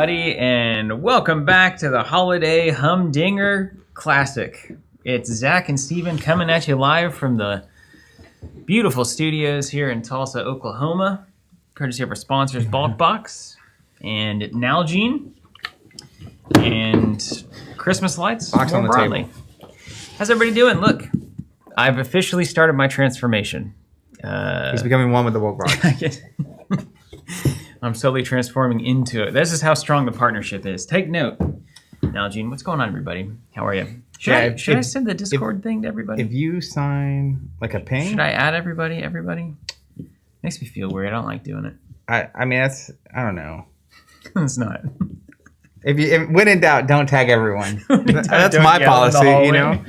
everybody, and welcome back to the Holiday Humdinger Classic. It's Zach and Steven coming at you live from the beautiful studios here in Tulsa, Oklahoma, courtesy of our sponsors Bulkbox and Nalgene and Christmas lights Box more on the broadly. table. How's everybody doing? Look, I've officially started my transformation. He's becoming one with the Bulkbox. I'm slowly transforming into it. This is how strong the partnership is. Take note. Nalgene, what's going on, everybody? How are you? Should I send the Discord thing to everybody? If you sign like a ping, Should I add everybody? Makes me feel weird. I don't like doing it. I mean, I don't know. It's not. If when in doubt, don't tag everyone. That's don't my yell in the policy, hallway. you know.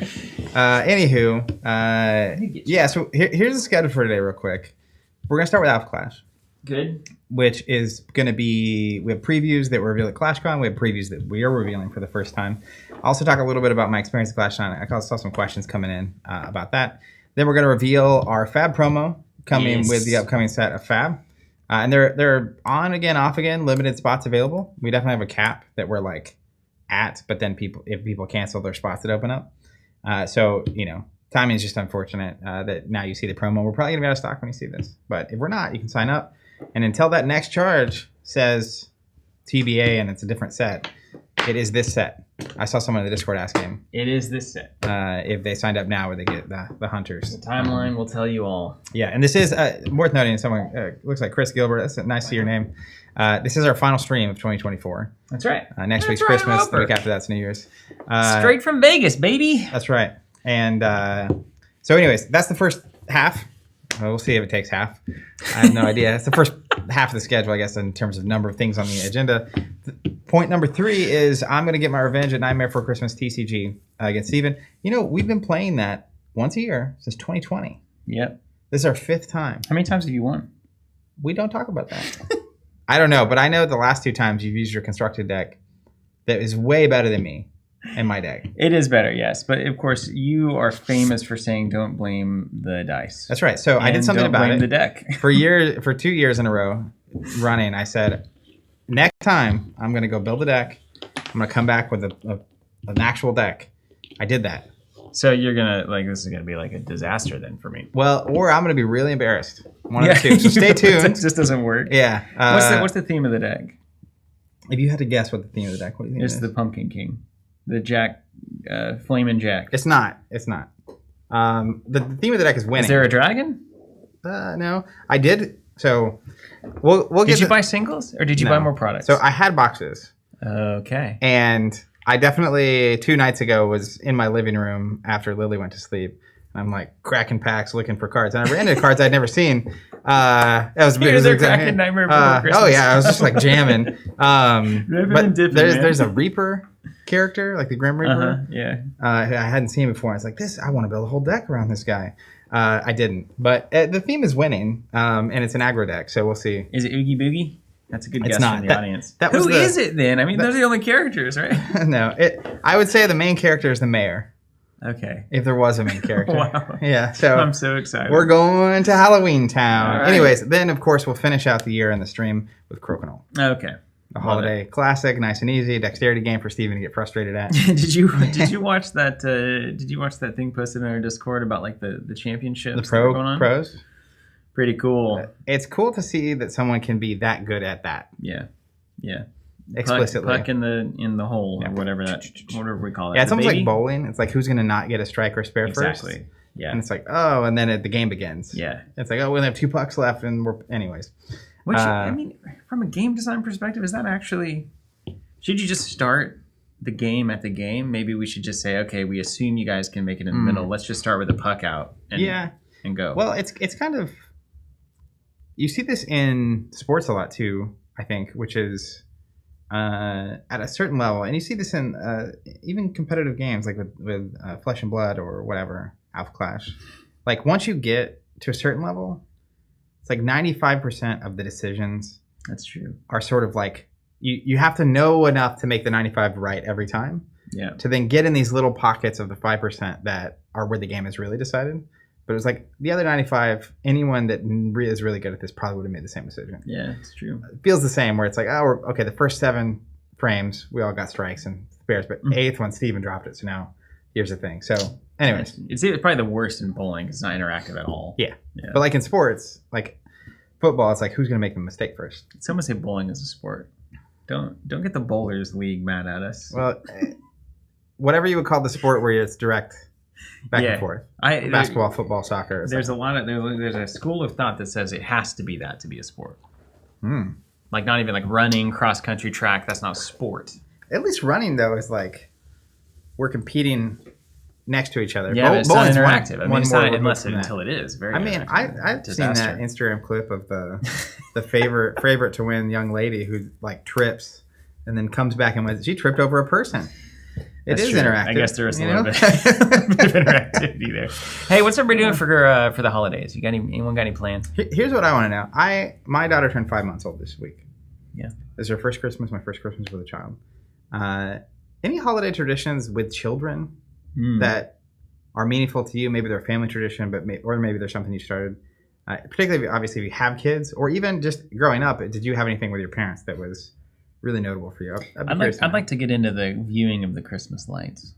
Yeah. So here's the schedule for today, real quick. We're gonna start with Alpha Clash. Good. Which is going to be, we have previews that were revealed at ClashCon. We have previews that we are revealing for the first time. I'll also talk a little bit about my experience at ClashCon. I saw some questions coming in about that. Then we're going to reveal our Fab promo coming with the upcoming set of Fab. And they're on again, off again, limited spots available. We definitely have a cap that we're like at, but then if people cancel their spots that open up. So, you know, timing is just unfortunate that now you see the promo. We're probably going to be out of stock when you see this. But if we're not, you can sign up. And until that next charge says TBA and it's a different set, it is this set. I saw someone in the Discord asking. It is this set. If they signed up now, would they get the Hunters? The timeline will tell you all. Yeah, and this is worth noting. Someone looks like Chris Gilbert. That's nice to see your name. This is our final stream of 2024. That's right. Next week's Christmas. The week after that's New Year's. Straight from Vegas, baby. That's right. And so anyways, that's the first half. Well, we'll see if it takes half. I have no idea. It's the first half of the schedule, I guess, in terms of number of things on the agenda. Point number 3 is I'm going to get my revenge at Nightmare Before Christmas TCG against Steven. You know, we've been playing that once a year since 2020. Yep. This is our 5th time. How many times have you won? We don't talk about that. I don't know, but I know the last 2 times you've used your constructed deck that is way better than me and my deck. It is better, yes. But, of course, you are famous for saying don't blame the dice. That's right. So I did something about it. Don't blame the deck. For 2 years in a row running, I said, next time I'm going to go build a deck. I'm going to come back with an actual deck. I did that. So you're going to, this is going to be like a disaster then for me. Well, or I'm going to be really embarrassed. One of the two. So stay tuned. It just doesn't work. Yeah. What's the theme of the deck? If you had to guess what the theme of the deck, what do you think It's the Pumpkin King. The Jack, Flamin' Jack. It's not. The theme of the deck is winning. Is there a dragon? No. I did. So we'll get. Did you buy singles or did you buy more products? So I had boxes. Okay. And I definitely 2 nights ago was in my living room after Lily went to sleep. And I'm like cracking packs looking for cards. And I ran into cards I'd never seen. That was big. Cracking Nightmare Before Christmas. Oh yeah, I was just like jamming. But dipping, there's a Reaper character, like the Grim Reaper. Yeah. I hadn't seen before. I was like, I want to build a whole deck around this guy. I didn't. But the theme is winning, and it's an aggro deck, so we'll see. Is it Oogie Boogie? That's a good guess from the audience. Who is it then? I mean, those are the only characters, right? No. I would say the main character is the mayor. Okay. If there was a main character. Wow. Yeah. So I'm so excited. We're going to Halloween Town. Right. Anyways, then of course we'll finish out the year in the stream with Crokinole. Okay. A holiday classic, nice and easy, dexterity game for Steven to get frustrated at. Did you watch that? Did you watch that thing posted in our Discord about the championships? The going on? pros. Pretty cool. It's cool to see that someone can be that good at that. Yeah. Explicitly. Puck in the hole or whatever we call it. Yeah, it's almost like bowling. It's like who's going to not get a strike or spare first. Exactly. Yeah. And it's like, oh, and then the game begins. Yeah. It's like, oh, we only have 2 pucks left, and anyways. Which, I mean, from a game design perspective, is that actually... Should you just start the game at the game? Maybe we should just say, okay, we assume you guys can make it in the middle. Let's just start with the puck out and go. Well, it's kind of... You see this in sports a lot, too, I think, which is at a certain level. And you see this in even competitive games, like with Flesh and Blood or whatever, Alpha Clash. Like, once you get to a certain level... It's like 95% of the decisions. That's true. Are sort of like you have to know enough to make the 95 right every time. Yeah. To then get in these little pockets of the 5% that are where the game is really decided. But it was like the other 95, anyone that is really good at this probably would have made the same decision. Yeah, it's true. It feels the same where it's like, the first 7 frames. We all got strikes and spares, but 8th one, Steven dropped it. So now here's the thing. So anyways. It's probably the worst in bowling. It's not interactive at all. Yeah. But like in sports, like football, it's like who's going to make the mistake first? Someone say bowling is a sport. Don't get the bowlers league mad at us. Well, whatever you would call the sport where it's direct back and forth. Basketball, football, soccer. There's a school of thought that says it has to be that to be a sport. Like not even like running, cross country, track. That's not a sport. At least running though is like we're competing next to each other. Yeah, but it's not interactive. I mean, it's not until it is. Very. I mean, I've seen that Instagram clip of the favorite to win young lady who like trips and then comes back and wins. She tripped over a person. It is interactive. I guess there is a little bit of interactivity there. Hey, what's everybody doing for the holidays? Anyone got any plans? Here's what I want to know. My daughter turned 5 months old this week. Yeah. This is her first Christmas. My first Christmas with a child. Any holiday traditions with children that are meaningful to you? Maybe they're a family tradition, or maybe there's something you started. Particularly, obviously, if you have kids, or even just growing up, did you have anything with your parents that was really notable for you? I'd like to get into the viewing of the Christmas lights.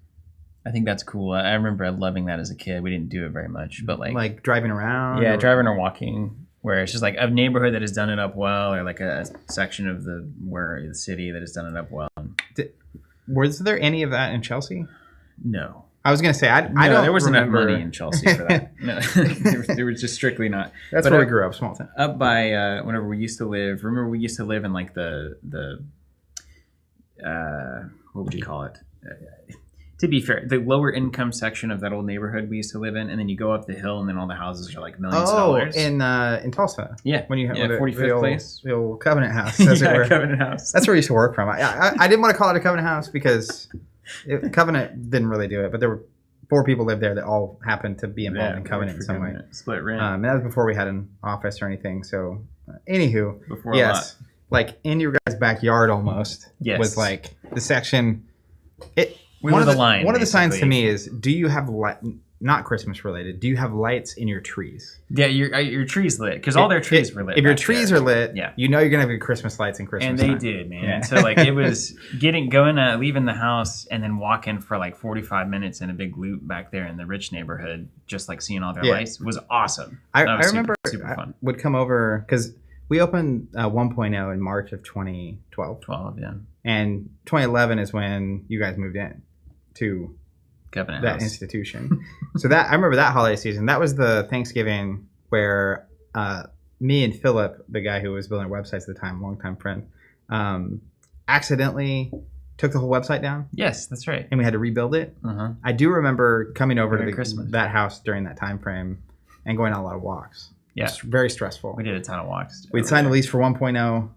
I think that's cool. I remember loving that as a kid. We didn't do it very much, but like driving around. Yeah, driving or walking, where it's just like a neighborhood that has done it up well, or like a section of the city that has done it up well. Was there any of that in Chelsea? No. I was going to say, I don't there wasn't enough remember money in Chelsea for that. No, there was just strictly not. That's where we grew up, small town. Up by whenever we used to live. Remember, we used to live in like the what would you call it? To be fair, the lower income section of that old neighborhood we used to live in, and then you go up the hill, and then all the houses are like millions of dollars. In Tulsa. Yeah, when you 45th place, the old Covenant House. Covenant House. That's where we used to work from. I didn't want to call it a Covenant House because Covenant didn't really do it, but there were 4 people lived there that all happened to be involved in Covenant in some way. Split rent. And that was before we had an office or anything. So, anywho, before yes, like in your guys' backyard almost was like the section. One of the signs to me is: do you have not Christmas related? Do you have lights in your trees? Yeah, your trees lit because all their trees were lit. If your trees are lit, you know you're gonna have your Christmas lights in Christmas. And they did, man. Yeah. So like it was leaving the house and then walking for like 45 minutes in a big loop back there in the rich neighborhood, just like seeing all their lights was awesome. I remember super fun. I would come over because we opened 1.0 in March of 2012. And 2011 is when you guys moved in to Covenant that House. Institution. So I remember that holiday season. That was the Thanksgiving where me and Philip, the guy who was building our websites at the time, longtime friend, accidentally took the whole website down. Yes, that's right. And we had to rebuild it. I do remember coming over to that house during that time frame and going on a lot of walks. Yeah. It's very stressful. We did a ton of walks. We'd signed a lease for 1.0.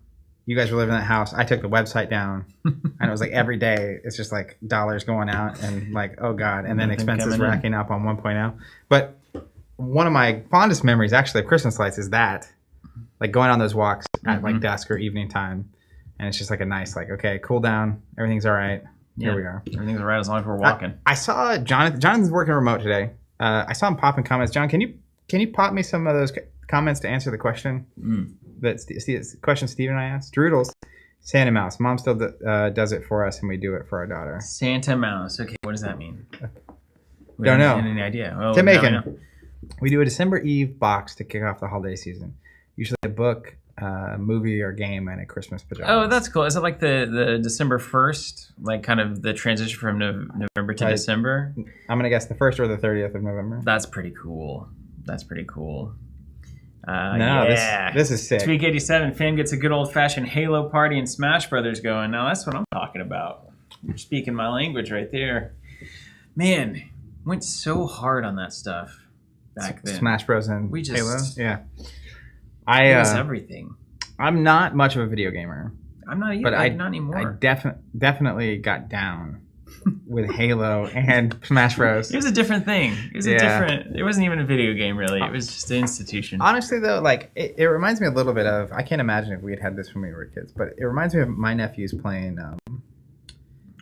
You guys were living in that house. I took the website down, and it was like every day it's just like dollars going out and like, oh God, and then expenses racking up on 1.0. But one of my fondest memories actually of Christmas lights is that, like going on those walks at like dusk or evening time, and it's just like a nice like, okay, cool down, everything's all right. Here we are. Everything's all right as long as we're walking. I saw Jonathan's working remote today. I saw him popping comments. John, can you pop me some of those comments to answer the question? That's the question Steve and I asked. Droodles, Santa Mouse. Mom still does it for us, and we do it for our daughter. Santa Mouse. Okay, what does that mean? We don't know. Any idea? Oh, Tim Macon. We do a December Eve box to kick off the holiday season. Usually a book, movie, or game, and a Christmas pajamas. Oh, that's cool. Is it like the December 1st, like kind of the transition from November to December? I'm gonna guess the 1st or the 30th of November. That's pretty cool. This is sick. Tweak 87 fan gets a good old fashioned Halo party and Smash Brothers going. Now that's what I'm talking about. You're speaking my language right there. Man, went so hard on that stuff back then. Smash Bros and Halo. Yeah, everything. I'm not much of a video gamer. I'm not either. But not anymore. I definitely got down with Halo and Smash Bros. It was a different thing. It wasn't even a video game really. It was just an institution. Honestly though, like it reminds me a little bit of, I can't imagine if we had this when we were kids, but it reminds me of my nephews playing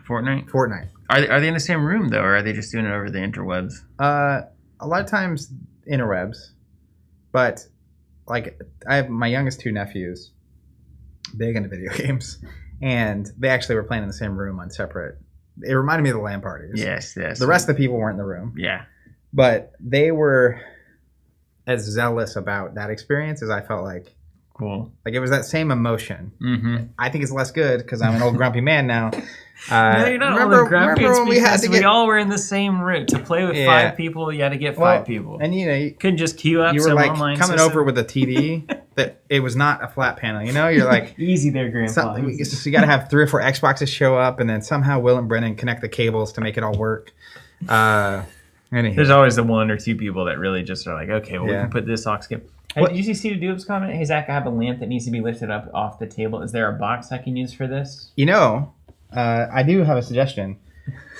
Fortnite. Are they in the same room though, or are they just doing it over the interwebs? A lot of times interwebs, but like I have my youngest 2 nephews, big into video games. and they actually were playing in the same room on separate. It reminded me of the LAN parties. Yes. The rest of the people weren't in the room. Yeah. But they were as zealous about that experience as I felt like. Cool. Like it was that same emotion. Mm-hmm. I think it's less good because I'm an old grumpy man now. No, you're not remember, old and grumpy. remember It's when we had because to we all were in the same room. To play with 5 people, you had to get 5 people. And you couldn't just queue up you were some like online coming system. over with a TD that it was not a flat panel. You know, you're like easy there, Grandpa. So you got to have 3 or 4 Xboxes show up, and then somehow Will and Brennan connect the cables to make it all work. There's always the 1 or 2 people that really just are like, okay, well, we can put this aux skip. Hey, did you see Steve Doob's comment? Hey, Zach, I have a lamp that needs to be lifted up off the table. Is there a box I can use for this? You know, I do have a suggestion.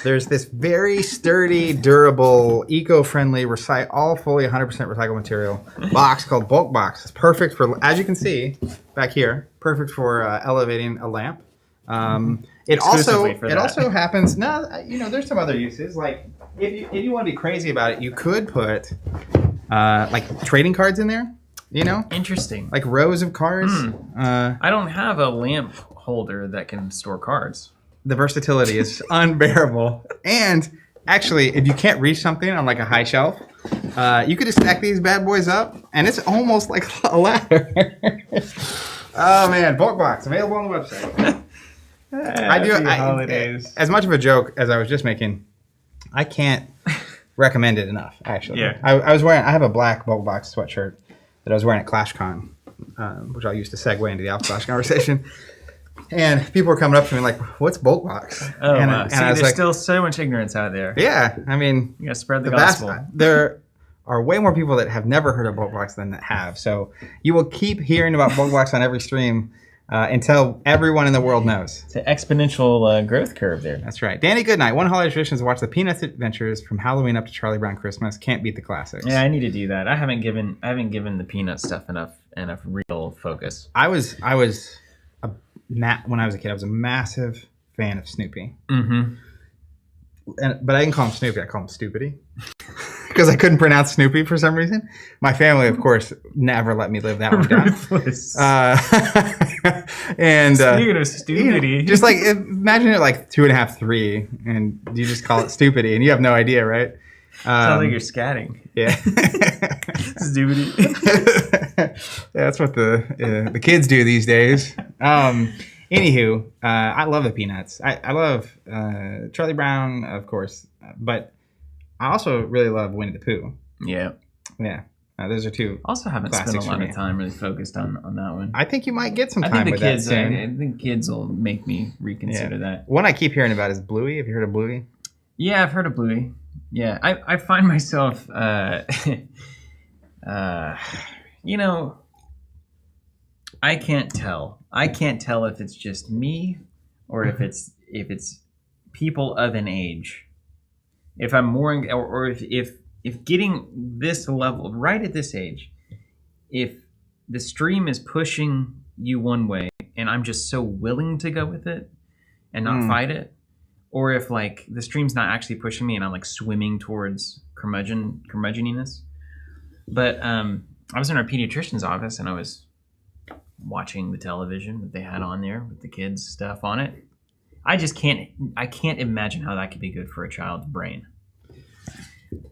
There's this very sturdy, durable, eco-friendly, all fully 100% recycled material box called Bulkbox. It's perfect for, as you can see back here, perfect for elevating a lamp. It also happens. No, you know, there's some other uses. Like if you want to be crazy about it, you could put like trading cards in there. You know, interesting. Like rows of cards. I don't have a lamp holder that can store cards. The versatility is unbearable. And actually, if you can't reach something on like a high shelf, you could just stack these bad boys up, and it's almost like a ladder. Oh man, Bulkbox available on the website. Holidays. As much of a joke as I was just making, I can't recommend it enough. Actually, yeah. I have a black Bulkbox sweatshirt that I was wearing at ClashCon, which I'll use to segue into the Alpha conversation. And people were coming up to me like, "What's Bulkbox?" Oh, and, wow. And See, there's still so much ignorance out there. Yeah, I mean, you gotta spread the gospel. There are way more people that have never heard of Bulkbox than that have. So you will keep hearing about Bulkbox on every stream until everyone in the world knows. It's an exponential growth curve there. That's right. Danny Goodnight. One holiday tradition is to watch the Peanuts adventures from Halloween up to Charlie Brown Christmas. Can't beat the classics. Yeah, I need to do that. I haven't given the Peanut stuff enough real focus. When I was a kid, I was a massive fan of Snoopy. Mm-hmm. But I didn't call him Snoopy. I called him Stupidity. Because I couldn't pronounce Snoopy for some reason. My family, of course, never let me live that one down. Ruthless. And speaking of stupidity, just like imagine it like 2.5, 3, and you just call it Stupidity, and you have no idea, right? Sounds like you're scatting. Yeah. Stupidity. Yeah, that's what the kids do these days. Anywho, I love the Peanuts. I love Charlie Brown, of course, but I also really love Winnie the Pooh. Yeah. Yeah. Those are 2. Also haven't spent a lot of time really focused on that one. I think you might get some time with kids, that soon. I think kids will make me reconsider that. One I keep hearing about is Bluey. Have you heard of Bluey? Yeah, I've heard of Bluey. Yeah, I find myself, you know, I can't tell. I can't tell if it's just me or if it's people of an age. If I'm more, or if getting this level right at this age, if the stream is pushing you one way and I'm just so willing to go with it and not fight it, or if like the stream's not actually pushing me and I'm like swimming towards curmudgeoniness. But I was in our pediatrician's office and I was watching the television that they had on there with the kids stuff on it. I can't imagine how that could be good for a child's brain.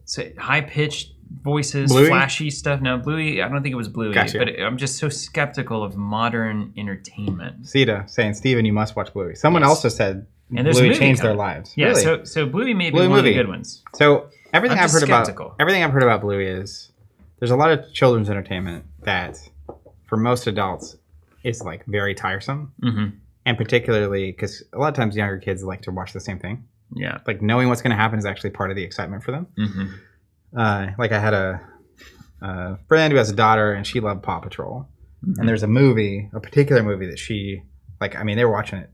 So high-pitched voices, Bluey? flashy stuff. No, Bluey, I don't think it was Bluey. Gotcha. But I'm just so skeptical of modern entertainment. Sita saying, Steven, you must watch Bluey. Someone also said Bluey changed their lives. Yeah, really? so Bluey may be one of the good ones. So everything I've heard skeptical. about Bluey is there's a lot of children's entertainment that for most adults is like very tiresome. Mm-hmm. And particularly because a lot of times younger kids like to watch the same thing. Yeah. Like knowing what's going to happen is actually part of the excitement for them. Mm-hmm. Like I had a friend who has a daughter and she loved Paw Patrol. Mm-hmm. And there's a particular movie that she, they were watching it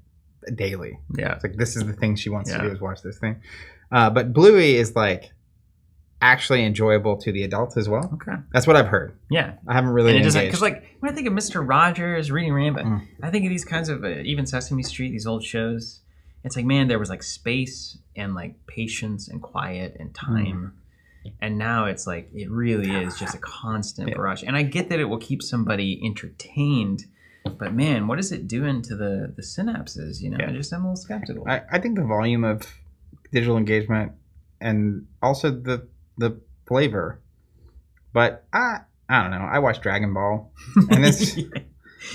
daily. Yeah. It's like, this is the thing she wants to do is watch this thing. But Bluey is like actually enjoyable to the adults as well. Okay. That's what I've heard. Yeah. I haven't really engaged. Because like when I think of Mr. Rogers, Reading Rainbow, I think of these kinds of, even Sesame Street, these old shows. It's like, man, there was like space and like patience and quiet and time. And now it's like, it really is just a constant barrage. And I get that it will keep somebody entertained, But man, what is it doing to the synapses? You know, Yeah. I'm a little skeptical. I think the volume of digital engagement and also the flavor. But I don't know. I watched Dragon Ball, and it's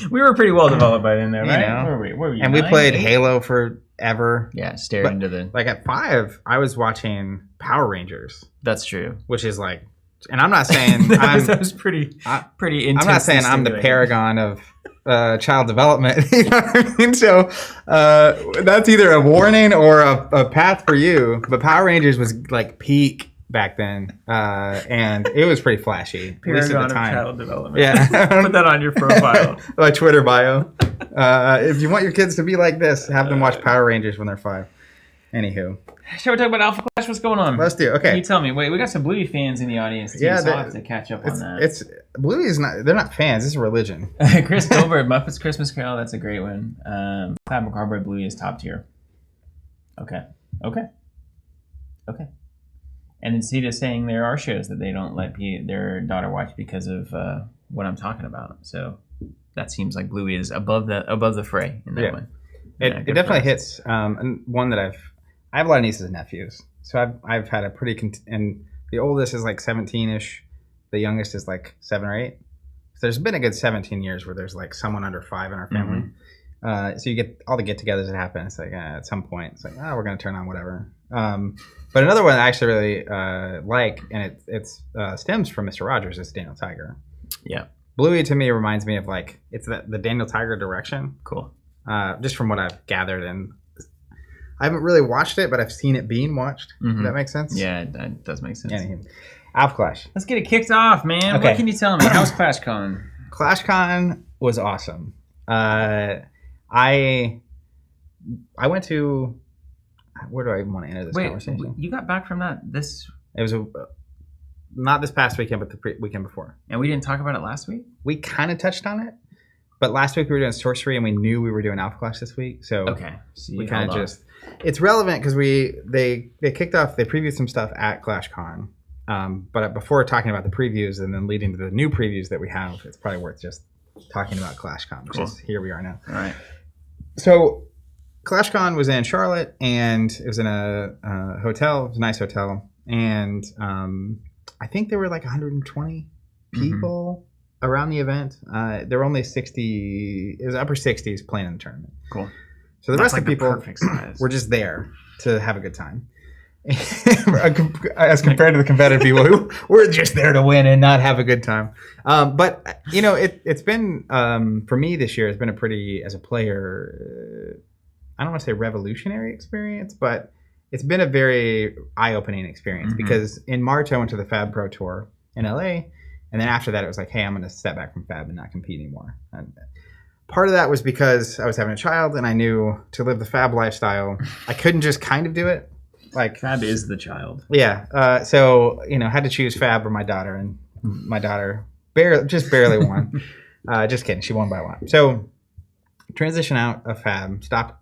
we were pretty well developed by then, though, You right? know. Where were you? and we 9, played 8? Halo forever. Yeah, stared But, into the. Like at 5, I was watching Power Rangers, That's true. which is like, and I'm not saying that was pretty intense. I'm not saying I'm the paragon of child development. You know what I mean? So that's either a warning or a path for you. But Power Rangers was like peak back then, and it was pretty flashy. At least Paragon at the of time. child development. Yeah, Put that on your profile. my Twitter bio. If you want your kids to be like this, have them watch Power Rangers when they're 5. Anywho, Shall we talk about Alpha Clash? What's going on? let's do. Okay, You tell me. Wait, we got some Bluey fans in the audience too, Yeah, so I'll have to catch up on that. it's Bluey is not. They're not fans. It's a religion. Chris Gilbert, Muppets Christmas Carol. That's a great one. Pat McCarthy, Bluey is top tier. Okay. And then Sita's saying there are shows that they don't let their daughter watch because of what I'm talking about. So that seems like Bluey is above the fray in that Yeah. way. It definitely hits. And one that I have a lot of nieces and nephews, so I've had a pretty and the oldest is like 17ish, the youngest is like 7 or 8. So there's been a good 17 years where there's like someone under 5 in our family. So you get all the get-togethers that happen. It's like at some point it's like, oh, we're gonna turn on whatever. But another one I actually really like, and it stems from Mr. Rogers, is Daniel Tiger. Yeah. Bluey to me reminds me of like it's the Daniel Tiger direction. Cool. Just from what I've gathered, and I haven't really watched it, but I've seen it being watched. Does that make sense? Yeah, that does make sense. Anywho, Alpha Clash. Let's get it kicked off, man. Okay. What can you tell me? How's ClashCon? ClashCon was awesome. I went to. Where do I even want to enter this conversation? You got back from that It was not this past weekend, but the weekend before. and we didn't talk about it last week? We kind of touched on it, but last week we were doing sorcery, and we knew we were doing Alpha Clash this week, so Okay. So we kind of just. It's relevant because they kicked off. They previewed some stuff at ClashCon, but before talking about the previews and then leading to the new previews that we have, it's probably worth just talking about ClashCon, which is here we are now. All right. So ClashCon was in Charlotte, and it was in a hotel. It was a nice hotel, and I think there were like 120 people around the event. There were only 60. It was upper 60s playing in the tournament. Cool. So the That's rest of the people perfect size. were just there to have a good time. As compared to the competitive people who were just there to win and not have a good time. But, you know, it's been, for me this year, it's been a pretty, as a player, I don't want to say revolutionary experience, but it's been a very eye-opening experience because in March I went to the Fab Pro Tour in LA, and then after that it was like, hey, I'm going to step back from Fab and not compete anymore. And part of that was because I was having a child, and I knew to live the Fab lifestyle, I couldn't just kind of do it. Like Fab is the child. Yeah. So, you know, had to choose Fab or my daughter, and my daughter barely won. Just kidding. She won by a lot. So transition out of Fab, stopped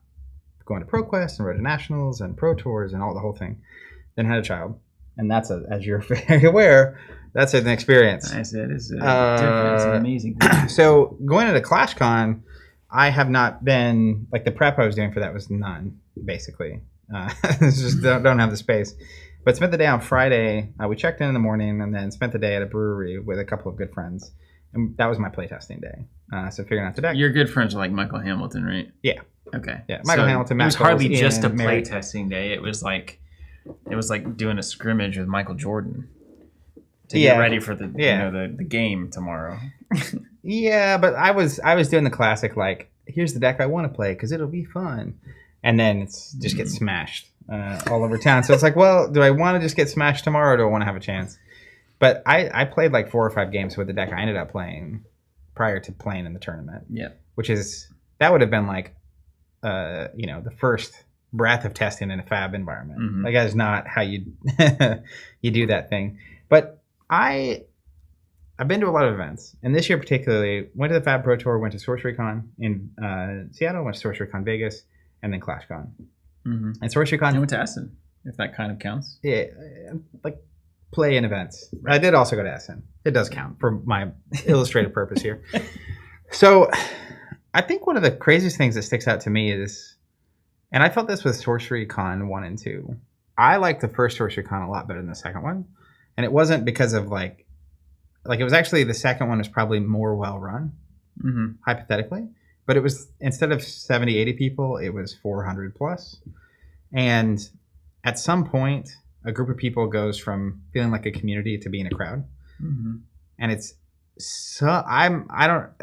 going to ProQuest and Road to Nationals and Pro Tours and the whole thing. Then had a child. And that's, as you're very aware, that's an experience. I said it's different. It's an amazing thing. So going into ClashCon, I have not been, like the prep I was doing for that was none, basically. Just don't have the space. But spent the day on Friday. We checked in the morning and then spent the day at a brewery with a couple of good friends. And that was my playtesting day. So figuring out the deck. Your good friends are like Michael Hamilton, right? Yeah. Okay. Yeah. Michael Hamilton, It was Matt hardly Coles, just a Ian, Merritt. playtesting day. It was like doing a scrimmage with Michael Jordan to get ready for the the game tomorrow. Yeah, but I was doing the classic, like, here's the deck I want to play because it'll be fun. And then it's just gets smashed all over town. So it's like, well, do I want to just get smashed tomorrow, or do I want to have a chance? But I played like 4 or 5 games with the deck I ended up playing prior to playing in the tournament. Yeah. That would have been like, the first breath of testing in a Fab environment. Like, that is not how you you do that thing. But I've been to a lot of events, and this year particularly, went to the Fab Pro Tour, went to SorceryCon in Seattle, went to SorceryCon Vegas, and then ClashCon. And SorceryCon, I went to Essen, if that kind of counts. Yeah, like play in events. Right. I did also go to Essen. It does count for my illustrative purpose here. So I think one of the craziest things that sticks out to me is, and I felt this with Sorcery Con 1 and 2. I liked the first Sorcery Con a lot better than the second one. And it wasn't because of like it was actually the second one was probably more well run, hypothetically. But it was, instead of 70, 80 people, it was 400 plus. And at some point, a group of people goes from feeling like a community to being a crowd. And it's so,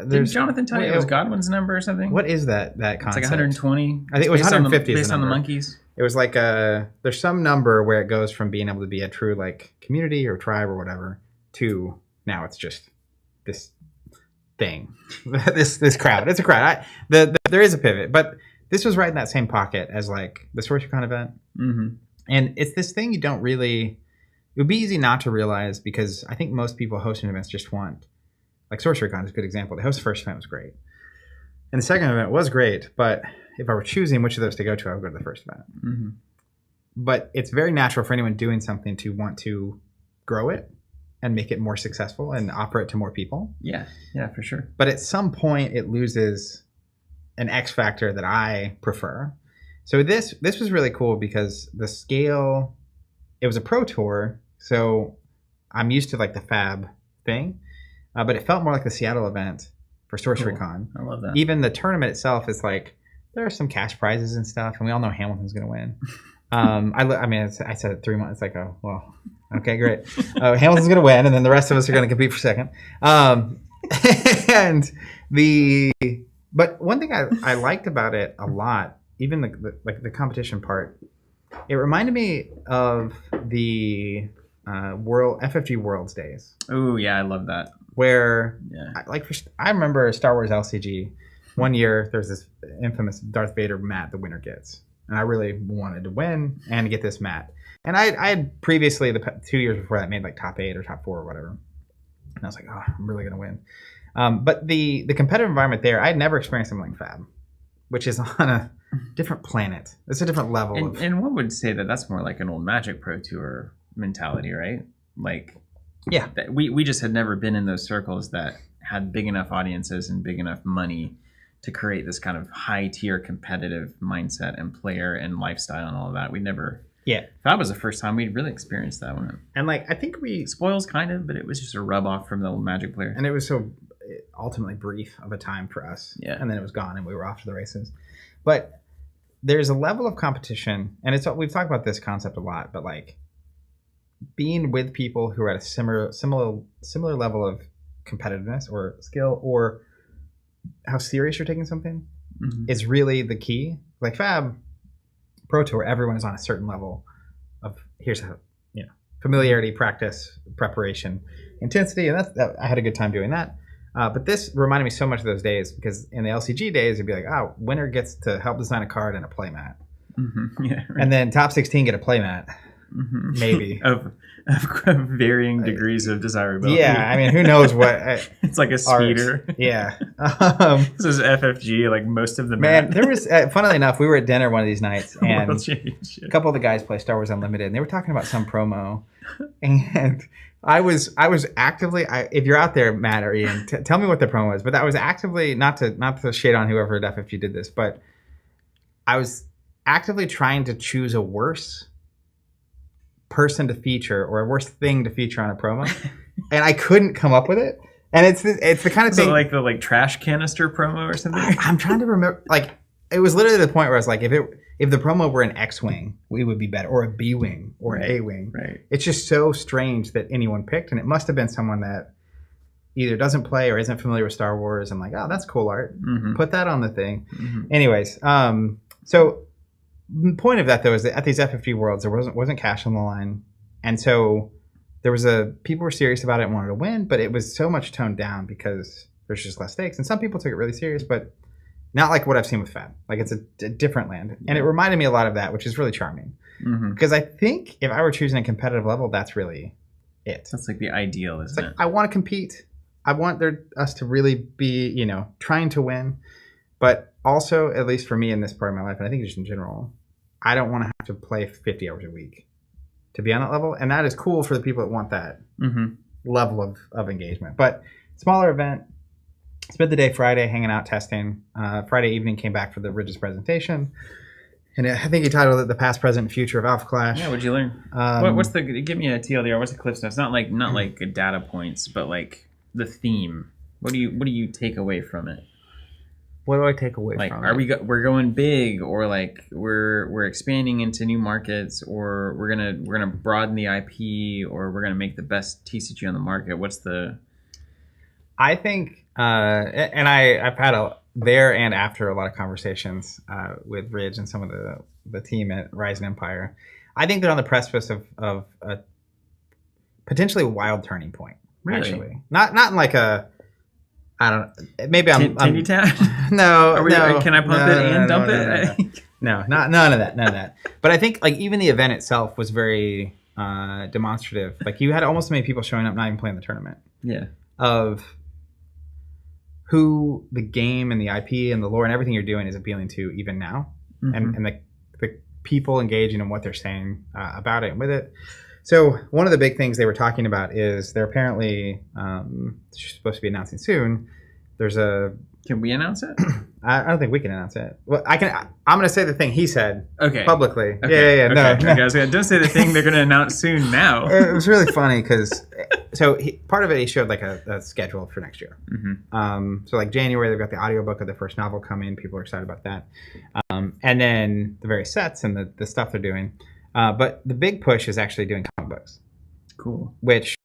Did Jonathan tell you it was Godwin's number or something? What is that concept? It's like 120. I think it was 150 based on the monkeys. It was like there's some number where it goes from being able to be a true like community or tribe or whatever to now it's just this thing, this crowd. It's a crowd. There is a pivot, but this was right in that same pocket as like the SorceryCon event. And it's this thing you don't really, it would be easy not to realize, because I think most people hosting events just want, like SorceryCon is a good example. The host first event was great. And the second event was great, but if I were choosing which of those to go to, I would go to the first event. But it's very natural for anyone doing something to want to grow it and make it more successful and offer it to more people. Yeah, for sure. But at some point, it loses an X factor that I prefer. So this was really cool because the scale, it was a pro tour, so I'm used to like the Fab thing, but it felt more like the Seattle event for SorceryCon. Cool. I love that. Even the tournament itself is like, there are some cash prizes and stuff, and we all know Hamilton's going to win. I said it 3 months. It's like, oh, well, okay, great. Hamilton's going to win, and then the rest of us are going to compete for second. But one thing I liked about it a lot, even the competition part, it reminded me of the FFG Worlds days. Oh yeah, I love that. Where I remember Star Wars LCG. One year, there's this infamous Darth Vader mat the winner gets. And I really wanted to win and get this mat. And I had previously, the 2 years before that, made like top 8 or top 4 or whatever. And I was like, oh, I'm really going to win. But the competitive environment there, I had never experienced something like Fab, which is on a different planet. It's a different level. And one would say that that's more like an old Magic Pro Tour mentality, right? Like, yeah, we just had never been in those circles that had big enough audiences and big enough money to create this kind of high tier competitive mindset and player and lifestyle and all of that. We never. Yeah. That was the first time we'd really experienced that one. And like, I think spoils kind of, but it was just a rub off from the old Magic player. And it was so ultimately brief of a time for us. Yeah. And then it was gone and we were off to the races. But there's a level of competition, and we've talked about this concept a lot, but like being with people who are at a similar level of competitiveness or skill, or how serious you're taking something, is really the key. Like Fab Pro Tour, everyone is on a certain level of here's how, familiarity, practice, preparation, intensity, and I had a good time doing that. But this reminded me so much of those days, because in the LCG days, it'd be like, oh, winner gets to help design a card and a playmat. Yeah, right. And then top 16 get a playmat. Maybe of varying degrees of desirability. Yeah, I mean, who knows what? It's like a speeder. Art. Yeah. This is FFG. Like most of the there was. Funnily enough, we were at dinner one of these nights, and a couple of the guys play Star Wars Unlimited, and they were talking about some promo, and I was actively. If you're out there, Matt or Ian, tell me what the promo was. But I was actively not to shade on whoever at FFG did this, but I was actively trying to choose a worse person to feature or a worse thing to feature on a promo, and I couldn't come up with it. And it's the kind of thing, like the trash canister promo or something. I'm trying to remember. Like, it was literally the point where I was like, if the promo were an X-wing, we would be better, or a B-wing, or an A-wing. Right. It's just so strange that anyone picked, and it must have been someone that either doesn't play or isn't familiar with Star Wars. I'm like, oh, that's cool art. Put that on the thing. Anyways, so. The point of that, though, is that at these FFG Worlds, there wasn't cash on the line, and so there was people were serious about it and wanted to win, but it was so much toned down because there's just less stakes, and some people took it really serious, but not like what I've seen with Fab. Like, it's a different land, and it reminded me a lot of that, which is really charming, because I think if I were choosing a competitive level, that's really it. That's like the ideal, isn't it? I want to compete. I want us to really be, trying to win. But also, at least for me in this part of my life, and I think just in general, I don't want to have to play 50 hours a week to be on that level. And that is cool for the people that want that level of engagement. But smaller event, spent the day Friday hanging out testing. Friday evening came back for the Ridge's presentation. And I think he titled it "The Past, Present, and Future of Alpha Clash." Yeah, what'd you learn? What's the? Give me a TLDR. What's the cliff notes? Not like data points, but like the theme. What do you take away from it? What do I take away from it? We're going big, or like we're expanding into new markets, or we're gonna broaden the IP, or we're gonna make the best TCG on the market? What's the? I think, and I've had there and after a lot of conversations with Ridge and some of the team at Rising Empire. I think they're on the precipice of a potentially wild turning point. Really? Actually, not in like a. I don't. Maybe I'm. Tindy Tap? No. Can I pump it and dump it? No, none of that. But I think like even the event itself was very demonstrative. Like you had almost as many people showing up, not even playing the tournament. Yeah. Of who the game and the IP and the lore and everything you're doing is appealing to even now, and the people engaging in what they're saying about it and with it. So one of the big things they were talking about is they're apparently supposed to be announcing soon. There's a. Can we announce it? I don't think we can announce it. Well, I can. I'm going to say the thing he said. Okay. Publicly. Okay. Yeah. No. Okay. Don't say the thing they're going to announce soon. Now. It was really funny because, part of it he showed like a schedule for next year. So like January they've got the audiobook of the first novel coming. People are excited about that, and then the various sets and the stuff they're doing. But the big push is actually doing comic books. Cool. Which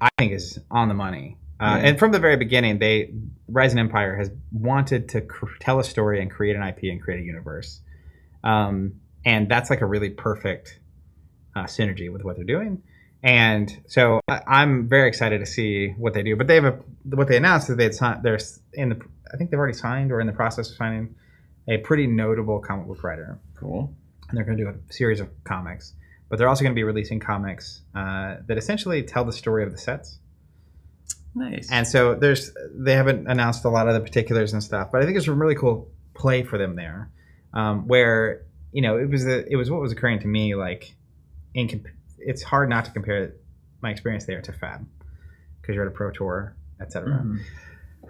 I think is on the money. And from the very beginning, Rising Empire has wanted to tell a story and create an IP and create a universe. And that's like a really perfect synergy with what they're doing. And so I'm very excited to see what they do. But what they announced is I think they've already signed or in the process of signing a pretty notable comic book writer. Cool. And they're going to do a series of comics. But they're also going to be releasing comics that essentially tell the story of the sets. Nice. And so they haven't announced a lot of the particulars and stuff, but I think it's a really cool play for them there, where it was what was occurring to me like, it's hard not to compare my experience there to Fab because you're at a pro tour, etc.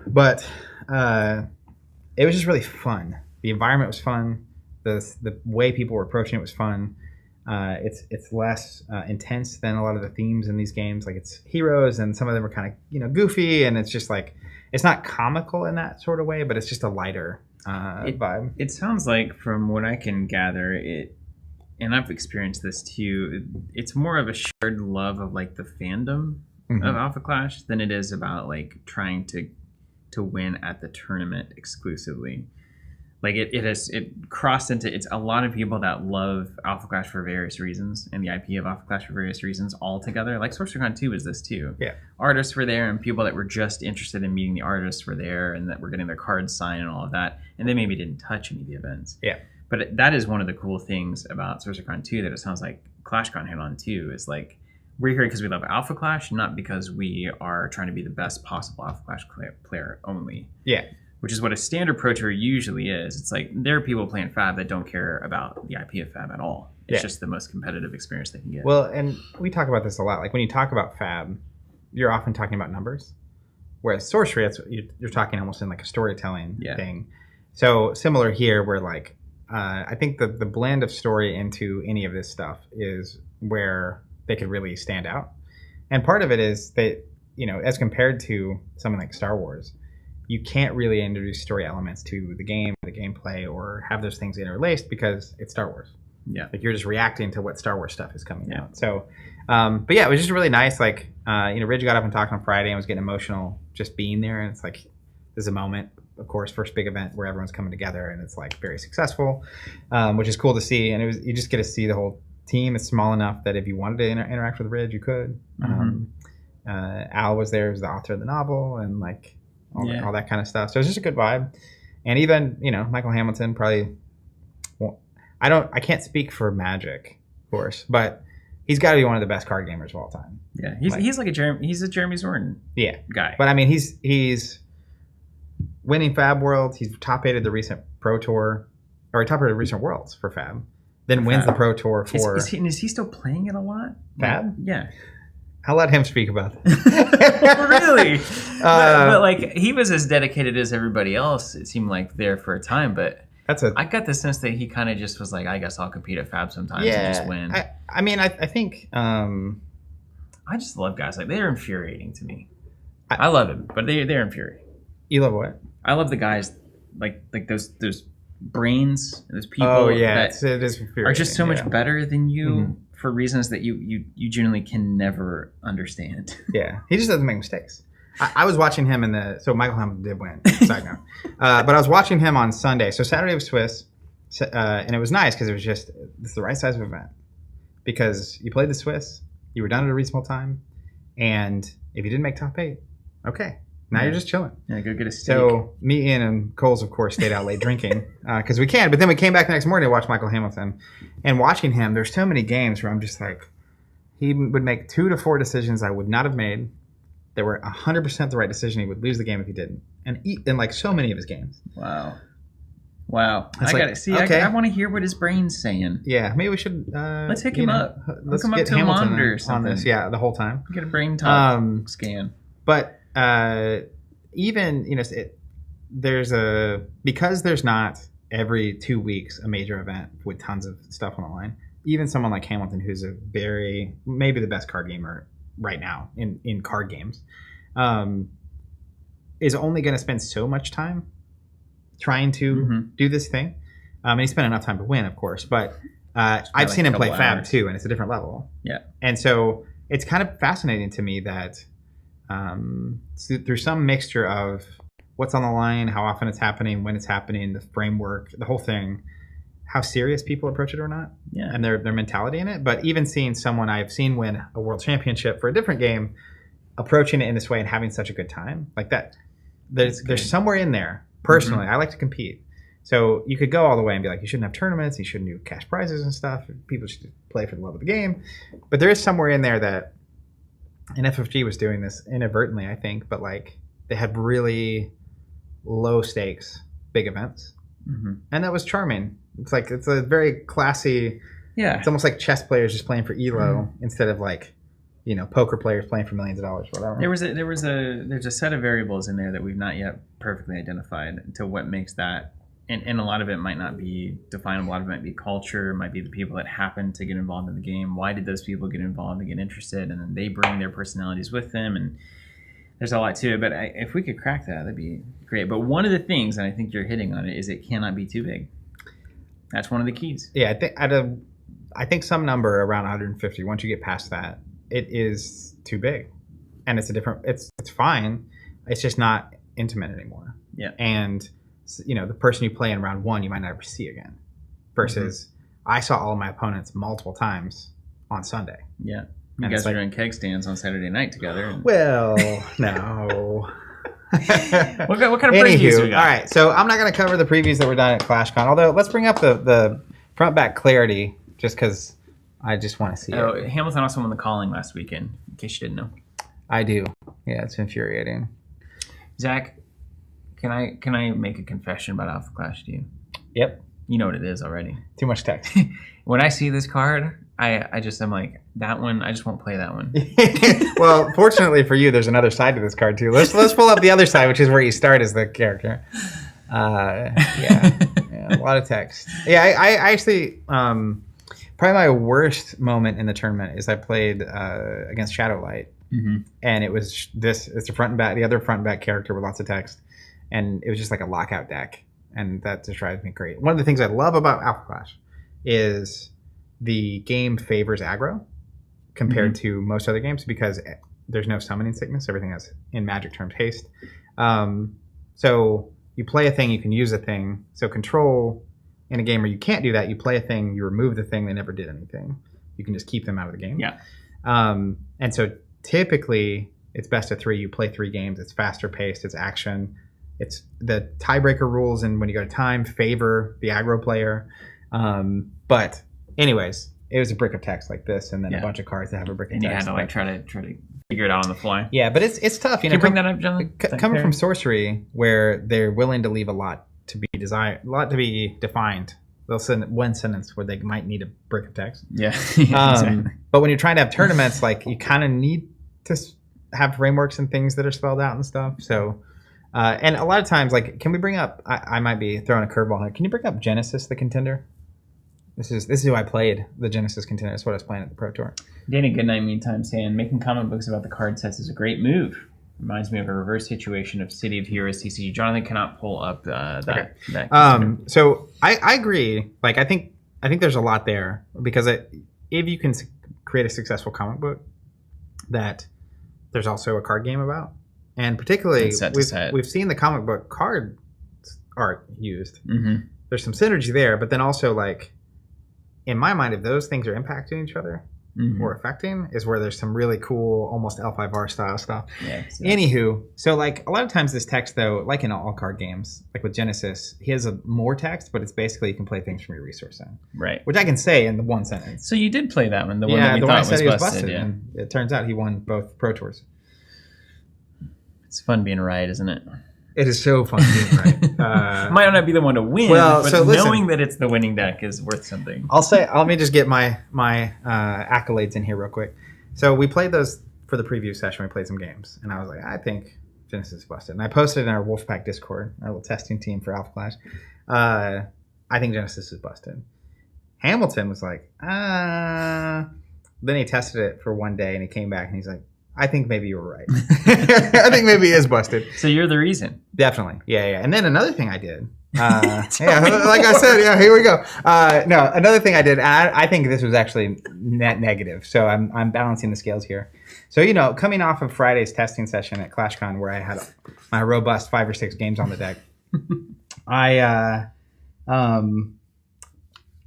But it was just really fun. The environment was fun. The way people were approaching it was fun. It's less intense than a lot of the themes in these games. Like it's heroes, and some of them are kind of goofy, and it's just like it's not comical in that sort of way, but it's just a lighter vibe. It sounds like, from what I can gather, and I've experienced this too. It's more of a shared love of like the fandom of Alpha Clash than it is about like trying to win at the tournament exclusively. Like it crossed into, it's a lot of people that love Alpha Clash for various reasons and the IP of Alpha Clash for various reasons all together. Like SorcererCon 2 is this too. Yeah. Artists were there, and people that were just interested in meeting the artists were there, and that were getting their cards signed and all of that. And they maybe didn't touch any of the events. Yeah. But that is one of the cool things about SorcererCon 2 that it sounds like ClashCon hit on too, is like, we're here because we love Alpha Clash, not because we are trying to be the best possible Alpha Clash player only. Yeah. Which is what a standard pro tour usually is. It's like there are people playing Fab that don't care about the IP of Fab at all. It's just the most competitive experience they can get. Well, and we talk about this a lot. Like when you talk about Fab, you're often talking about numbers. Whereas Sorcery, you're talking almost in like a storytelling thing. So similar here, where like I think the blend of story into any of this stuff is where they could really stand out. And part of it is that, as compared to something like Star Wars, you can't really introduce story elements to the game, the gameplay, or have those things interlaced because it's Star Wars. Yeah. Like you're just reacting to what Star Wars stuff is coming out. So, but yeah, it was just really nice. Like, Ridge got up and talked on Friday and was getting emotional just being there. And it's like, there's a moment, of course, first big event where everyone's coming together and it's like very successful, which is cool to see. And you just get to see the whole team. It's small enough that if you wanted to interact with Ridge, you could. Al was there as the author of the novel and like, all that kind of stuff. So it's just a good vibe. And even, Michael Hamilton probably, I can't speak for Magic, of course, but he's got to be one of the best card gamers of all time. Yeah, he's a Jeremy Zorn guy. But I mean, he's winning Fab Worlds. He's top-aided the recent Pro Tour, or he top-aided recent Worlds for Fab. Then wins the Pro Tour for... Is he still playing it a lot? Fab? Yeah. I'll let him speak about that. Really? But like he was as dedicated as everybody else. It seemed like there for a time, but I got the sense that he kind of just was like, I guess I'll compete at Fab sometimes and just win. I mean, I think I just love guys like they're infuriating to me. I love him, but they're infuriating. You love what? I love the guys like those brains, those people that it is are just so much better than you for reasons that you genuinely can never understand. Yeah, he just doesn't make mistakes. I was watching him so Michael Hamilton did win, side note. But I was watching him on Sunday. So Saturday was Swiss, and it was nice because it was just it's the right size of event. Because you played the Swiss, you were done at a reasonable time, and if you didn't make top 8, okay. Now you're just chilling. Yeah, go get a steak. So me, Ian, and Coles, of course, stayed out late drinking because we can. But then we came back the next morning to watch Michael Hamilton. And watching him, there's so many games where I'm just like, he would make 2 to 4 decisions I would not have made. They were 100% the right decision. He would lose the game if he didn't. And in like so many of his games. Wow. It's I got to see. Okay. I want to hear what his brain's saying. Yeah, maybe we should. Let's hook him up. Let's hook him up to Hamilton a monitor or something. On this. Yeah, the whole time. Get a brain talk scan. But even because there's not every 2 weeks a major event with tons of stuff on the line. Even someone like Hamilton, who's maybe the best card gamer right now in card games, is only going to spend so much time trying to do this thing. And he spent enough time to win, of course, but I've seen him play Fab too, and it's a different level. Yeah, and so it's kind of fascinating to me that through some mixture of what's on the line, how often it's happening, when it's happening, the framework, the whole thing, how serious people approach it or not, and their mentality in it. But even seeing someone I've seen win a world championship for a different game, approaching it in this way and having such a good time like that, there's somewhere in there. Personally, I like to compete. So you could go all the way and be like, you shouldn't have tournaments, you shouldn't do cash prizes and stuff. People should play for the love of the game. But there is somewhere in there that, and FFG was doing this inadvertently, I think, but like they had really low stakes, big events. And that was charming. It's a very classy, it's almost like chess players just playing for ELO instead of like, poker players playing for millions of dollars, whatever. There's a set of variables in there that we've not yet perfectly identified to what makes that, and a lot of it might not be definable. A lot of it might be culture, might be the people that happen to get involved in the game. Why did those people get involved and get interested? And then they bring their personalities with them, and there's a lot to it. But if we could crack that, that'd be great. But one of the things, and I think you're hitting on it, is it cannot be too big. That's one of the keys. Yeah, I think some number around 150. Once you get past that, it is too big, and it's fine. It's just not intimate anymore. Yeah, and the person you play in round 1, you might never see again. Versus, I saw all of my opponents multiple times on Sunday. Yeah, you guys were doing keg stands on Saturday night together. Well, no. What kind of previews we got? All right, so I'm not going to cover the previews that were done at ClashCon. Although, let's bring up the front back clarity, just because I just want to see it. Hamilton also won the calling last weekend, in case you didn't know. I do. Yeah, it's infuriating. Zach, can I make a confession about Alpha Clash to you? Yep. You know what it is already. Too much text. When I see this card, I'm like, that one, I just won't play that one. Well, fortunately for you, there's another side to this card too. Let's pull up the other side, which is where you start as the character. Yeah, a lot of text. Yeah, I actually, probably my worst moment in the tournament is I played against Shadowlight. And it was it's the front and back, the other front and back character with lots of text. And it was just like a lockout deck. And that just drives me crazy. One of the things I love about Alpha Clash is the game favors aggro compared to most other games because there's no summoning sickness. Everything has, in Magic terms, haste. So you play a thing, you can use a thing. So control in a game where you can't do that, you play a thing, you remove the thing, they never did anything. You can just keep them out of the game. Yeah. And so typically it's best of 3. You play 3 games. It's faster paced. It's action. It's the tiebreaker rules, and when you go to time, favor the aggro player. But anyways, it was a brick of text like this, and then a bunch of cards that have a brick of text. And you had to try to figure it out on the fly. Yeah, but it's tough. Can you bring that up, John? Coming from Sorcery, where they're willing to leave a lot to be defined. They'll send one sentence where they might need a brick of text. Yeah. Exactly. But when you're trying to have tournaments, like you kind of need have frameworks and things that are spelled out and stuff. So, and a lot of times, like, can we bring up? I might be throwing a curveball here. Can you bring up Genesis, the contender? This is who I played, the Genesis contender. That's what I was playing at the Pro Tour. Danny Goodnight, meantime, saying making comic books about the card sets is a great move. Reminds me of a reverse situation of City of Heroes TCG. Jonathan cannot pull up that. Okay. That so I agree. Like, I think there's a lot there because if you can create a successful comic book that there's also a card game about, and particularly we've seen the comic book card art used. Mm-hmm. There's some synergy there, but then also, like, in my mind, if those things are impacting each other or affecting, is where there's some really cool, almost L5R style stuff. Yeah, anywho, so, like, a lot of times this text, though, like in all card games, like with Genesis, he has more text, but it's basically you can play things from your resource center. Right. Which I can say in the one sentence. So you did play that one, the one that we thought was busted. Yeah. And it turns out he won both Pro Tours. It's fun being right, isn't it? It is so fun being right. Might not be the one to win, but knowing that it's the winning deck is worth something. Let me just get my accolades in here real quick. So we played those for the preview session. We played some games, and I was like, I think Genesis is busted. And I posted in our Wolfpack Discord, our little testing team for Alpha Clash. I think Genesis is busted. Hamilton was like, Then he tested it for one day, and he came back, and he's like, I think maybe you were right. I think maybe he is busted. So you're the reason. Definitely. Yeah. And then another thing I did. Like I said, here we go. No, another thing I did, I think this was actually net negative. So I'm balancing the scales here. So, coming off of Friday's testing session at ClashCon where I had my robust 5 or 6 games on the deck,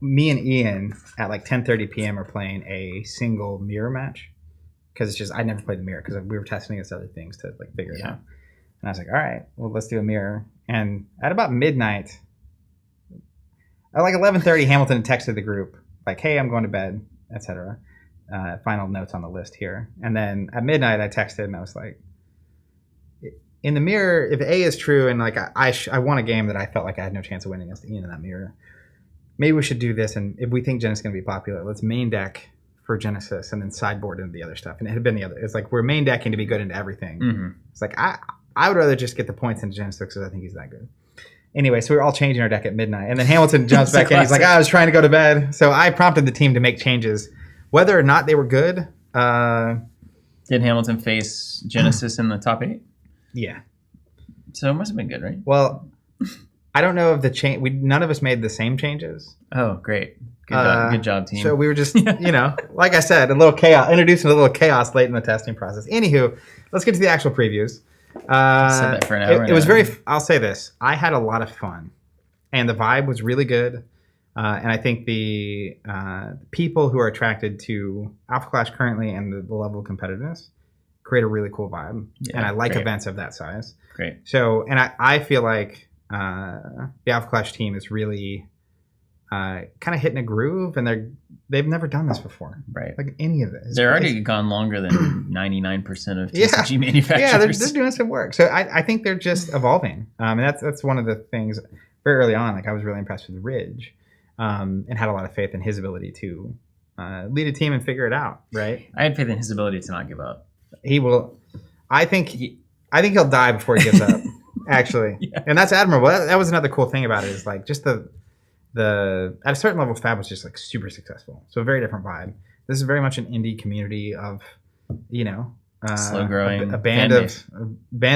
me and Ian at like 10:30 p.m. are playing a single mirror match. Because it's just, I never played the mirror because we were testing against other things to like figure it out. And I was like, all right, well, let's do a mirror. And at about midnight, at like 11:30, Hamilton texted the group like, hey, I'm going to bed, etc. Final notes on the list here. And then at midnight, I texted and I was like, in the mirror, if A is true and like I won a game that I felt like I had no chance of winning against Ian in that mirror, maybe we should do this. And if we think Genesis is going to be popular, let's main deck for Genesis and then sideboard into the other stuff. And it had been the other. It's like we're main decking to be good into everything. Mm-hmm. It's like I would rather just get the points into Genesis because I think he's that good. Anyway, so we were all changing our deck at midnight. And then Hamilton jumps back in. He's like, I was trying to go to bed. So I prompted the team to make changes. Whether or not they were good. Did Hamilton face Genesis in the top 8? Yeah. So it must have been good, right? Well, I don't know if the change. None of us made the same changes. Oh, great. Good job, team. So we were just, like I said, introducing a little chaos late in the testing process. Anywho, let's get to the actual previews. Said that for an hour. It was I'll say this. I had a lot of fun. And the vibe was really good. And I think the people who are attracted to Alpha Clash currently and the level of competitiveness create a really cool vibe. Yeah, and I like events of that size. Great. So, and I feel like the Alpha Clash team is really kind of hitting a groove, and they've never done this before, right? Like any of this. They're already gone longer than 99% of TCG manufacturers. Yeah, they're doing some work. So I think they're just evolving, and that's one of the things very early on. Like I was really impressed with Ridge, and had a lot of faith in his ability to lead a team and figure it out. Right. I had faith in his ability to not give up. He will. I think he'll die before he gives up. Actually, yeah. And that's admirable. That was another cool thing about it is like just the at a certain level, Fab was just like super successful. So a very different vibe. This is very much an indie community of, slow growing a band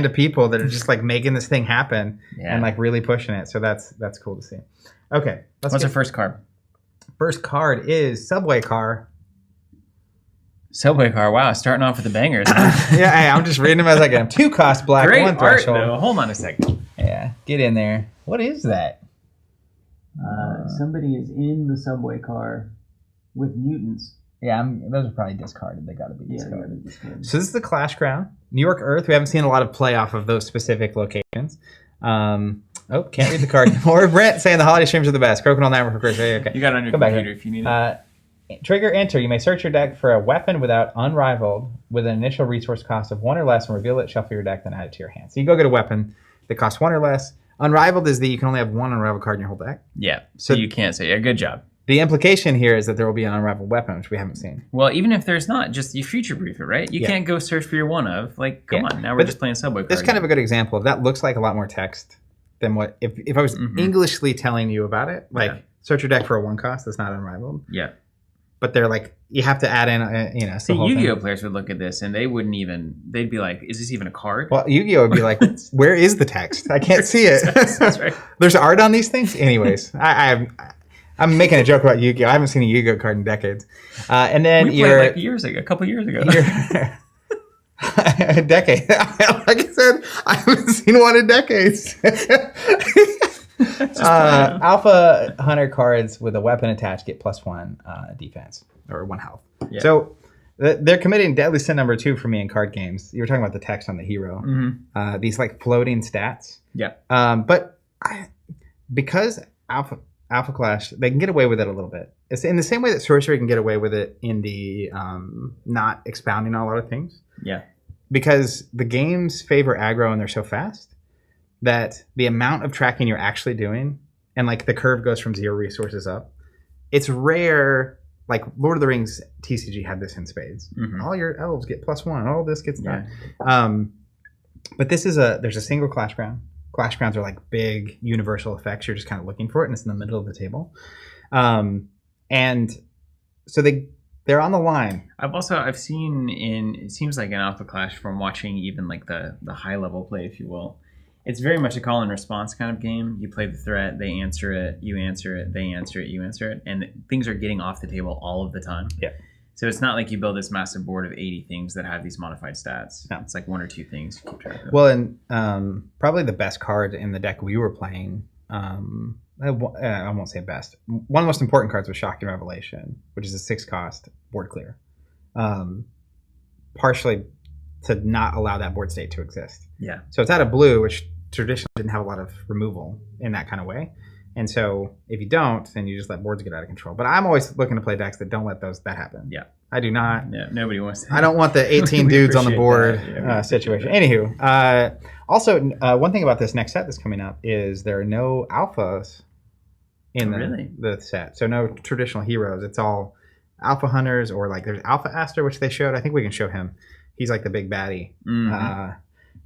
of people that are just like making this thing happen and like really pushing it. So that's cool to see. Okay, what's our first card? First card is Subway Car. Subway Car. Wow, starting off with the bangers. Yeah, hey, I'm just reading them as I get them. 2 cost black, great 1 art, threshold. though. Hold on a second. Yeah, get in there. What is that? Somebody is in the subway car with mutants. Yeah, those are probably discarded. They got to be discarded. So this is the Clash Crown. New York Earth. We haven't seen a lot of play off of those specific locations. Can't read the card. Or Brent saying the holiday streams are the best. Crokinole now for Chris. Okay. You got it on your computer if you need it. Trigger enter. You may search your deck for a weapon without Unrivaled with an initial resource cost of 1 or less and reveal it, shuffle your deck, then add it to your hand. So you go get a weapon that costs 1 or less. Unrivaled is you can only have 1 unrivaled card in your whole deck. Yeah. So you can't say, yeah, good job. The implication here is that there will be an unraveled weapon, which we haven't seen. Well, even if there's not, just you future brief it, right? You can't go search for your one of. Like, come on, now we're just playing Subway. This is kind of a good example of that. Looks like a lot more text than what if I was Englishly telling you about it. Like, search your deck for a 1 cost that's not unrivaled. Yeah. But they're like, you have to add in, you know. See, Yu-Gi-Oh players would look at this and they wouldn't even. They'd be like, "Is this even a card?" Well, Yu-Gi-Oh would be like, "Where is the text? I can't see it." That's right. There's art on these things, anyways. I'm making a joke about Yu-Gi-Oh. I haven't seen a Yu-Gi-Oh card in decades. And then we played like years ago, a couple years ago. A decade. Like I said, I haven't seen one in decades. Alpha Hunter cards with a weapon attached get +1 defense or 1 health. Yeah. So they're committing deadly sin number 2 for me in card games. You were talking about the text on the hero. These like floating stats. Yeah. But because Alpha Clash, they can get away with it a little bit. It's in the same way that Sorcery can get away with it in the not expounding on a lot of things. Yeah. Because the games favor aggro and they're so fast that the amount of tracking you're actually doing, and like the curve goes from 0 resources up. It's rare. Like Lord of the Rings TCG had this in spades. All your elves get +1. All this gets done. But this is there's a single Clash Ground. Clash Grounds are like big universal effects. You're just kind of looking for it, and it's in the middle of the table. And so they're on the line. I've seen it seems like an Alpha Clash from watching even like the high level play, if you will. It's very much a call and response kind of game. You play the threat, they answer it, you answer it, they answer it, you answer it, and things are getting off the table all of the time. Yeah. So it's not like you build this massive board of 80 things that have these modified stats. No. It's like 1 or 2 things you keep track of. Well, and probably the best card in the deck we were playing, I won't say best. One of the most important cards was Shocking Revelation, which is a 6 cost board clear. Partially to not allow that board state to exist. Yeah. So it's out of blue, which traditionally didn't have a lot of removal in that kind of way. And so if you don't, then you just let boards get out of control. But I'm always looking to play decks that don't let that happen. Yeah. I do not. Yeah, nobody wants to. I don't want the 18 dudes on the board situation. Anywho, also, one thing about this next set that's coming up is there are no alphas in the set. So no traditional heroes. It's all Alpha Hunters, or like there's Alpha Aster, which they showed. I think we can show him. He's like the big baddie.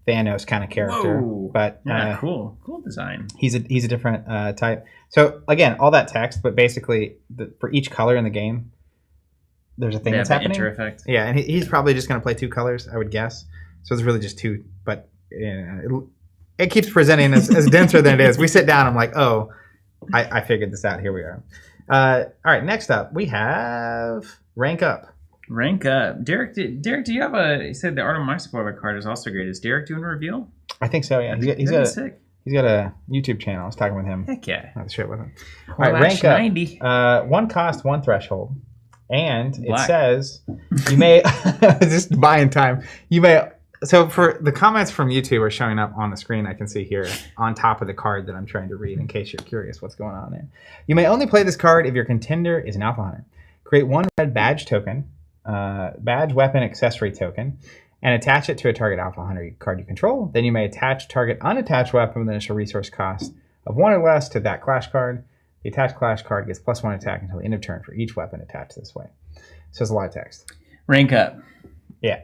Thanos kind of character. Whoa. But cool design. He's a different type. So again, all that text, but basically for each color in the game, there's a thing that's happening. Inter effect. Yeah, and he's probably just going to play 2 colors, I would guess. So it's really just 2, but it keeps presenting as denser than it is. We sit down, I'm like, oh, I figured this out. Here we are. All right, next up we have Rank Up. Rank Up. Derek, do you have you said the Art of My Spoiler card is also great. Is Derek doing a reveal? I think so, yeah. He's got a YouTube channel. I was talking with him. Heck yeah. I have to share it with him. All right, Rank 90. Up. 1 cost, 1 threshold. And it says you may, just buying time, you may, so for the comments from YouTube are showing up on the screen, I can see here on top of the card that I'm trying to read in case you're curious what's going on there. You may only play this card if your contender is an Alpha Hunter. Create 1 red badge token, badge weapon accessory token, and attach it to a target Alpha Hunter card you control. Then you may attach target unattached weapon with an initial resource cost of 1 or less to that Clash card. The attached Clash card gets +1 attack until the end of turn for each weapon attached this way. So it's a lot of text. Rank Up. Yeah.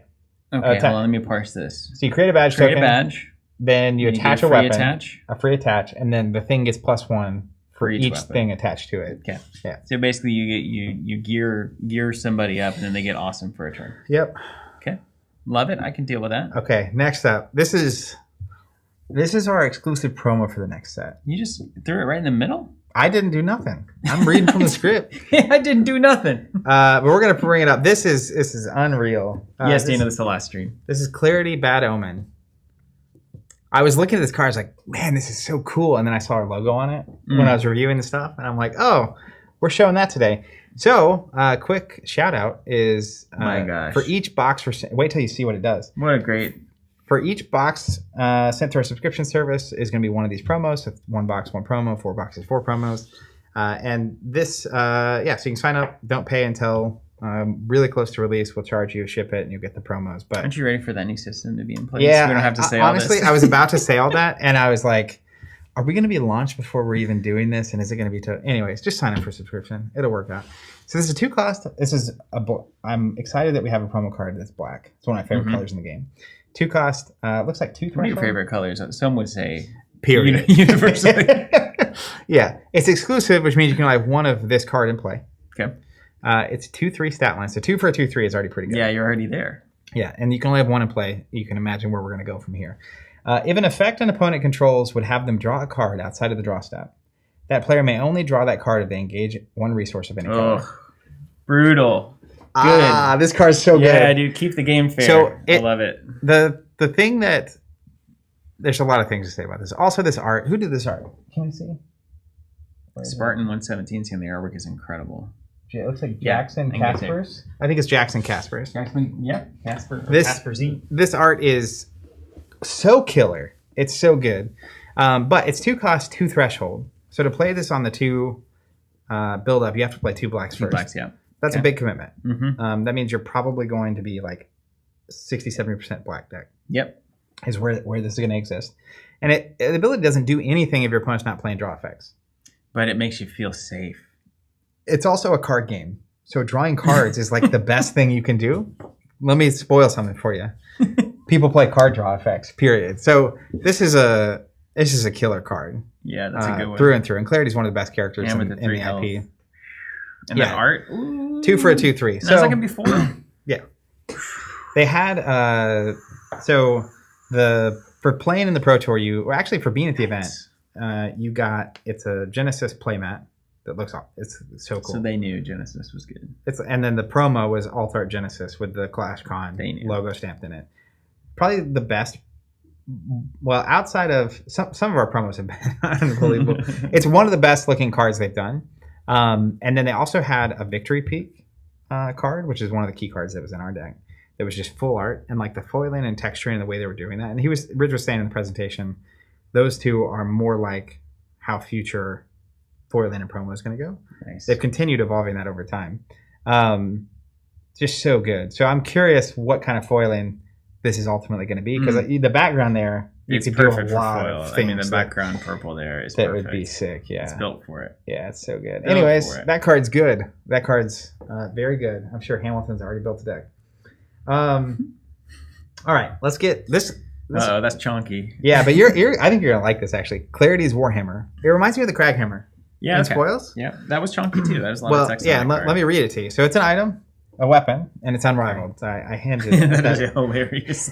Okay, hold on, let me parse this. So you create a badge token. Badge. Then you attach a weapon. A free attach, and then the thing gets +1 for each thing attached to it. Okay. Yeah. So basically you gear somebody up and then they get awesome for a turn. Yep. Okay. Love it. I can deal with that. Okay, next up. This is our exclusive promo for the next set. You just threw it right in the middle? I didn't do nothing. I'm reading from the script. I didn't do nothing. But we're gonna bring it up. This is unreal. Yes, Dana, this is the last stream. This is Clarity Bad Omen. I was looking at this card. I was like, man, this is so cool. And then I saw our logo on it when I was reviewing the stuff, and I'm like, oh, we're showing that today. So, quick shout out is my gosh. For each box. Wait till you see what it does. What a great. For each box sent to our subscription service is going to be one of these promos. So 1 box, 1 promo, 4 boxes, 4 promos. And this, so you can sign up. Don't pay until really close to release. We'll charge you, ship it, and you'll get the promos. But aren't you ready for that new system to be in place? Yeah, we don't have to say all this. Honestly, I was about to say all that, and I was like, are we going to be launched before we're even doing this? And is it going to be anyways, just sign up for subscription. It'll work out. So this is a 2 cost. I'm excited that we have a promo card that's black. It's one of my favorite colors in the game. 2 cost. Looks like 2 threshold. What are your favorite colors? Some would say period. Universally. Yeah. It's exclusive, which means you can only have one of this card in play. Okay. It's 2/3 stat line. So 2 for a 2/3 is already pretty good. Yeah, you're already there. Yeah, and you can only have one in play. You can imagine where we're going to go from here. If an effect an opponent controls would have them draw a card outside of the draw step, that player may only draw that card if they engage one resource of any color. Brutal. Good. This card's so good. Yeah, dude, keep the game fair. So I love it. The thing that... There's a lot of things to say about this. Also, this art. Who did this art? Can we see? Spartan 117 saying the artwork is incredible. It looks like Jackson Caspers. I think it's Jackson Caspers. Casper. Casper Z. This art is so killer. It's so good. But it's 2 cost, 2 threshold. So to play this on the 2 build up, you have to play 2 blacks first. 2 blacks, yeah. That's a big commitment. Mm-hmm. That means you're probably going to be like 60-70% black deck. Yep. Is where this is going to exist. And the ability doesn't do anything if your opponent's not playing draw effects. But it makes you feel safe. It's also a card game. So drawing cards is like the best thing you can do. Let me spoil something for you. People play card draw effects, period. So this is a killer card. Yeah, that's a good one. Through and through. And Clarity's one of the best characters in the IP. And the art? Ooh. 2 for a 2/3. So, like it before. Yeah. They had for playing in the Pro Tour, for being at the event, it's a Genesis playmat that it's so cool. So they knew Genesis was good. And then the promo was Alt Art Genesis with the ClashCon logo stamped in it. Probably the best. Well, outside of some of our promos have been unbelievable. It's one of the best looking cards they've done. And then they also had a Victory Peak card, which is one of the key cards that was in our deck. It was just full art, and like the foiling and texturing and the way they were doing that. And Ridge was saying in the presentation, those 2 are more like how future foiling and promo is going to go. Nice. They've continued evolving that over time. Just so good. So I'm curious what kind of foiling this is ultimately going to be, because the background there, you could do a lot of things. I mean, the background purple there is that perfect. would be sick. Yeah, it's built for it. Yeah, it's so good. Anyways, that card's good. That card's very good. I'm sure Hamilton's already built a deck. All right, let's get this. Oh, that's chunky. Yeah, but I think you're gonna like this actually. Clarity's Warhammer. It reminds me of the Craghammer. Yeah, in spoils. Yeah, that was chunky too. That was a lot of text. Yeah, let me read it to you. So it's an item, a weapon, and it's unrivaled. I handed it. That is hilarious.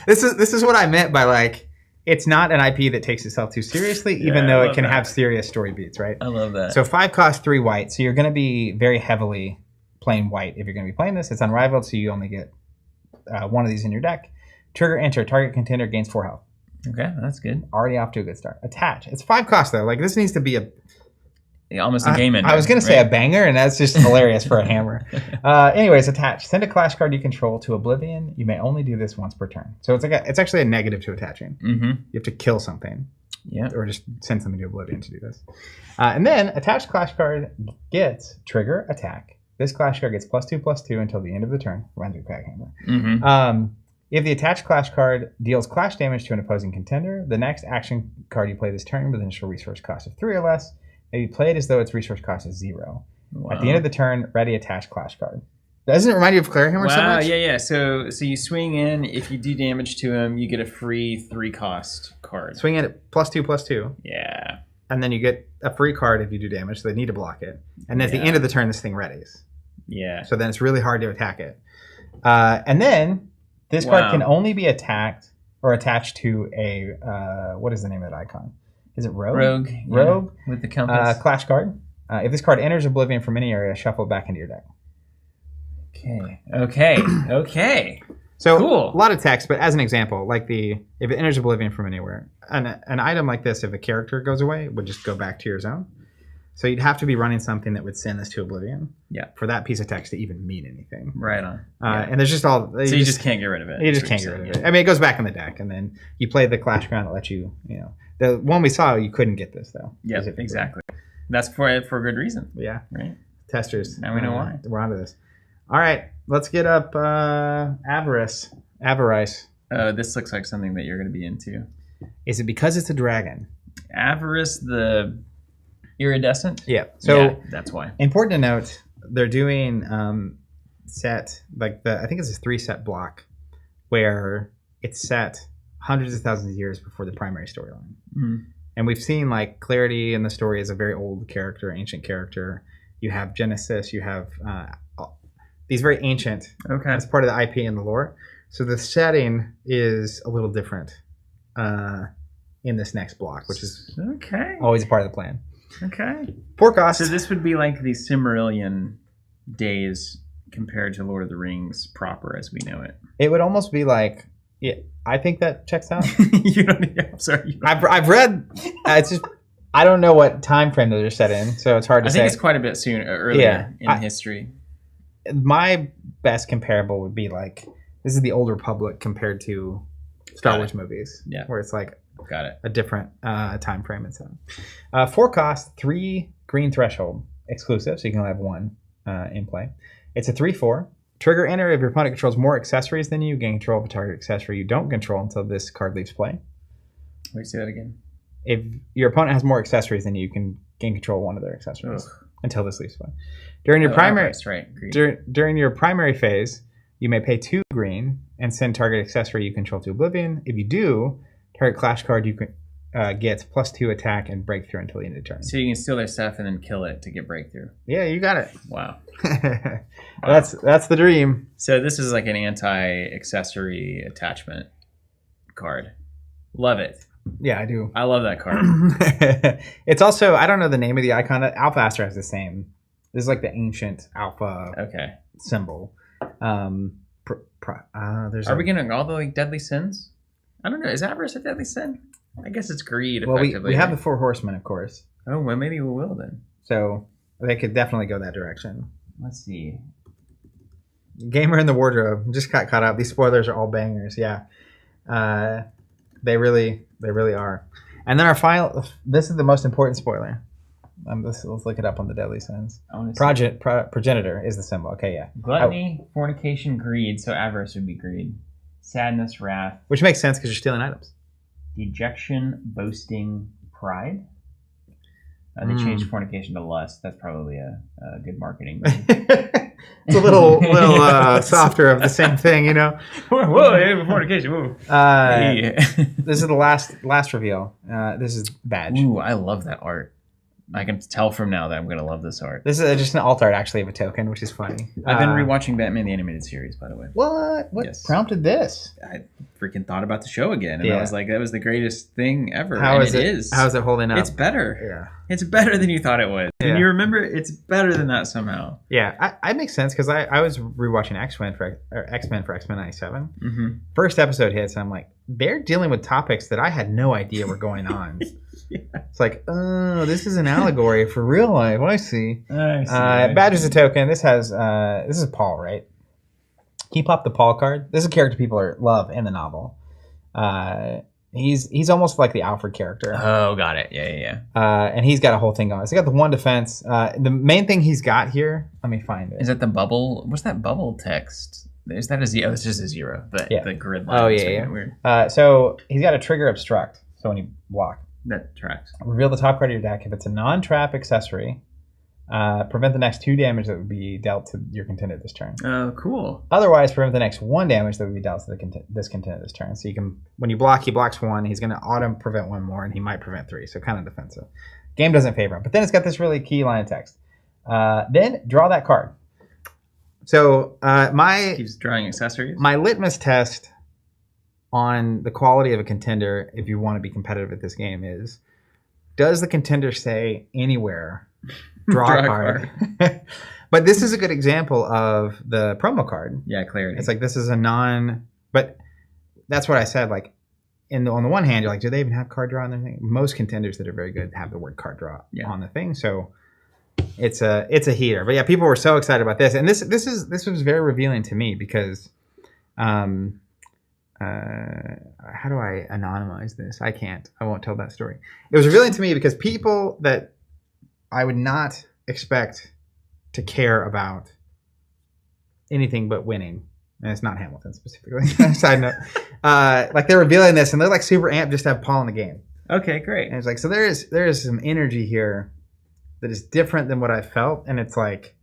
This is what I meant by like, it's not an IP that takes itself too seriously, even though it can have serious story beats, right? I love that. So 5 cost, 3 white. So you're going to be very heavily playing white if you're going to be playing this. It's unrivaled, so you only get one of these in your deck. Trigger, enter. Target contender gains 4 health. Okay, that's good. Already off to a good start. Attach. It's 5 cost though. Like this needs to be almost a game ender. I was going to say a banger, and that's just hilarious for a hammer. Anyways, attach. Send a clash card you control to Oblivion. You may only do this once per turn. So it's actually a negative to attaching. Mm-hmm. You have to kill something. Yeah. Or just send something to Oblivion to do this. And then attached clash card gets trigger attack. This clash card gets +2/+2 until the end of the turn. Reminds me of Crackhammer. Mm-hmm. If the attached clash card deals clash damage to an opposing contender, the next action card you play this turn with an initial resource cost of 3 or less may be played as though its resource cost is 0. Wow. At the end of the turn, ready attached clash card. Doesn't it remind you of Clarehammer so much? Yeah. So you swing in. If you do damage to him, you get a free 3 cost card. Swing in at +2/+2. Yeah. And then you get a free card if you do damage, so they need to block it. And at the end of the turn, this thing readies. Yeah. So then it's really hard to attack it. And then this card can only be attacked or attached to a, what is the name of that icon? Is it Rogue? Rogue. Rogue. Yeah, with the compass. Clash card. If this card enters Oblivion from any area, shuffle it back into your deck. Okay. So cool. A lot of text, but as an example, like if it enters Oblivion from anywhere, an item like this, if a character goes away, would just go back to your zone. So you'd have to be running something that would send this to Oblivion. Yeah. For that piece of text to even mean anything. Right on. And there's just all. So you just can't get rid of it. You just can't get rid of it. I mean, it goes back in the deck, and then you play the Clash ground that lets you. The one we saw, you couldn't get this though. Yeah, exactly. That's for a good reason. Yeah. Right. Testers. Now we know why. We're onto this. All right, let's get up Avarice. This looks like something that you're going to be into. Is it because it's a dragon? Avarice the iridescent? Yeah. So yeah, that's why. important to note, they're doing set like I think it's a 3-set block where it's set hundreds of thousands of years before the primary storyline. Mm. And we've seen like Clarity in the story is a very old character, ancient character. You have Genesis, you have these very ancient as part of the IP and the lore. So the setting is a little different in this next block, which is always a part of the plan. Okay. Forecast. So this would be like the Silmarillion days compared to Lord of the Rings proper as we know it. It would almost be like, yeah, I think that checks out. You don't. I'm sorry. I've read. It's just I don't know what time frame those are set in, so it's hard to say. I think it's quite a bit earlier in history. My best comparable would be like this is the Old Republic compared to Star Wars movies, where it's like a different time frame and so on. 4 cost, 3 green threshold exclusive, so you can only have 1 in play. It's a 3/4. Trigger enter if your opponent controls more accessories than you. Gain control of a target accessory you don't control until this card leaves play. Wait, say that again. If your opponent has more accessories than you, can gain control of one of their accessories until this leaves play. During your during your primary phase, you may pay 2 green and send target accessory you control to oblivion. If you do, target clash card you can gets +2 attack and breakthrough until the end of the turn. So you can steal their stuff and then kill it to get breakthrough. Yeah, you got it. Wow. That's the dream. So this is like an anti-accessory attachment card. Love it. Yeah, I do. I love that card. It's also, I don't know the name of the icon. Alpha Astra has the same. This is like the ancient alpha symbol. Are we getting all the like deadly sins? I don't know. Is avarice a deadly sin? I guess it's greed. Well, we have the 4 horsemen, of course. Oh, well, maybe we will then. So they could definitely go that direction. Let's see. Gamer in the Wardrobe just got caught up. These spoilers are all bangers. Yeah, they really are. And then our final. This is the most important spoiler. Let's look it up on the deadly sins. Progenitor is the symbol. Okay, yeah. Gluttony, fornication, greed. So avarice would be greed. Sadness, wrath. Which makes sense because you're stealing items. Dejection, boasting, pride. They changed fornication to lust. That's probably a good marketing move. It's a little softer of the same thing, you know. Whoa, fornication. Whoa. This is the last reveal. This is Badge. Ooh, I love that art. I can tell from now that I'm going to love this art. This is just an alt art, actually, of a token, which is funny. I've been rewatching Batman the Animated Series, by the way. What prompted this? I freaking thought about the show again, and I was like, that was the greatest thing ever. How is it? How's it holding up? It's better. Yeah. It's better than you thought it was. Yeah. And you remember, it's better than that somehow. Yeah, I makes sense, because I was rewatching X-Men for X-Men 97. Mm-hmm. First episode hits, and I'm like, they're dealing with topics that I had no idea were going on. Yeah. It's like, oh, this is an allegory for real life. I see. Badge is a token. This is Paul, right? Can you pop the Paul card? This is a character people love in the novel. He's almost like the Alfred character. Oh, got it. Yeah. And he's got a whole thing going. So he got the 1 defense. The main thing he's got here, let me find it. Is that the bubble? What's that bubble text? Is that a 0? It's just a 0. The grid line. Oh, yeah. Weird. So he's got a trigger obstruct. So when you block. That tracks. Reveal the top card of your deck. If it's a non-trap accessory, prevent the next 2 damage that would be dealt to your contender this turn. Oh, cool. Otherwise, prevent the next 1 damage that would be dealt to this contender this turn. So you can, when you block, he blocks 1. He's going to auto prevent 1 more, and he might prevent 3. So kind of defensive. Game doesn't favor him. But then it's got this really key line of text. Then draw that card. So keeps drawing accessories. My litmus test on the quality of a contender, if you want to be competitive at this game, is does the contender say anywhere draw a card? But this is a good example of the promo card. Yeah, Clarity. It's like this is but that's what I said. Like on the one hand, you're like, do they even have card draw on their thing? Most contenders that are very good have the word card draw on the thing. So it's a heater. But yeah, people were so excited about this, and this was very revealing to me because. How do I anonymize this? I can't. I won't tell that story. It was revealing to me because people that I would not expect to care about anything but winning, and it's not Hamilton specifically. Side note, like they're revealing this, and they're like super amped just to have Paul in the game. Okay, great. And it's like, so there is some energy here that is different than what I felt, and it's like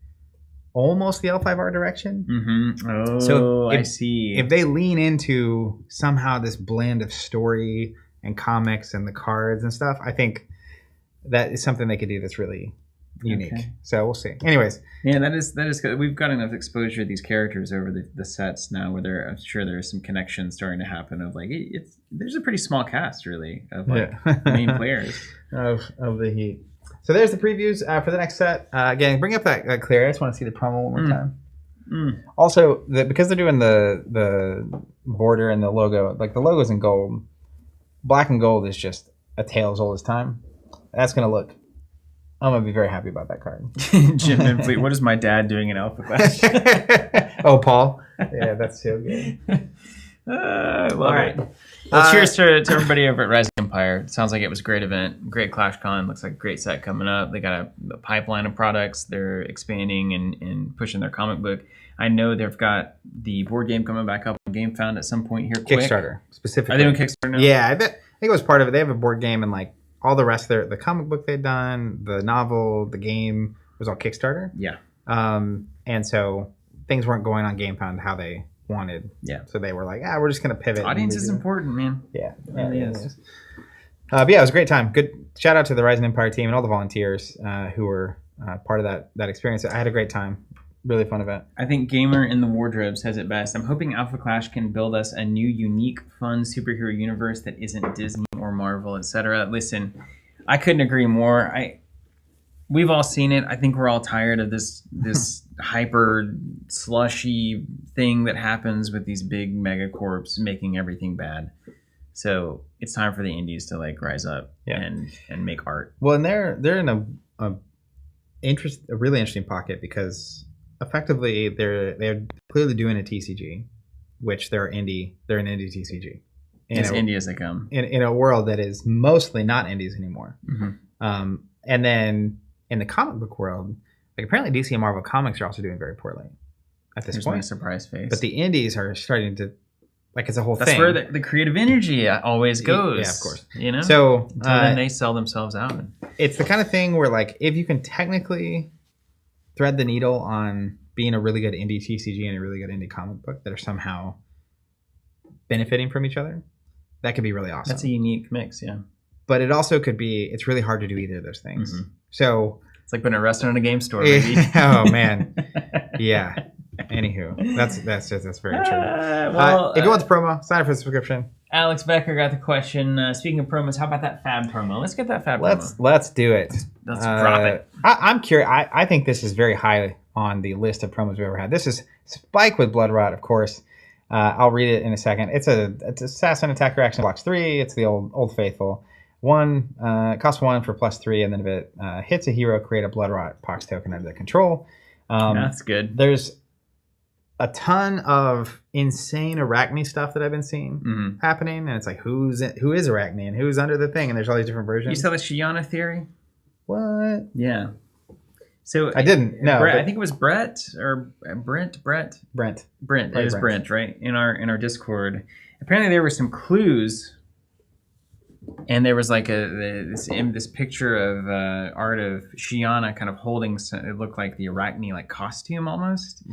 almost the L5R direction. Mm-hmm. Oh, So I see. If they lean into somehow this blend of story and comics and the cards and stuff, I think that is something they could do that's really unique. Okay. So we'll see. Anyways, yeah, that is good. We've got enough exposure to these characters over the sets now, where I'm sure there's some connections starting to happen. Of like, there's a pretty small cast really of like main players of the Heat. So there's the previews for the next set. Again, bring up that clear. I just want to see the promo one more time. Also, because they're doing the border and the logo, like the logo's in gold, black and gold is just a tale as old as time. That's gonna look. I'm gonna be very happy about that card. Jim Van Fleet. What is my dad doing in Alpha Clash? Oh, Paul. Yeah, that's so good. All right. Well, cheers to everybody over at Rising Empire. It sounds like it was a great event, great ClashCon. Looks like a great set coming up. They got a pipeline of products. They're expanding and pushing their comic book. I know they've got the board game coming back up on GameFound at some point here. Quick. Kickstarter specifically. Are they doing Kickstarter now? Yeah, I think it was part of it. They have a board game and like all the rest of the comic book they've done, the novel, the game was all Kickstarter. Yeah. And so things weren't going on GameFound how they wanted. Yeah. So they were like, we're just going to pivot. Audience is important, man. Yeah. It really is. But yeah, it was a great time. Good shout out to the Rising Empire team and all the volunteers who were part of that experience. I had a great time. Really fun event. I think Gamer in the Wardrobe says it best. I'm hoping Alpha Clash can build us a new, unique, fun superhero universe that isn't Disney or Marvel, etc. Listen, I couldn't agree more. We've all seen it. I think we're all tired of this hyper slushy thing that happens with these big megacorps making everything bad. So it's time for the indies to like rise up and make art. Well, and they're in a really interesting pocket because effectively they're clearly doing a TCG, which they're an indie TCG. As indie as they come. In a world that is mostly not indies anymore. Mm-hmm. And then in the comic book world, like apparently DC and Marvel Comics are also doing very poorly at this point. My surprise face. But the indies are starting to, like, it's a whole That's thing. where the creative energy always goes. Yeah, of course. You know? So then they sell themselves out. It's the kind of thing where, like, if you can technically thread the needle on being a really good indie TCG and a really good indie comic book that are somehow benefiting from each other, that could be really awesome. That's a unique mix, yeah. But it also could be, it's really hard to do either of those things. Mm-hmm. So it's like being a restaurant and a game store, baby. Oh, man. Yeah. Anywho, that's very true. Well, if you want the promo, sign up for the subscription. Alex Becker got the question. Speaking of promos, how about that Fab promo? Let's get that Fab promo. Let's do it. Let's drop it. I'm curious. I think this is very high on the list of promos we've ever had. This is Spike with Blood Rot, of course. I'll read it in a second. It's assassin attacker action blocks 3. It's the old faithful. Cost 1 for +3, and then if it hits a hero, create a Blood Rot Pox token under their control. That's good. There's a ton of insane Arachne stuff that I've been seeing happening, and it's like who is Arachne and who's under the thing, and there's all these different versions. You saw the Shiana theory? What? Yeah. So I didn't. No, I think it was Brett or Brent. Brent. It was Brent, right? In our Discord. Apparently there were some clues, and there was like this picture of art of Shiana kind of holding. It looked like the Arachne like costume almost.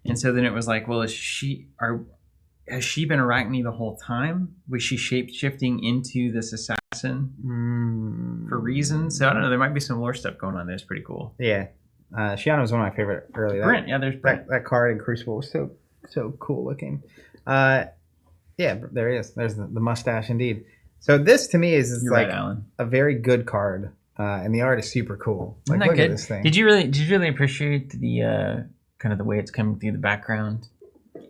And so then it was like, well, has she been Arachne the whole time? Was she shape-shifting into this assassin for reasons? So I don't know. There might be some lore stuff going on there. It's pretty cool. Yeah. Shiana was one of my favorite early. Brent, there's Brent. That card in Crucible was so cool looking. Yeah, there he is. There's the mustache indeed. So this to me is You're like right, a very good card, and the art is super cool. Isn't like, that look good? At this thing. Did you really appreciate the kind of the way it's coming through the background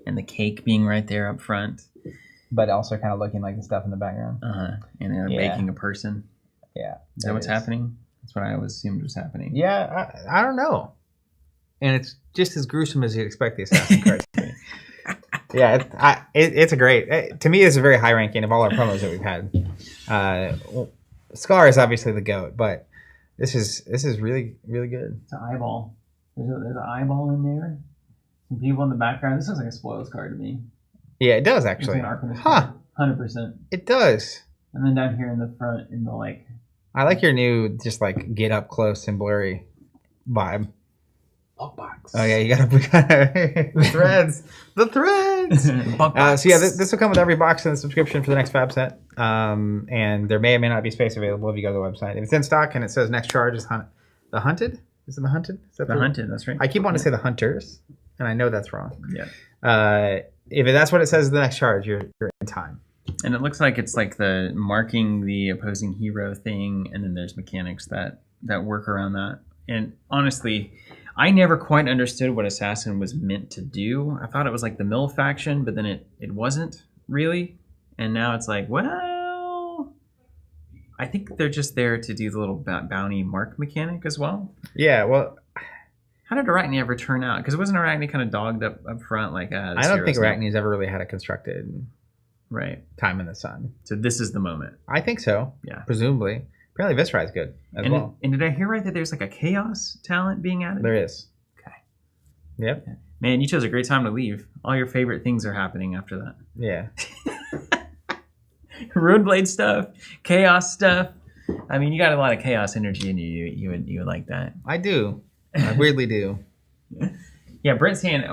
and the cake being right there up front, but also kind of looking like the stuff in the background? And they're baking a person. Yeah, is that what's happening? That's what I always assumed was happening. Yeah, I don't know. And it's just as gruesome as you'd expect the assassin cards to be. Yeah, it's a great. To me, it's a very high ranking of all our promos that we've had. Scar is obviously the GOAT, but this is really, really good. It's an eyeball. There's an eyeball in there. Some people in the background. This looks like a spoils card to me. Yeah, it does actually. It's like an Arcanist card. 100%. It does. And then down here in the front, in the like. I like your new, just like get up close and blurry vibe. Bulkbox. Oh yeah, you gotta the threads. Bulkbox. So yeah, this will come with every box and the subscription for the next Fab set. And there may or may not be space available if you go to the website. If it's in stock and it says next charge is the hunted. Is it the hunted? Is that the hunted? That's right. I keep wanting to say the hunters, and I know that's wrong. Yeah. If that's what it says, the next charge, you're in time. And it looks like it's like the marking the opposing hero thing, and then there's mechanics that work around that. And honestly, I never quite understood what Assassin was meant to do. I thought it was like the Mill faction, but then it wasn't really. And now it's like, well, I think they're just there to do the little bounty mark mechanic as well. Yeah, well, how did Arachne ever turn out? Because wasn't Arachne kind of dogged up front? Like, I don't think Arachne's ever really had a constructed time in the sun. So this is the moment. I think so. Yeah. Presumably. Apparently Viscerai's good as well. And did I hear right that there's like a chaos talent being added? There is. Okay. Yep. Man, you chose a great time to leave. All your favorite things are happening after that. Yeah. Runeblade stuff, chaos stuff. I mean, you got a lot of chaos energy in you. You would like that. I do. I weirdly do. Yeah, Brent's saying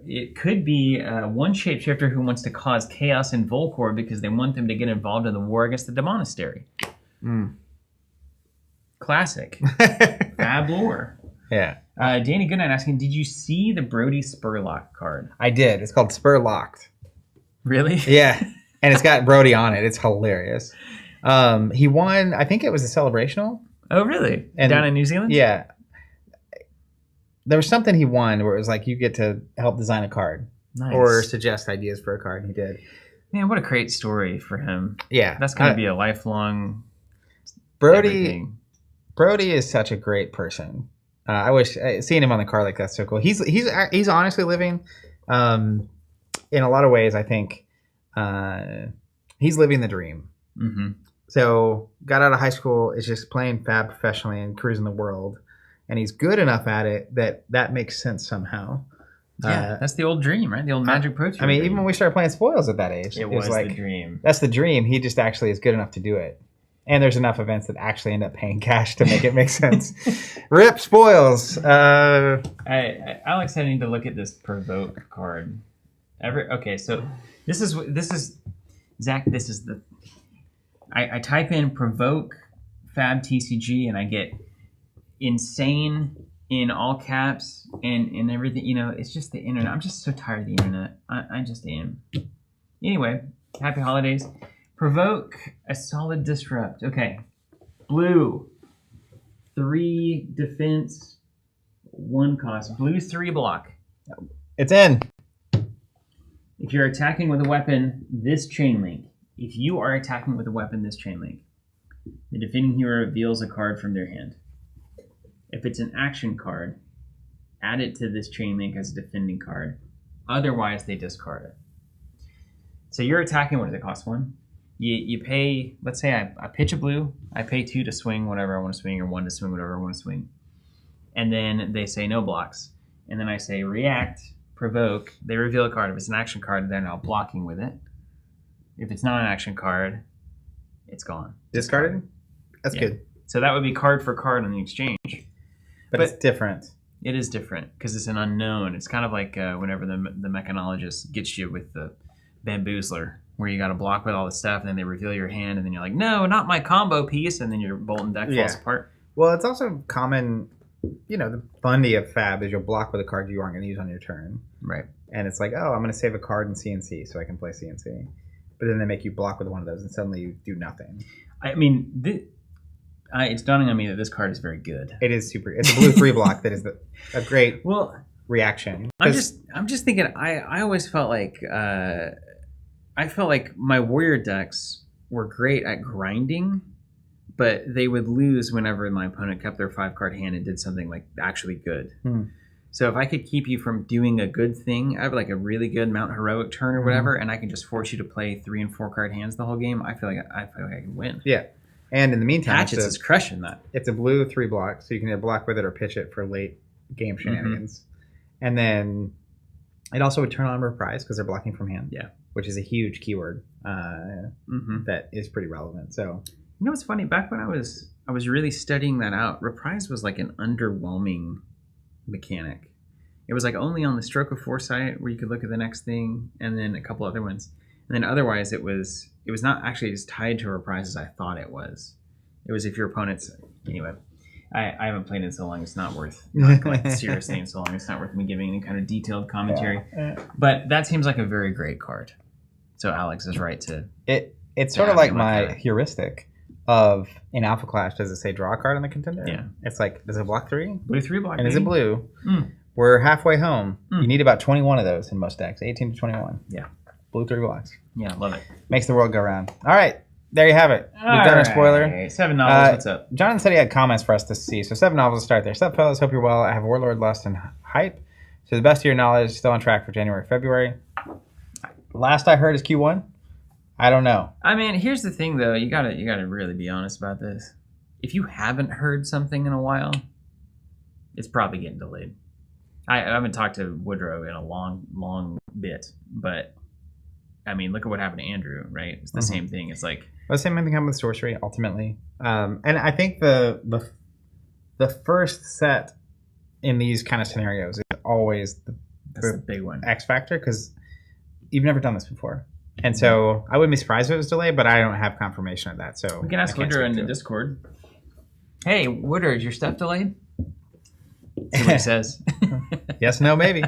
it could be one shapeshifter who wants to cause chaos in Volcor because they want them to get involved in the war against the Demonastery. Classic. Fab lore. Yeah. Danny Goodnight asking, did you see the Brody Spurlock card? I did. It's called Spur Locked. Really? Yeah. And it's got Brody on it. It's hilarious. He won, I think it was a celebrational. Oh, really? And down in New Zealand? Yeah. There was something he won where it was like you get to help design a card. Nice. Or suggest ideas for a card. And he did. Man, what a great story for him. Yeah. That's going to be a lifelong Brody is such a great person. I wish seeing him on the card like that's so cool. He's honestly living in a lot of ways. I think he's living the dream. Mm-hmm. So got out of high school, is just playing Fab professionally and cruising the world, and he's good enough at it that makes sense somehow. Yeah, that's the old dream, right? The old Magic Pro Tour. I mean, even when we started playing Spoils at that age, it was like, the dream. That's the dream. He just actually is good enough to do it. And there's enough events that actually end up paying cash to make it make sense. Rip Spoils. Alex said I need to look at this Provoke card. Okay, so this is Zach. This is the. I type in Provoke Fab TCG and I get insane in all caps and everything. You know, it's just the internet. I'm just so tired of the internet. I just am. Anyway, happy holidays. Provoke a solid disrupt. Okay. Blue. 3 defense, 1 cost. Blue 3 block. It's in. If you're attacking with a weapon, this chain link. If you are attacking with a weapon, this chain link. The defending hero reveals a card from their hand. If it's an action card, add it to this chain link as a defending card. Otherwise, they discard it. So you're attacking, what does it cost? 1? You pay, let's say I pitch a blue, I pay 2 to swing whatever I want to swing, or 1 to swing whatever I want to swing. And then they say no blocks. And then I say react, provoke, they reveal a card. If it's an action card, they're now blocking with it. If it's not an action card, it's gone. Discarded? That's good. So that would be card for card on the exchange. But it's different. It is different because it's an unknown. It's kind of like whenever the mechanologist gets you with the bamboozler, where you got to block with all the stuff, and then they reveal your hand, and then you're like, no, not my combo piece, and then your Bolton deck falls apart. Well, it's also common, the funny of Fab is you'll block with a card you aren't going to use on your turn. Right. And it's like, oh, I'm going to save a card in CNC so I can play CNC. But then they make you block with one of those, and suddenly you do nothing. I mean, it's dawning on me that this card is very good. It is super. It's a blue 3 block that is a great reaction. I'm just thinking. I always felt like my warrior decks were great at grinding, but they would lose whenever my opponent kept their 5-card hand and did something like actually good. So if I could keep you from doing a good thing, I have like a really good Mount Heroic turn or whatever, and I can just force you to play 3 and 4-card hands the whole game. I feel like I can win. Yeah. And in the meantime, Hatchets is crushing that. It's a blue 3 block, so you can either block with it or pitch it for late game shenanigans. And then it also would turn on Reprise because they're blocking from hand. Yeah. which is a huge keyword that is pretty relevant. So, you know what's funny? Back when I was really studying that out, Reprise was like an underwhelming mechanic. It was like only on the Stroke of Foresight where you could look at the next thing, and then a couple other ones. And then otherwise, it was not actually as tied to Reprise as I thought it was. It was if your opponent's anyway. I haven't played in so long. It's not worth like seriously in so long. It's not worth me giving any kind of detailed commentary. Yeah. But that seems like a very great card. So Alex is right to. It's sort of like my heuristic of in Alpha Clash. Does it say draw a card on the contender? Yeah. It's like, does it block 3? Blue 3 block. And is it blue? We're halfway home. You need about 21 of those in most decks. 18 to 21. Yeah. Blue 3 blocks. Yeah, love it. Makes the world go round. All right. There you have it. We've done a spoiler. 7 novels. What's up? Jonathan said he had comments for us to see. So 7 novels to start there. What's up, fellas? Hope you're well. I have Warlord, Lust, and Hype. To the best of your knowledge, still on track for January, February. Last I heard is Q1. I don't know. I mean, here's the thing, though. You gotta really be honest about this. If you haven't heard something in a while, it's probably getting delayed. I haven't talked to Woodrow in a long bit, but I mean, look at what happened to Andrew, right? It's the same thing. It's like the same thing happened with sorcery, ultimately. And I think the first set in these kind of scenarios is always the big one, X factor, because you've never done this before. And so I wouldn't be surprised if it was delayed, but I don't have confirmation of that. So we can ask Woodrow in the Discord. Hey, Woodrow, is your stuff delayed? See what he says. Yes, no, maybe.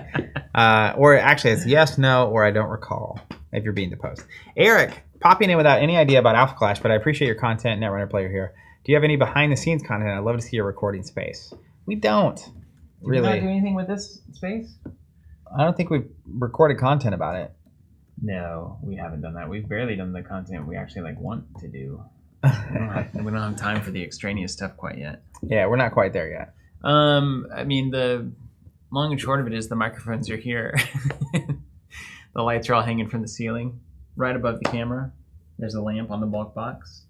Or actually, it's yes, no, or I don't recall if you're being deposed. Eric, popping in without any idea about Alpha Clash, but I appreciate your content, Netrunner player here. Do you have any behind-the-scenes content? I'd love to see your recording space. We don't. Really. Do you not do anything with this space? I don't think we've recorded content about it. No, we haven't done that. We've barely done the content we actually want to do. We don't have time for the extraneous stuff quite yet. Yeah, we're not quite there yet. I mean, the long and short of it is the microphones are here. The lights are all hanging from the ceiling, right above the camera. There's a lamp on the Bulkbox.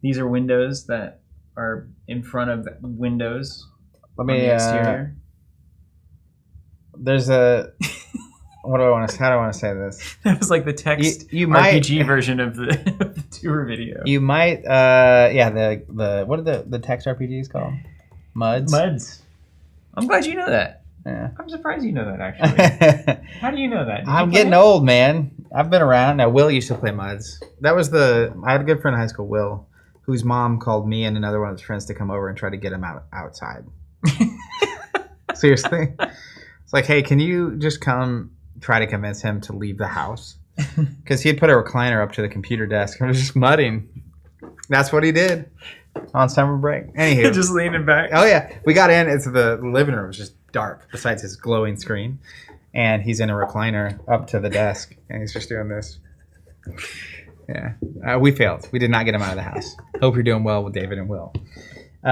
These are windows that are in front of windows. Let me. There's a. What do I want to? How do I want to say this? That was like the text RPG version of the tour video. You might. Yeah. The what are the text RPGs called? Muds. I'm glad you know that. Yeah. I'm surprised you know that, actually. How do you know that? I'm getting old, man. I've been around. Now, Will used to play Muds. That was I had a good friend in high school, Will, whose mom called me and another one of his friends to come over and try to get him outside. Seriously. It's like, hey, can you just come try to convince him to leave the house? Because he had put a recliner up to the computer desk and was just mudding. That's what he did on summer break. Anywho. Just leaning back. Oh, yeah. We got in. It's the living room was just dark besides his glowing screen. And he's in a recliner up to the desk. And he's just doing this. Yeah. We failed. We did not get him out of the house. Hope you're doing well with David and Will. All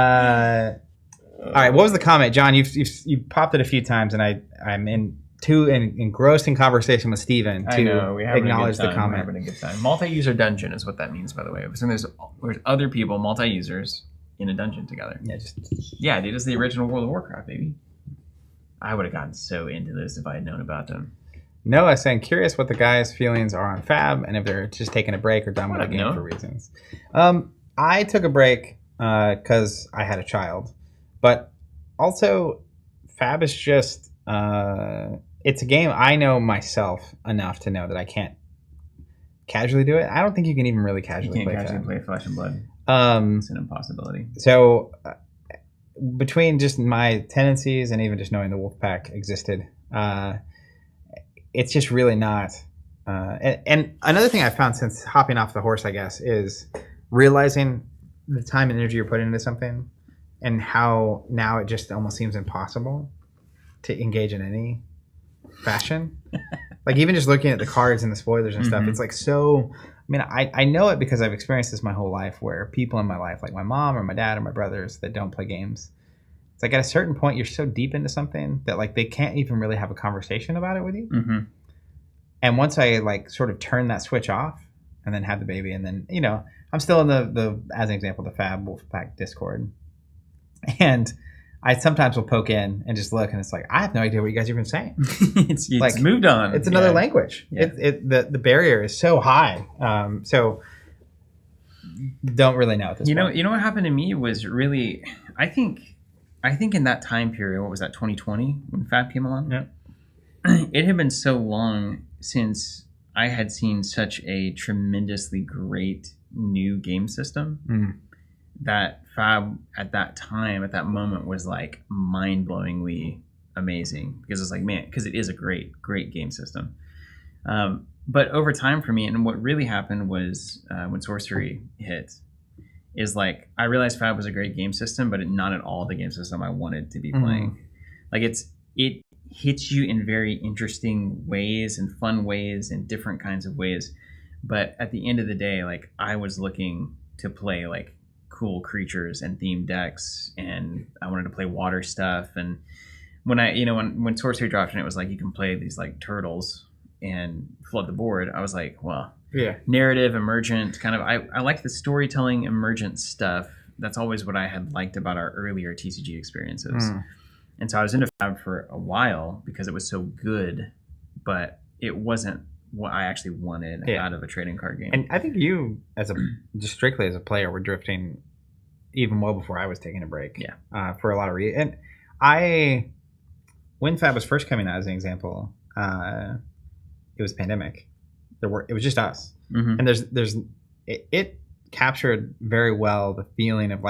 right. What was the comment? John, you've popped it a few times, and I'm engrossed in conversation with Steven to acknowledge the comment. We're having a good time. Multi-user dungeon is what that means, by the way. So there's other people, multi-users, in a dungeon together. Yeah, dude, it's the original World of Warcraft, baby. I would have gotten so into this if I had known about them. Noah saying, curious what the guys' feelings are on Fab and if they're just taking a break or done with the game for reasons. I took a break because I had a child. But also, Fab is just... it's a game I know myself enough to know that I can't casually do it. I don't think you can even really casually play Fab. You can't casually play Flesh and Blood. It's an impossibility. So... between just my tendencies and even just knowing the Wolfpack existed, it's just really not. And another thing I've found since hopping off the horse, I guess, is realizing the time and energy you're putting into something and how now it just almost seems impossible to engage in any fashion. Like even just looking at the cards and the spoilers and stuff, it's like so... I mean, I know it because I've experienced this my whole life where people in my life, like my mom or my dad or my brothers that don't play games, it's like at a certain point you're so deep into something that like they can't even really have a conversation about it with you. Mm-hmm. And once I like sort of turn that switch off and then have the baby and then, you know, I'm still in the as an example, the Fab Wolfpack Discord. And I sometimes will poke in and just look, and it's like, I have no idea what you guys are even saying. It's like, moved on. It's another language. Yeah. The barrier is so high. So don't really know at this point. You know what happened to me was really, I think in that time period, what was that, 2020 when Fab came along? Yeah. It had been so long since I had seen such a tremendously great new game system that Fab at that moment was like mind-blowingly amazing, because it's like, man, because it is a great game system. But over time for me, and what really happened was when Sorcery hit, is like I realized Fab was a great game system, but not at all the game system I wanted to be playing. Like it hits you in very interesting ways and fun ways and different kinds of ways. But at the end of the day, like I was looking to play like cool creatures and themed decks, and I wanted to play water stuff. And when when Sorcery dropped and it was like you can play these like turtles and flood the board, I was like, well, narrative, emergent, kind of I like the storytelling emergent stuff. That's always what I had liked about our earlier TCG experiences. And so I was into Fab for a while because it was so good, but it wasn't what I actually wanted out of a trading card game. And I think you, just strictly as a player, were drifting even well before I was taking a break. For a lot of reasons. And when Fab was first coming out, as an example, it was pandemic. It was just us, and it captured very well the feeling of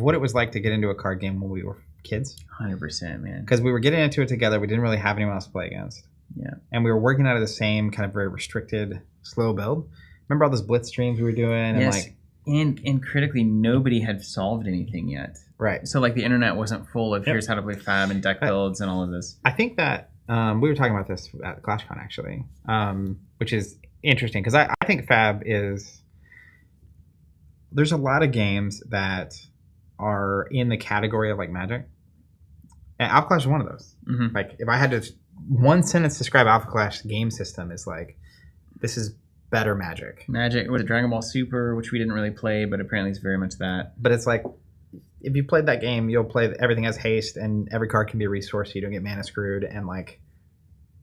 what it was like to get into a card game when we were kids. 100%, man. Because we were getting into it together. We didn't really have anyone else to play against. Yeah. And we were working out of the same kind of very restricted, slow build. Remember all those blitz streams we were doing? Yes. And critically, nobody had solved anything yet. Right. So like the internet wasn't full of here's how to play Fab and deck builds and all of this. I think that we were talking about this at ClashCon actually, which is interesting because I think Fab is. There's a lot of games that are in the category of like Magic, and Alpha Clash is one of those. Like if I had to one sentence describe Alpha Clash game system, is like this is better Magic. Magic with Dragon Ball Super, which we didn't really play, but apparently it's very much that. But it's like if you played that game, you'll play everything has haste, and every card can be a resource, so you don't get mana screwed, and like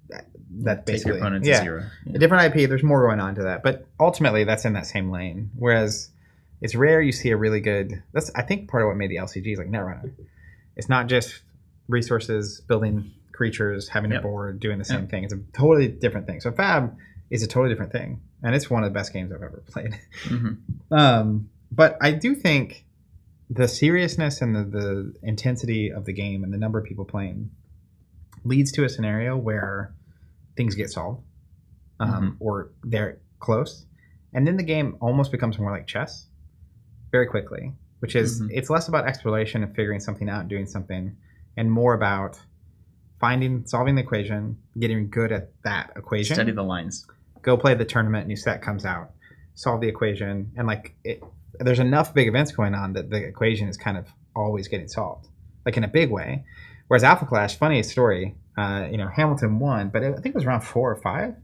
that basically take your opponent to zero. A different IP. There's more going on to that, but ultimately that's in that same lane. Whereas it's rare you see a really good. That's I think part of what made the LCGs like Netrunner. It's not just resources, building creatures, having a board, doing the same thing. It's a totally different thing. So Fab is a totally different thing, and it's one of the best games I've ever played. But I do think the seriousness and the intensity of the game and the number of people playing leads to a scenario where things get solved or they're close, and then the game almost becomes more like chess very quickly, which is it's less about exploration and figuring something out and doing something, and more about solving the equation, getting good at that equation. Study the lines. Go play the tournament, new set comes out, solve the equation, and there's enough big events going on that the equation is kind of always getting solved, like in a big way. Whereas Alpha Clash, funniest story, Hamilton won, but I think it was round 4 or 5.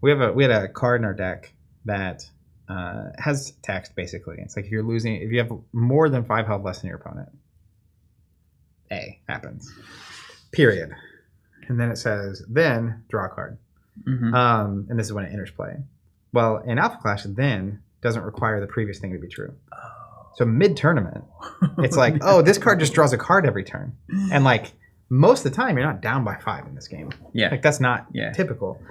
We had a card in our deck that has text basically. It's like if you have more than 5 health less than your opponent, A happens. Period. And then it says, then draw a card. And this is when it enters play. Well, in Alpha Clash, then doesn't require the previous thing to be true. So mid-tournament, it's like, oh, this card just draws a card every turn. And like most of the time, you're not down by 5 in this game. Yeah. Like that's not typical.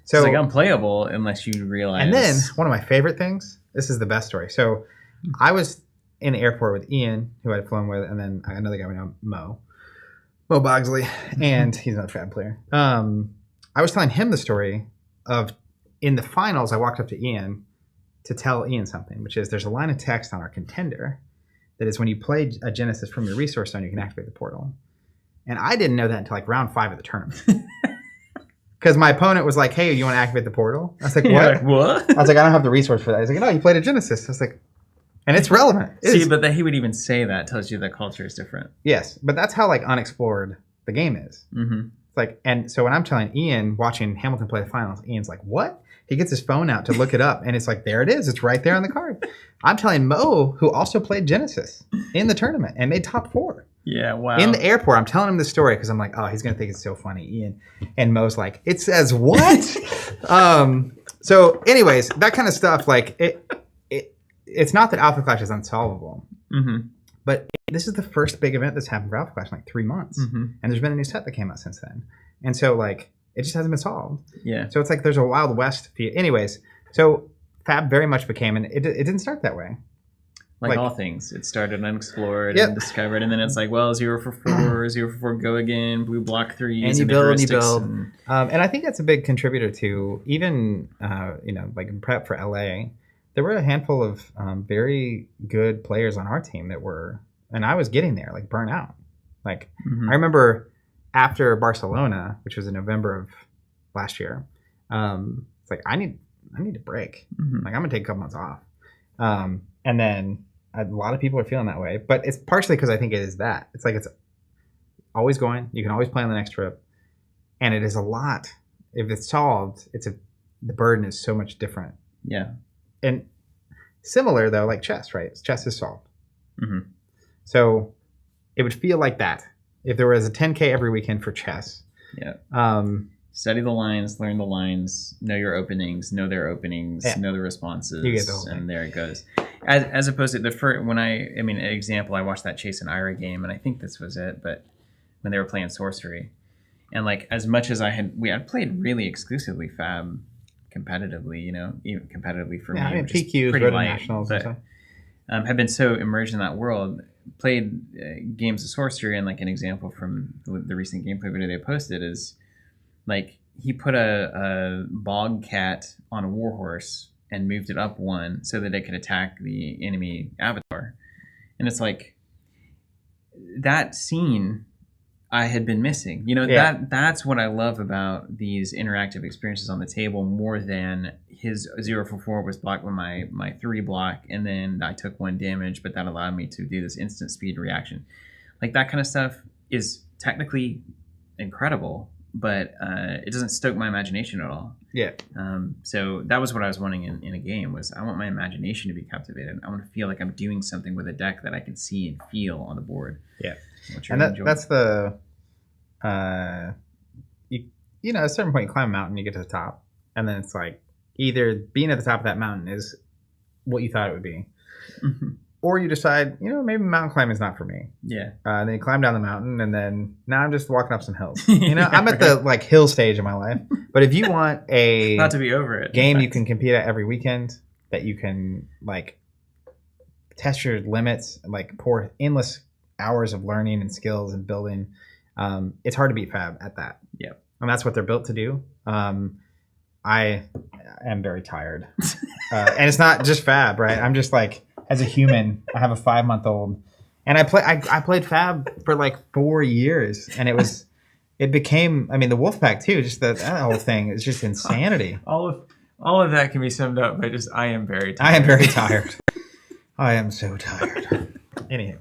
So it's like unplayable unless you realize. And then one of my favorite things, this is the best story. So I was in the airport with Ian, who I'd flown with, and then another guy we know, Mo Bogsley, and he's not a Fab player. I was telling him the story of in the finals, I walked up to Ian to tell Ian something, which is there's a line of text on our contender that is when you play a Genesis from your resource stone, you can activate the portal. And I didn't know that until like round 5 of the tournament. Because my opponent was like, hey, you want to activate the portal? I was like, what? Like, what? I was like, I don't have the resource for that. He's like, no, you played a Genesis. I was like, and it's relevant. But that he would even say that tells you that culture is different. Yes, but that's how like unexplored the game is. It's like, and so when I'm telling Ian, watching Hamilton play the finals, Ian's like, what? He gets his phone out to look it up, and it's like, there it is. It's right there on the card. I'm telling Mo, who also played Genesis in the tournament and made top 4. Yeah, wow. In the airport, I'm telling him the story because I'm like, oh, he's gonna think it's so funny, Ian. And Mo's like, it says what? So, anyways, that kind of stuff, like it's not that Alpha Clash is unsolvable, but this is the first big event that's happened for Alpha Clash in like 3 months, and there's been a new set that came out since then, and so like it just hasn't been solved. Yeah. So it's like there's a Wild West feel. Anyways, so Fab very much became, and it didn't start that way. Like all things, it started unexplored and discovered, and then it's like, well, 0 for 4, 0 for 4, go again, blue block 3, and you build, and you build. And I think that's a big contributor to even, like in prep for LA, there were a handful of very good players on our team that were, and I was getting there, like burnt out. Like I remember after Barcelona, which was in November of last year, it's like I need a break. Like I'm gonna take a couple months off, and then a lot of people are feeling that way, but it's partially because I think it is that. It's like it's always going. You can always plan the next trip, and it is a lot. If it's solved, the burden is so much different. Yeah, and similar though, like chess, right? Chess is solved. So it would feel like that if there was a 10K every weekend for chess. Yeah. Study the lines, learn the lines, know your openings, know their openings, know the responses, you get the whole thing. And there it goes. As opposed to the first, an example, I watched that Chase and Ira game, and I think this was it, but when they were playing Sorcery, and like as much as we had played really exclusively Fab competitively, even competitively for me, I mean, which is PQs, pretty light, nationals, but have been so immersed in that world, played games of Sorcery, and like an example from the recent gameplay video they posted is like he put a bog cat on a warhorse and moved it up 1 so that it could attack the enemy avatar. And it's like that scene I had been missing. That's what I love about these interactive experiences on the table more than his 0 for 4 was blocked with my 3 block, and then I took 1 damage, but that allowed me to do this instant speed reaction. Like that kind of stuff is technically incredible, but it doesn't stoke my imagination at all. Yeah. So that was what I was wanting in a game, was I want my imagination to be captivated. I want to feel like I'm doing something with a deck that I can see and feel on the board. Yeah. And that's the, at a certain point you climb a mountain, you get to the top, and then it's like either being at the top of that mountain is what you thought it would be, or you decide, maybe mountain climbing is not for me. Yeah. Then you climb down the mountain, and then now I'm just walking up some hills. I'm at the like hill stage of my life. But if you want a not to be over it game you can compete at every weekend, that you can like test your limits, like pour endless hours of learning and skills and building, it's hard to beat Fab at that. Yeah. And that's what they're built to do. I am very tired. And it's not just Fab, right? I'm just like, as a human, I have a 5-month-old, and I played Fab for like 4 years, and it became, the Wolfpack too, just that whole thing is just insanity. All of that can be summed up by just, I am very tired. I am very tired. I am so tired. Anywho,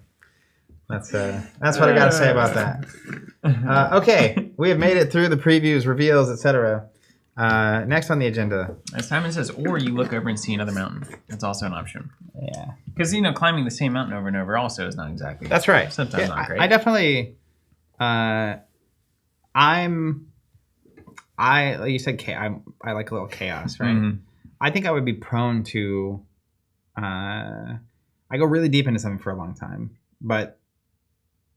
that's what I got to say about that. Okay, we have made it through the previews, reveals, etc. Next on the agenda. As Simon says, or you look over and see another mountain. That's also an option. Yeah. Because, climbing the same mountain over and over also is not exactly... That's right. Sometimes not great. I definitely... you said, I like a little chaos, right? Mm-hmm. I think I would be prone to... I go really deep into something for a long time. But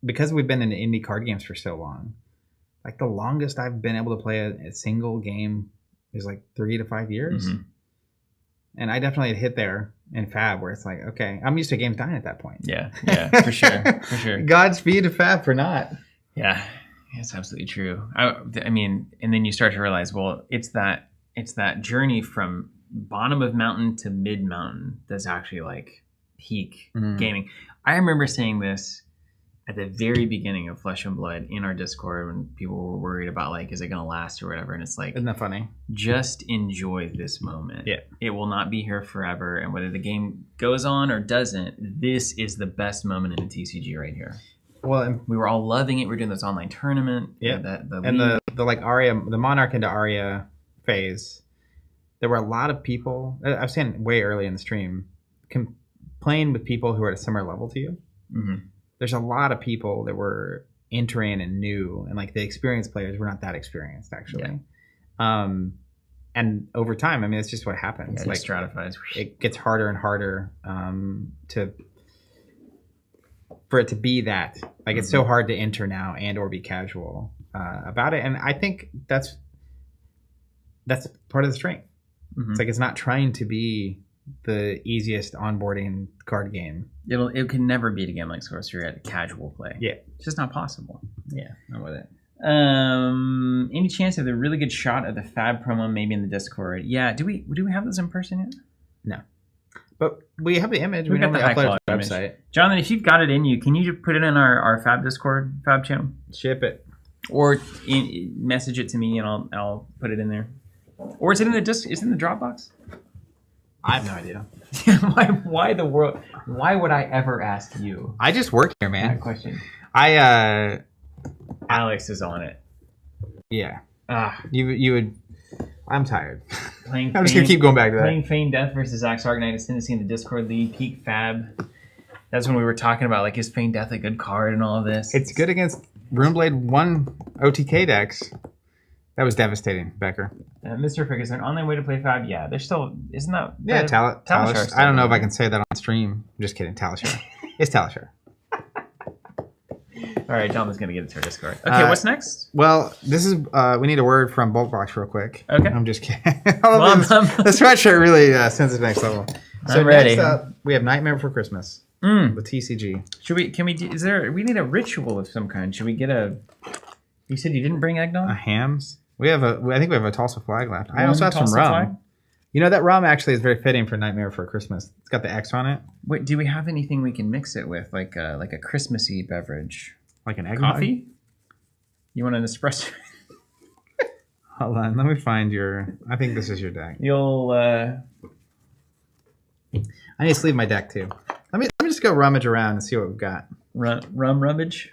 because we've been in indie card games for so long, like the longest I've been able to play a single game is like 3 to 5 years. Mm-hmm. And I definitely hit there in Fab where it's like, okay, I'm used to games dying at that point. Yeah, for sure. Godspeed to Fab for not. Yeah, it's absolutely true. I mean, and then you start to realize, well, it's that journey from bottom of mountain to mid mountain that's actually like peak gaming. I remember saying this at the very beginning of Flesh and Blood in our Discord when people were worried about like, is it going to last or whatever? And it's like, isn't that funny? Just enjoy this moment. Yeah. It will not be here forever. And whether the game goes on or doesn't, this is the best moment in the TCG right here. Well, we were all loving it. We were doing this online tournament. Yeah. The like Arya, the Monarch into Arya phase, there were a lot of people, I've seen way early in the stream, playing with people who are at a similar level to you. Mm-hmm. there's a lot of people that were entering and new, and like the experienced players were not that experienced actually. And over time, I mean, it's just what happens. It stratifies. It gets harder and harder for it to be that. Like it's so hard to enter now and or be casual about it. And I think that's part of the strength. It's like it's not trying to be the easiest onboarding card game. It can never beat a game like Sorcery at casual play. Yeah, it's just not possible. Yeah, I'm with it. Any chance of a really good shot of the Fab promo maybe in the Discord? Yeah. Do we have those in person yet? No, but we have the image. We got the high quality website. Jonathan, if you've got it in you, can you just put it in our Fab Discord, Fab channel? Ship it, or message it to me and I'll put it in there. Or is it in the Is it in the Dropbox? I have no idea. Why the world? Why would I ever ask you? I just work here, man. That question. Alex is on it. Yeah. You would. I'm tired. I'm just gonna keep going back to that. Playing Feign Death versus Axe Arcanine is Tennessee in the Discord League. Peak Fab. That's when we were talking about like is Feign Death a good card and all of this. It's good against Runeblade 1 OTK decks. That was devastating, Becker. Mr. Frick, is there an online way to play Fab? Yeah, there's still isn't that? Yeah, Talishar. I don't know if I can say that on stream. I'm just kidding. Talishar. It's Talishar. All right, Jonathan's gonna get it to our Discord. Okay, what's next? Well, this is we need a word from Bulkbox real quick. Okay, I'm just kidding. The sweatshirt really sends it to the next level. So I'm ready. Next up, we have Nightmare Before Christmas. The TCG. We need a ritual of some kind? Should we get a? You said you didn't bring eggnog. A hams. I think we have a Tulsa flag left. I also have some rum. Flag? You know, that rum actually is very fitting for Nightmare Before Christmas. It's got the X on it. Wait, do we have anything we can mix it with, like a Christmassy beverage? Like an eggnog? Coffee? You want an espresso? Hold on, let me find your... I think this is your deck. You'll... I need to sleeve my deck, too. Let me just go rummage around and see what we've got. Rum rummage?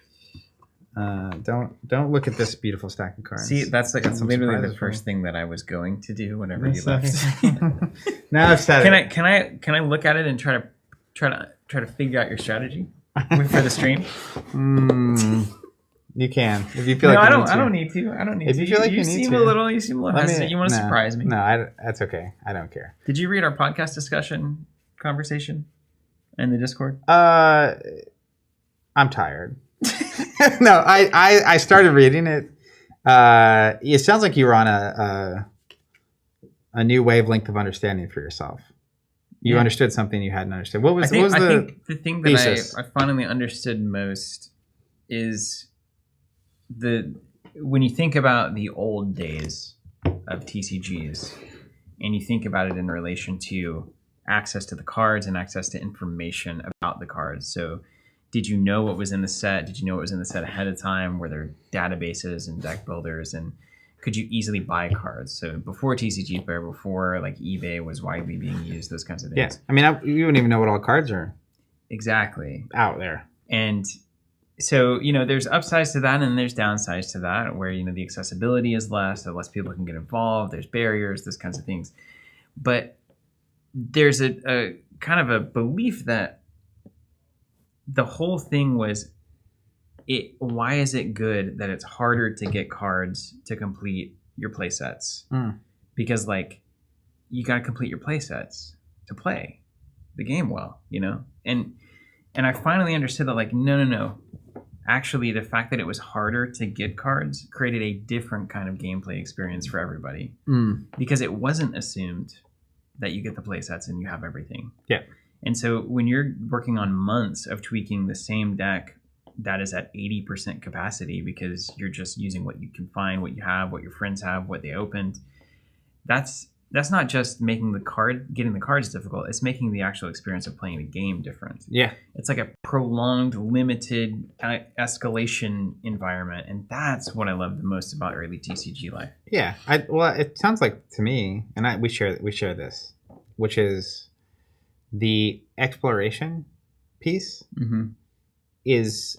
Don't look at this beautiful stack of cards. See, that's literally the first thing that I was going to do whenever you left. Now I've said it. Can I look at it and try to figure out your strategy for the stream? You can if you feel like. I don't need to. If you feel like you seem a little hesitant. You want to surprise me? No, that's okay. I don't care. Did you read our podcast discussion conversation in the Discord? I'm tired. No, I started reading it. It sounds like you were on a new wavelength of understanding for yourself. You understood something you hadn't understood. I think the thing that I finally understood most is when you think about the old days of TCGs and you think about it in relation to access to the cards and access to information about the cards. So did you know what was in the set? Did you know what was in the set ahead of time? Were there databases and deck builders? And could you easily buy cards? So before TCG Player, before like eBay was widely being used, those kinds of things. Yeah, I mean, you wouldn't even know what all cards are. Exactly. Out there. And so, there's upsides to that and there's downsides to that where, the accessibility is less, so less people can get involved. There's barriers, those kinds of things. But there's a kind of a belief that the whole thing was, why is it good that it's harder to get cards to complete your play sets? Because you got to complete your play sets to play the game well, and I finally understood that no. Actually, the fact that it was harder to get cards created a different kind of gameplay experience for everybody because it wasn't assumed that you get the play sets and you have everything. Yeah. And so when you're working on months of tweaking the same deck that is at 80% capacity because you're just using what you can find, what you have, what your friends have, what they opened, that's not just making getting the cards difficult. It's making the actual experience of playing the game different. Yeah. It's like a prolonged, limited escalation environment. And that's what I love the most about early TCG life. Yeah. Well, it sounds like to me, and we share this, which is the exploration piece is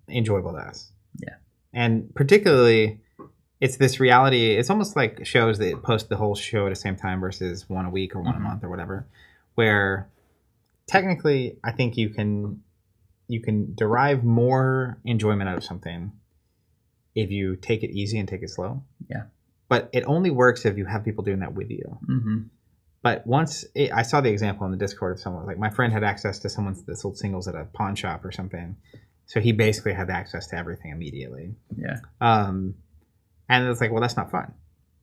enjoyable to us. Yeah. And particularly, it's this reality. It's almost like shows that post the whole show at the same time versus one a week or one a month or whatever, where technically I think you can you can derive more enjoyment out of something if you take it easy and take it slow. Yeah. But it only works if you have people doing that with you. Mm-hmm. But I saw the example in the Discord of someone, like my friend had access to someone that sold singles at a pawn shop or something. So he basically had access to everything immediately. Yeah. And it's like, well, that's not fun.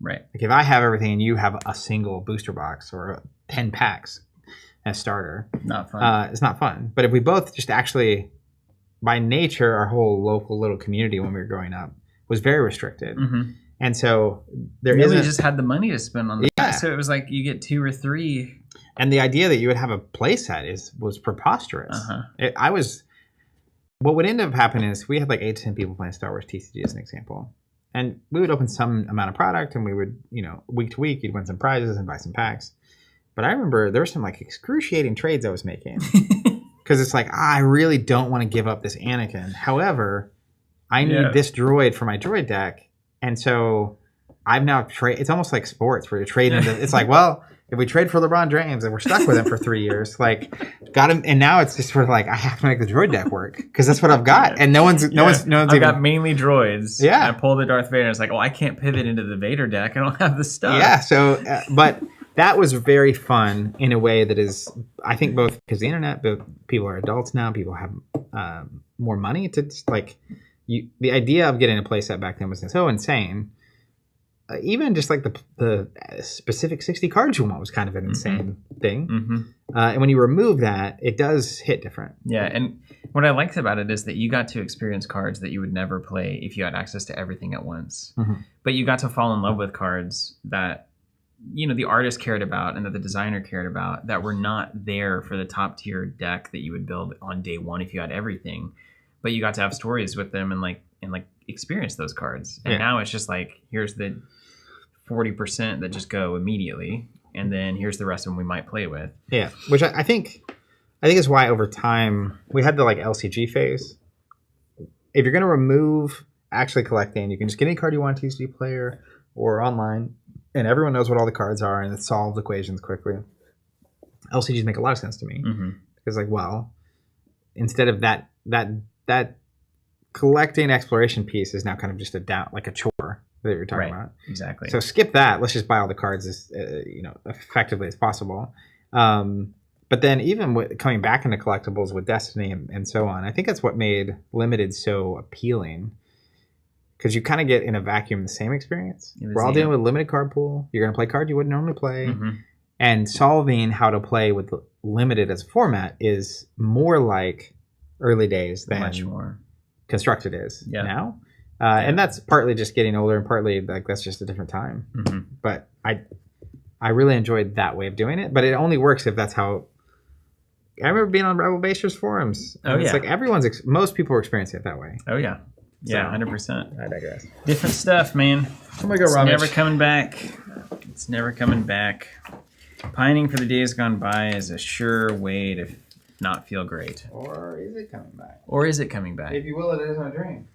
Right. Like if I have everything and you have a single booster box or 10 packs as starter, not fun. It's not fun. But if we both just actually, by nature, our whole local little community when we were growing up was very restricted. Mm-hmm. And so there really just had the money to spend on the so it was like you get 2 or 3. And the idea that you would have a play set was preposterous. What would end up happening is we had like 8 to 10 people playing Star Wars TCG as an example. And we would open some amount of product and we would, week to week, you'd win some prizes and buy some packs. But I remember there were some like excruciating trades I was making. Because it's like, I really don't want to give up this Anakin. However, I need this droid for my droid deck. And so I've now it's almost like sports where you're trading. It's like, well, if we trade for LeBron James and we're stuck with him for 3 years, like got him. And now it's just sort of like, I have to make the droid deck work because that's what I've got. And no one's I've got mainly droids. Yeah. I pull the Darth Vader and it's like, oh, I can't pivot into the Vader deck. I don't have the stuff. Yeah. So, but that was very fun in a way that is, I think both because the internet, both people are adults now, people have more money to like, the idea of getting a playset back then was so insane. Even just like the specific 60 cards you want was kind of an insane thing. Mm-hmm. And when you remove that, it does hit different. Yeah, and what I liked about it is that you got to experience cards that you would never play if you had access to everything at once. Mm-hmm. But you got to fall in love with cards that the artist cared about and that the designer cared about that were not there for the top tier deck that you would build on day one if you had everything. But you got to have stories with them and experience those cards. And now it's just like, here's the 40% that just go immediately, and then here's the rest of them we might play with. Yeah, which I think is why over time we had the like LCG phase. If you're going to remove actually collecting, you can just get any card you want, TCG player or online, and everyone knows what all the cards are and it solves equations quickly. LCGs make a lot of sense to me because like, well, instead of that collecting exploration piece is now kind of just like a chore that you're talking about. Exactly. So skip that. Let's just buy all the cards as effectively as possible. But then even coming back into collectibles with Destiny and so on, I think that's what made Limited so appealing because you kind of get in a vacuum the same experience. We're all dealing with a limited card pool. You're going to play cards you wouldn't normally play. And solving how to play with Limited as a format is more like early days than much more Constructed is now. And that's partly just getting older and partly like that's just a different time. But I really enjoyed that way of doing it. But it only works if that's how. I remember being on Rebel Basers forums. It's like most people are experiencing it that way. Oh yeah. Yeah, 100%. I digress. Different stuff, man. I'm gonna go It's never coming back. It's never coming back. Pining for the days gone by is a sure way to not feel great. Or is it coming back? If you will, it is a dream.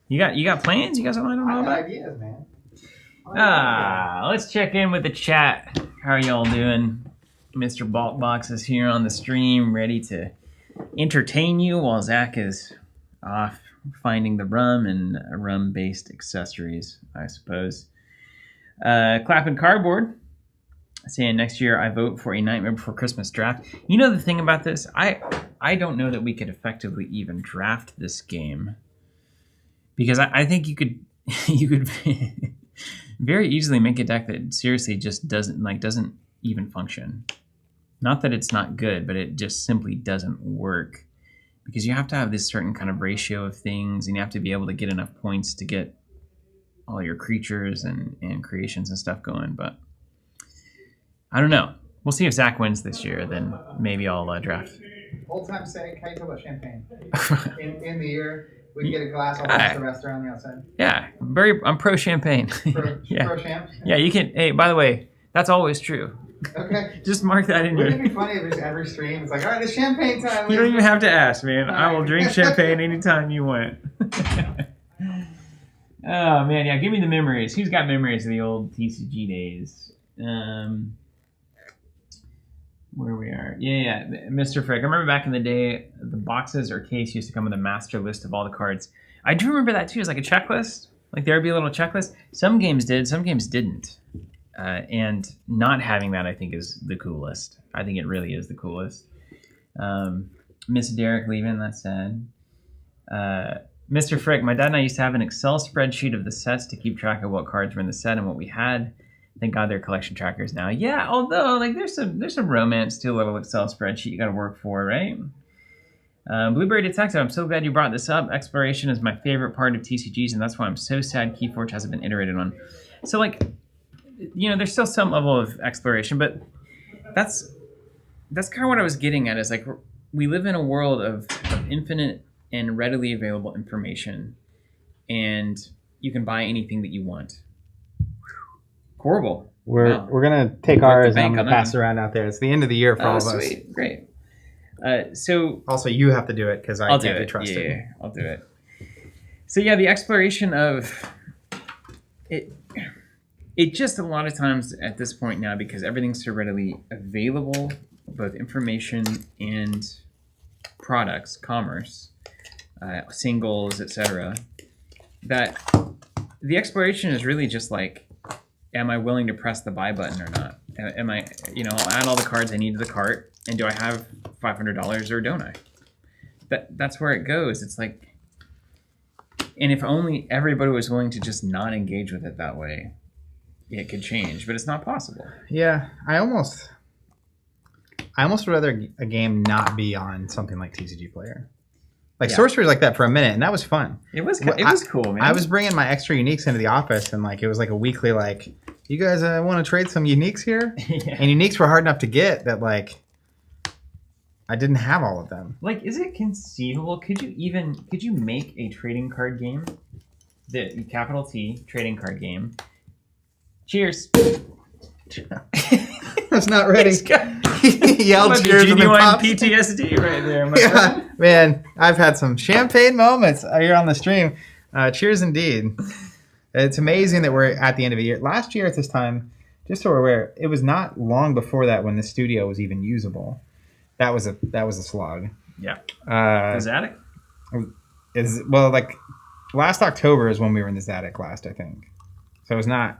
You got plans? You got something I don't know about? Ideas, man. Let's check in with the chat. How are y'all doing? Mr. Bulkbox is here on the stream, ready to entertain you while Zach is off finding the rum and rum-based accessories, I suppose. Clapping Cardboard saying next year I vote for a Nightmare Before Christmas draft. You know the thing about this? I don't know that we could effectively even draft this game. Because I think you could very easily make a deck that seriously just doesn't even function. Not that it's not good, but it just simply doesn't work. Because you have to have this certain kind of ratio of things, and you have to be able to get enough points to get all your creatures and creations and stuff going. But I don't know. We'll see if Zach wins this year, then maybe I'll draft. Old time saying, how you feel about champagne? in the year. We can get a glass of the restaurant on the outside. Yeah, I'm pro champagne. Pro champ? Yeah, you can. Hey, by the way, that's always true. Okay. Just mark that in Wouldn't it be funny if every stream it's like, all right, it's champagne time. You don't even have to ask, man. I will drink champagne anytime you want. Oh, man, yeah, give me the memories. Who's got memories of the old TCG days? where we are. Yeah, Mr. Frick. I remember back in the day, the boxes or case used to come with a master list of all the cards. I do remember that too. It's like a checklist. Like there would be a little checklist. Some games did, some games didn't. And not having that, I think, is the coolest. I think it really is the coolest. Miss Derek leaving, that's sad. Mr. Frick, my dad and I used to have an Excel spreadsheet of the sets to keep track of what cards were in the set and what we had. Thank God they're collection trackers now. Yeah, although like there's some romance to a little Excel spreadsheet you got to work for, right? Blueberry Detective, I'm so glad you brought this up. Exploration is my favorite part of TCGs, and that's why I'm so sad Keyforge hasn't been iterated on. So like, there's still some level of exploration, but that's kind of what I was getting at. Is like we live in a world of infinite and readily available information, and you can buy anything that you want. Horrible. We're gonna take ours and I'm gonna pass it around out there. It's the end of the year for all of us. Sweet, great. So also you have to do it because I can't be trusted. Yeah, I'll do it. So yeah, the exploration of it. It just a lot of times at this point now, because everything's so readily available, both information and products, commerce, singles, etc., that the exploration is really just like, am I willing to press the buy button or not? Am I, I'll add all the cards I need to the cart, and do I have $500 or don't I? That's where it goes. It's like, and if only everybody was willing to just not engage with it that way, it could change, but it's not possible. Yeah, I almost would rather a game not be on something like TCG Player. Like Sorcery was like that for a minute, and that was fun. It was cool, man. I was bringing my extra uniques into the office, and like it was like a weekly like, you guys want to trade some uniques here? Yeah. And uniques were hard enough to get that like I didn't have all of them. Like, is it conceivable? Could you make a trading card game? The capital T trading card game. Cheers. That's not ready. He yelled cheers and then pops. PTSD right there. Yeah, man, I've had some champagne moments here on the stream. Cheers indeed. It's amazing that we're at the end of the year. Last year at this time, just so we're aware, it was not long before that when the studio was even usable. That was a slog. Yeah. Is that it? Like last October is when we were in the Zadig last, I think. So it was not.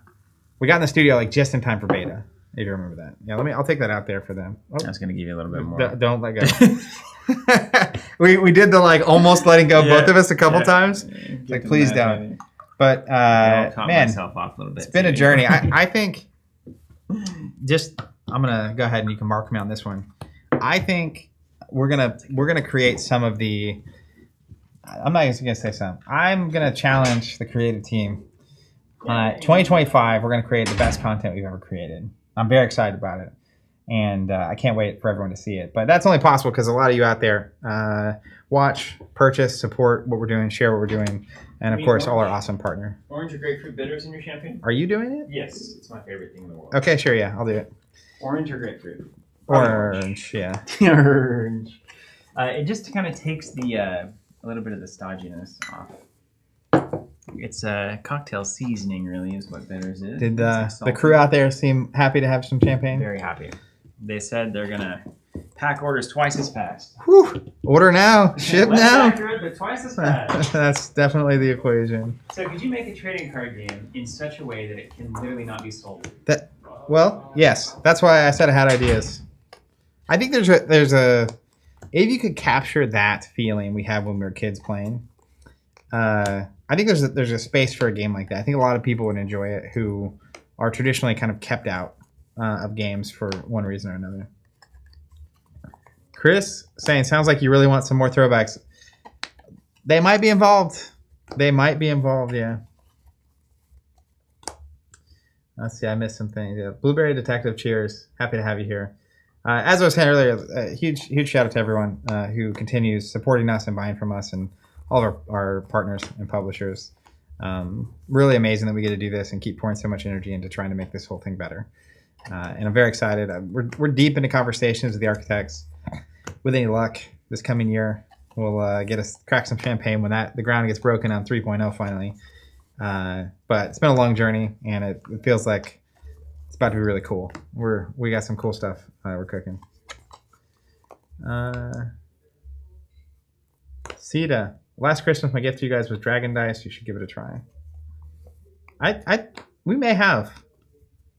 We got in the studio like just in time for beta. If you remember that. Yeah, I'll take that out there for them. Oh. I was gonna give you a little bit more. Don't let go. we did the like almost letting go both of us a couple times. Like please don't. But man, myself off a little bit. It's been a journey. I think I'm gonna go ahead and you can mark me on this one. I think we're gonna create some of the. I'm not even gonna say some. I'm gonna challenge the creative team. 2025, we're gonna create the best content we've ever created. I'm very excited about it, and I can't wait for everyone to see it. But that's only possible because a lot of you out there watch, purchase, support what we're doing, share what we're doing, and of course, all our awesome partner. Orange or grapefruit bitters in your champagne? Are you doing it? Yes, it's my favorite thing in the world. Okay, sure, yeah, I'll do it. Orange or grapefruit? Orange, yeah. Orange. It just kind of takes the a little bit of the stodginess off. It's a cocktail seasoning, really, is what bitters is. Did the crew out there seem happy to have some champagne? Very happy. They said they're gonna pack orders twice as fast. Whew. Order now, ship now. Accurate, but twice as fast. That's definitely the equation. So, could you make a trading card game in such a way that it can literally not be sold? Yes. That's why I said I had ideas. I think there's a if you could capture that feeling we had when we were kids playing. I think there's a space for a game like that. I think a lot of people would enjoy it who are traditionally kind of kept out of games for one reason or another. Chris saying, sounds like you really want some more throwbacks. They might be involved. Yeah. Let's see, I missed some things. Yeah. Blueberry Detective, cheers. Happy to have you here. As I was saying earlier, a huge shout out to everyone who continues supporting us and buying from us and all of our partners and publishers. Really amazing that we get to do this and keep pouring so much energy into trying to make this whole thing better. And I'm very excited. We're deep into conversations with the architects. With any luck, this coming year, we'll get us crack some champagne when the ground gets broken on 3.0 finally. But it's been a long journey, and it feels like it's about to be really cool. We got some cool stuff we're cooking. Sita, last Christmas my gift to you guys was Dragon Dice. You should give it a try. We may have.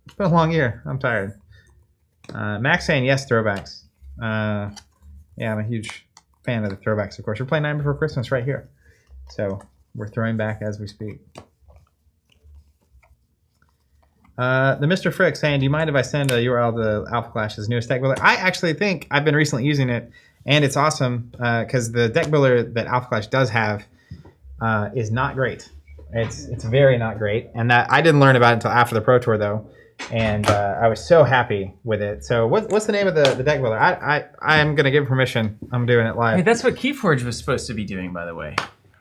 It's been a long year. I'm tired. Max saying yes, throwbacks. Yeah, I'm a huge fan of the throwbacks, of course. We're playing Night Before Christmas right here. So we're throwing back as we speak. The Mr. Frick saying, do you mind if I send a URL to Alpha Clash's newest deck builder? I actually think I've been recently using it, and it's awesome because the deck builder that Alpha Clash does have is not great. It's very not great, and that I didn't learn about it until after the Pro Tour though, and I was so happy with it. So what's the name of the deck builder? I'm gonna give permission. I'm doing it live. Hey, that's what Keyforge was supposed to be doing, by the way.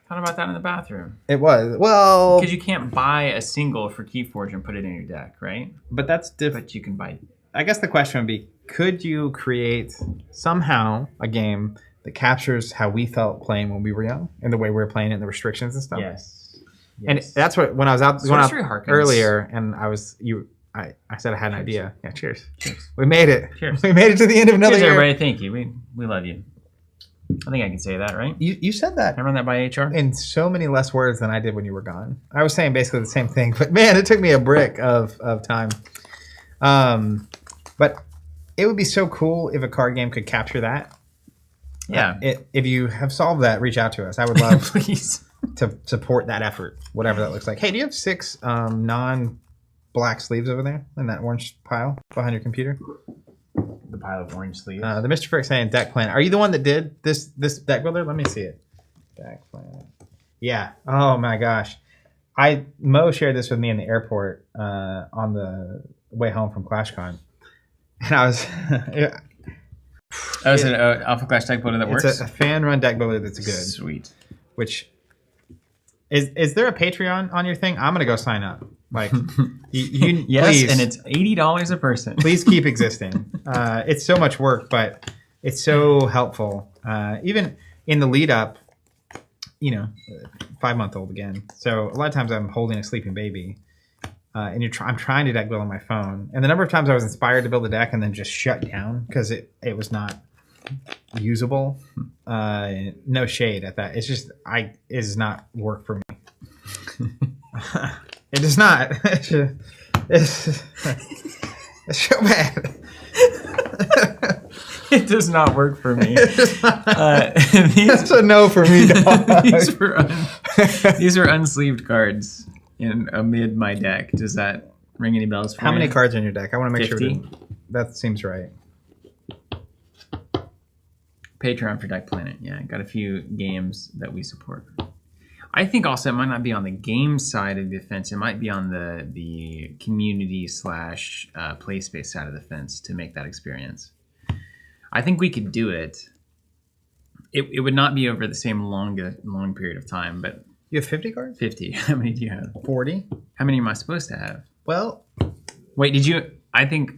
Thought about that in the bathroom. It was well because you can't buy a single for Keyforge and put it in your deck, right? But that's different. But you can buy. I guess the question would be: could you create somehow a game that captures how we felt playing when we were young and the way we were playing it and the restrictions and stuff? Yes. And that's what when I was out going out Harkins. earlier, and I said I had an idea. Yeah, cheers. Cheers. We made it. Cheers. We made it to the end of another year. Everybody. Thank you. We love you. I think I can say that, right? You said that. I run that by HR in so many less words than I did when you were gone. I was saying basically the same thing, but man, it took me a brick of time. But it would be so cool if a card game could capture that. Yeah. If you have solved that, reach out to us. I would love please to support that effort, whatever that looks like. Hey, do you have 6 non-black sleeves over there in that orange pile behind your computer? The pile of orange sleeves. The Mr. Frick saying deck plan. Are you the one that did this deck builder? Let me see it. Deck plan. Yeah. Oh my gosh. Mo shared this with me in the airport on the way home from ClashCon, and I was. It's an Alpha Clash deck builder that works. It's a fan-run deck builder that's good. Sweet. Which is there a Patreon on your thing? I'm gonna go sign up. Like, you yes, please, and it's $80 a person. Please keep existing. It's so much work, but it's so helpful. Even in the lead up, 5-month-old again. So a lot of times I'm holding a sleeping baby, and I'm trying to deck build on my phone. And the number of times I was inspired to build a deck and then just shut down because it was not usable. No shade at that. It's just it does not work for me. It does not. It's so bad. It does not work for me. That's a no for me, dog. These are unsleeved cards amid my deck. Does that ring any bells for you? How many cards are in your deck? I want to make 50? sure that seems right. Patreon for Deck Planet. Yeah, got a few games that we support. I think also it might not be on the game side of the fence. It might be on the community / play space side of the fence to make that experience. I think we could do it. It would not be over the same long period of time, but you have 50 cards? 50. How many do you have? 40. How many am I supposed to have? Well, wait. Did you? I think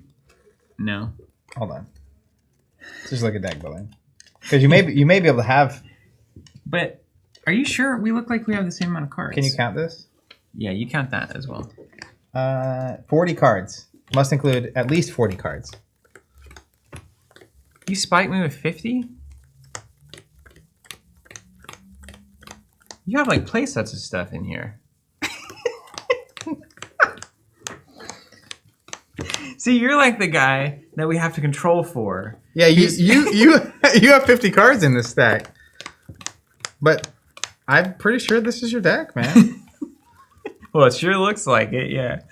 no. Hold on. Let's just look at deck building because you may be able to have. But are you sure we look like we have the same amount of cards? Can you count this? Yeah, you count that as well. 40 cards must include at least 40 cards. You spiked me with 50? You have like play sets of stuff in here. See, you're like the guy that we have to control for. Yeah, you have 50 cards in this stack. But I'm pretty sure this is your deck, man. Well, it sure looks like it, yeah.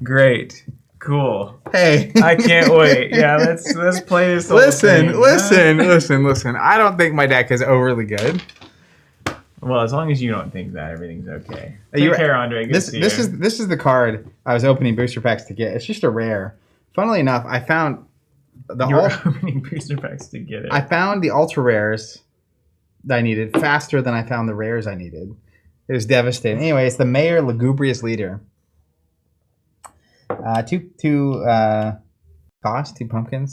Great. Cool. Hey. I can't wait. Yeah, let's play this. Listen. I don't think my deck is overly good. Well, as long as you don't think that, everything's okay. Take care, Andre. This is the card I was opening booster packs to get. It's just a rare. Funnily enough, I found opening booster packs to get it. I found the ultra rares that I needed faster than I found the rares I needed. It was devastating. Anyway, it's the Mayor Lugubrious Leader. Two pumpkins.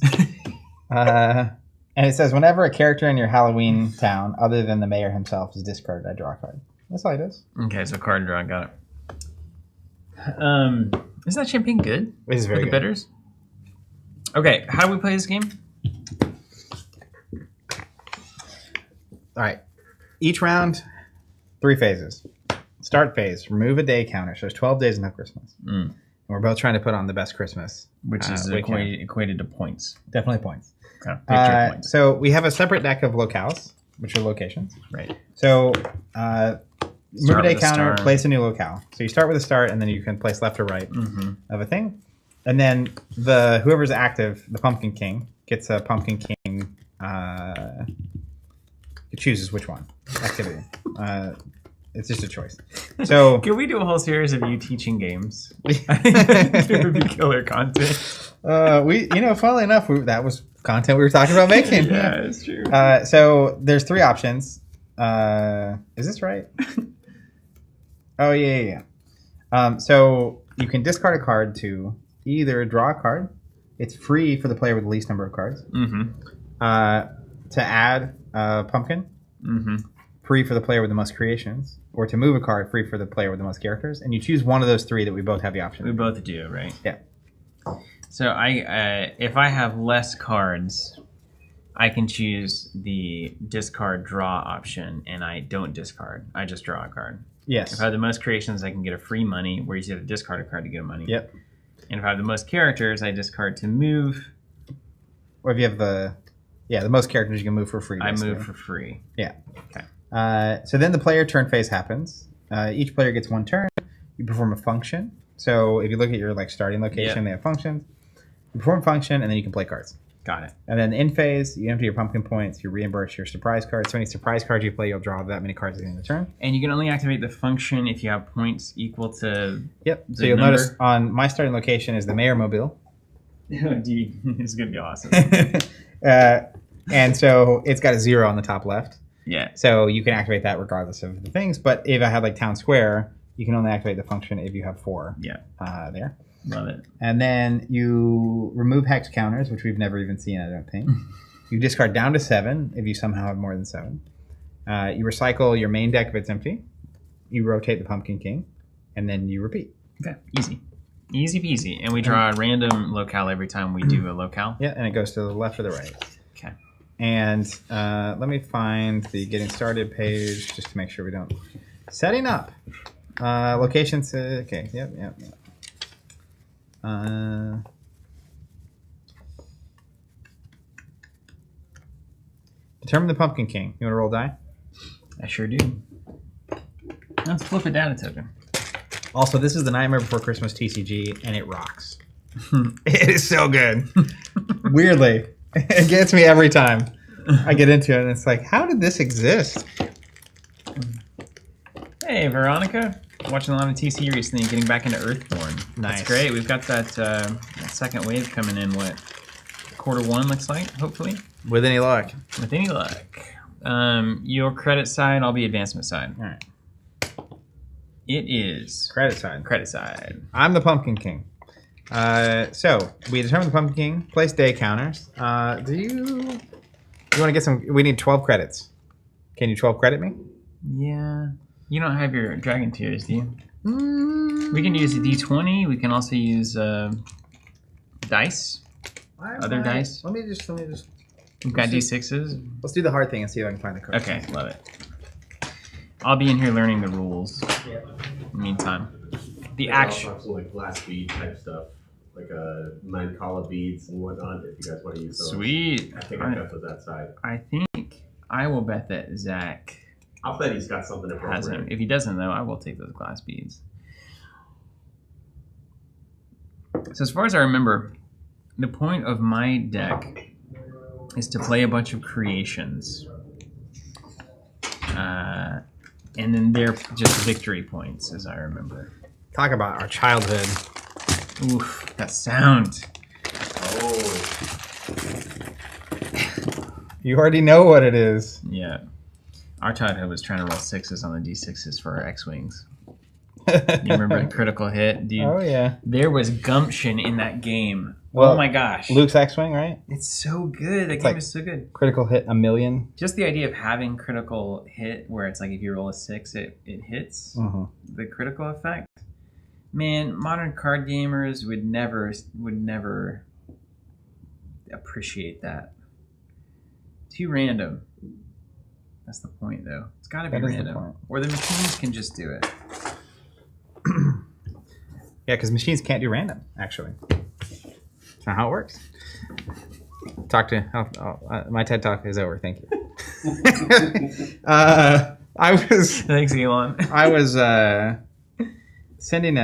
And it says, whenever a character in your Halloween town, other than the mayor himself, is discarded, I draw a card. That's all it is. Okay, so card draw, got it. Is that champagne good? It is very good. The bitters? Okay, how do we play this game? All right. Each round, 3 phases. Start phase, remove a day counter. So there's 12 days until Christmas. And we're both trying to put on the best Christmas. Which is equated to points. Definitely points. Okay. Picture points. So we have a separate deck of locales, which are locations. Right. So move a day counter, start. place a new locale. So you start with a start, and then you can place left or right of a thing. And then whoever's active, the Pumpkin King, gets a Pumpkin King. It chooses which one activity. It's just a choice. So can we do a whole series of you teaching games? I think it would be killer content. Funnily enough, that was content we were talking about making. Yeah, it's true. So there's 3 options. Is this right? Oh yeah. So you can discard a card to either draw a card. It's free for the player with the least number of cards. To add a pumpkin. Free for the player with the most creations, or to move a card, free for the player with the most characters, and you choose one of those 3 that we both have the option. We both do, right? Yeah. So if I have less cards, I can choose the discard draw option, and I don't discard. I just draw a card. Yes. If I have the most creations, I can get a free money, where you have to discard a card to get a money. Yep. And if I have the most characters, I discard to move. Or if you have the most characters, you can move for free. Basically. I move for free. Yeah. Okay. So then the player turn phase happens. Each player gets 1 turn. You perform a function. So if you look at your starting location, they have functions. You perform a function, and then you can play cards. Got it. And then in phase, you empty your pumpkin points. You reimburse your surprise cards. So any surprise cards you play, you'll draw that many cards at the end of the turn. And you can only activate the function if you have points equal to. Yep. So you'll notice on my starting location is the Mayor Mobile. Dude, it's gonna be awesome. And so it's got a 0 on the top left. Yeah. So you can activate that regardless of the things. But if I had Town Square, you can only activate the function if you have 4. Yeah. There. Love it. And then you remove hex counters, which we've never even seen, I don't think. You discard down to 7 if you somehow have more than 7. You recycle your main deck if it's empty. You rotate the Pumpkin King, and then you repeat. Okay. Easy. Easy peasy. And we draw a random locale every time we do a locale. Yeah, and it goes to the left or the right. Okay. And let me find the getting started page just to make sure we don't. Setting up. Locations. Okay. Yep. Determine the Pumpkin King. You want to roll die? I sure do. Let's flip a data token. Also, this is the Nightmare Before Christmas TCG, and it rocks. It is so good. Weirdly, it gets me every time I get into it, and it's like, how did this exist? Hey, Veronica. Watching a lot of TCG recently, getting back into Earthborn. Nice. That's great. We've got that second wave coming in, Q1 looks like, hopefully. With any luck. With any luck. Your credit side, I'll be advancement side. All right. It is Credit side. Credit side. I'm the Pumpkin King. So we determine the Pumpkin King. Place day counters. Do you want to get some? We need 12 credits. Can you 12 credit me? Yeah. You don't have your Dragon Tears, do you? We can use a D20. We can also use dice. Other dice. Let me just. We've got D6s. Let's do the hard thing and see if I can find the card. Okay, love it. I'll be in here learning the rules. Yeah. In the meantime, the I action. also have some glass bead type stuff, like Mancala beads and whatnot. If you guys want to use those, Sweet. I think I got those outside. I think I will bet that Zach I'll bet he's got something has them. If he doesn't, though, I will take those glass beads. So as far as I remember, the point of my deck is to play a bunch of creations. And then they're just victory points, as I remember. Talk about our childhood. Oof, that sound. Oh, You already know what it is. Yeah. Our childhood was trying to roll 6s on the D6s for our X-Wings. You remember the critical hit? Dude, Oh, yeah. there was gumption in that game. Well, oh my gosh. Luke's X-Wing, right? It's so good. That It's game like- is so good. Critical hit 1,000,000. Just the idea of having critical hit where it's like if you roll a 6, it hits. Mm-hmm. The critical effect. Man, modern card gamers would never appreciate that. Too random. That's the point, though. It's got to be That is the random. point. Or the machines can just do it. Yeah, because machines can't do random, actually. That's not how it works. My TED Talk is over. Thank you. Thanks, Elon. I was sending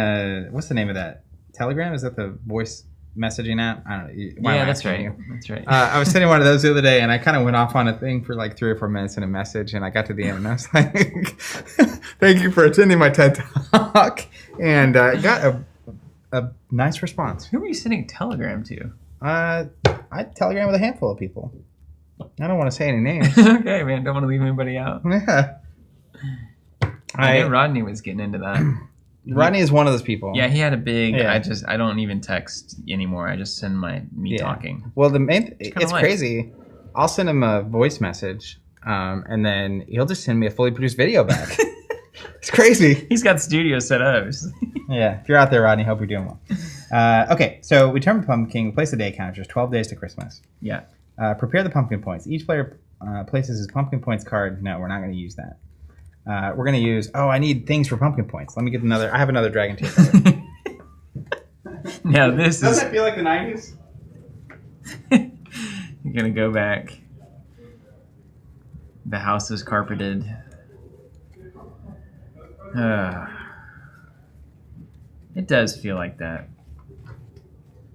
what's the name of that? Telegram? Is that the voice messaging app? I don't know. Why am I That's asking right. you? That's right. I was sending one of those the other day, and I kind of went off on a thing for like 3 or 4 minutes in a message, and I got to the end, and I was like, "Thank you for attending my TED Talk," and got a nice response. Who were you sending a telegram to? I Telegram with a handful of people. I don't want to say any names. Okay, man. Don't want to leave anybody out. Yeah. I know Rodney was getting into that. Rodney is one of those people. Yeah, he had a big. Yeah. I don't even text anymore. I just send me talking. Well, it's like- crazy. I'll send him a voice message, and then he'll just send me a fully produced video back. It's crazy. He's got studio set up. Yeah, if you're out there, Rodney, hope you're doing well. Okay, so we turn pumpkin, we place the day counters, 12 days to Christmas. Yeah. Prepare the pumpkin points. Each player places his pumpkin points card. No, we're not going to use that. We're going to use, I need things for pumpkin points. Let me get I have another dragon tape card. Now this Doesn't is. it feel like the 90s? You're gonna go back. The house is carpeted. It does feel like that.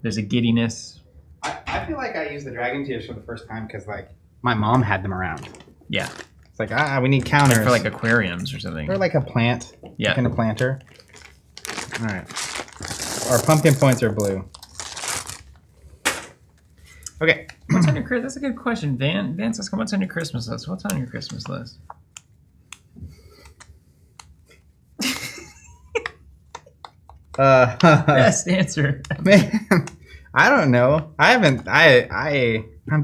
There's a giddiness. I feel like I used the dragon tears for the first time because, like, my mom had them around. Yeah. It's like, we need counters. For like aquariums or something. They're like a plant. Yeah. Like in a planter. All right. Our pumpkin points are blue. Okay. What's on your That's a good question. Vance, let's go. What's on your Christmas list? What's on your Christmas list? Best answer. Man, I don't know. I'm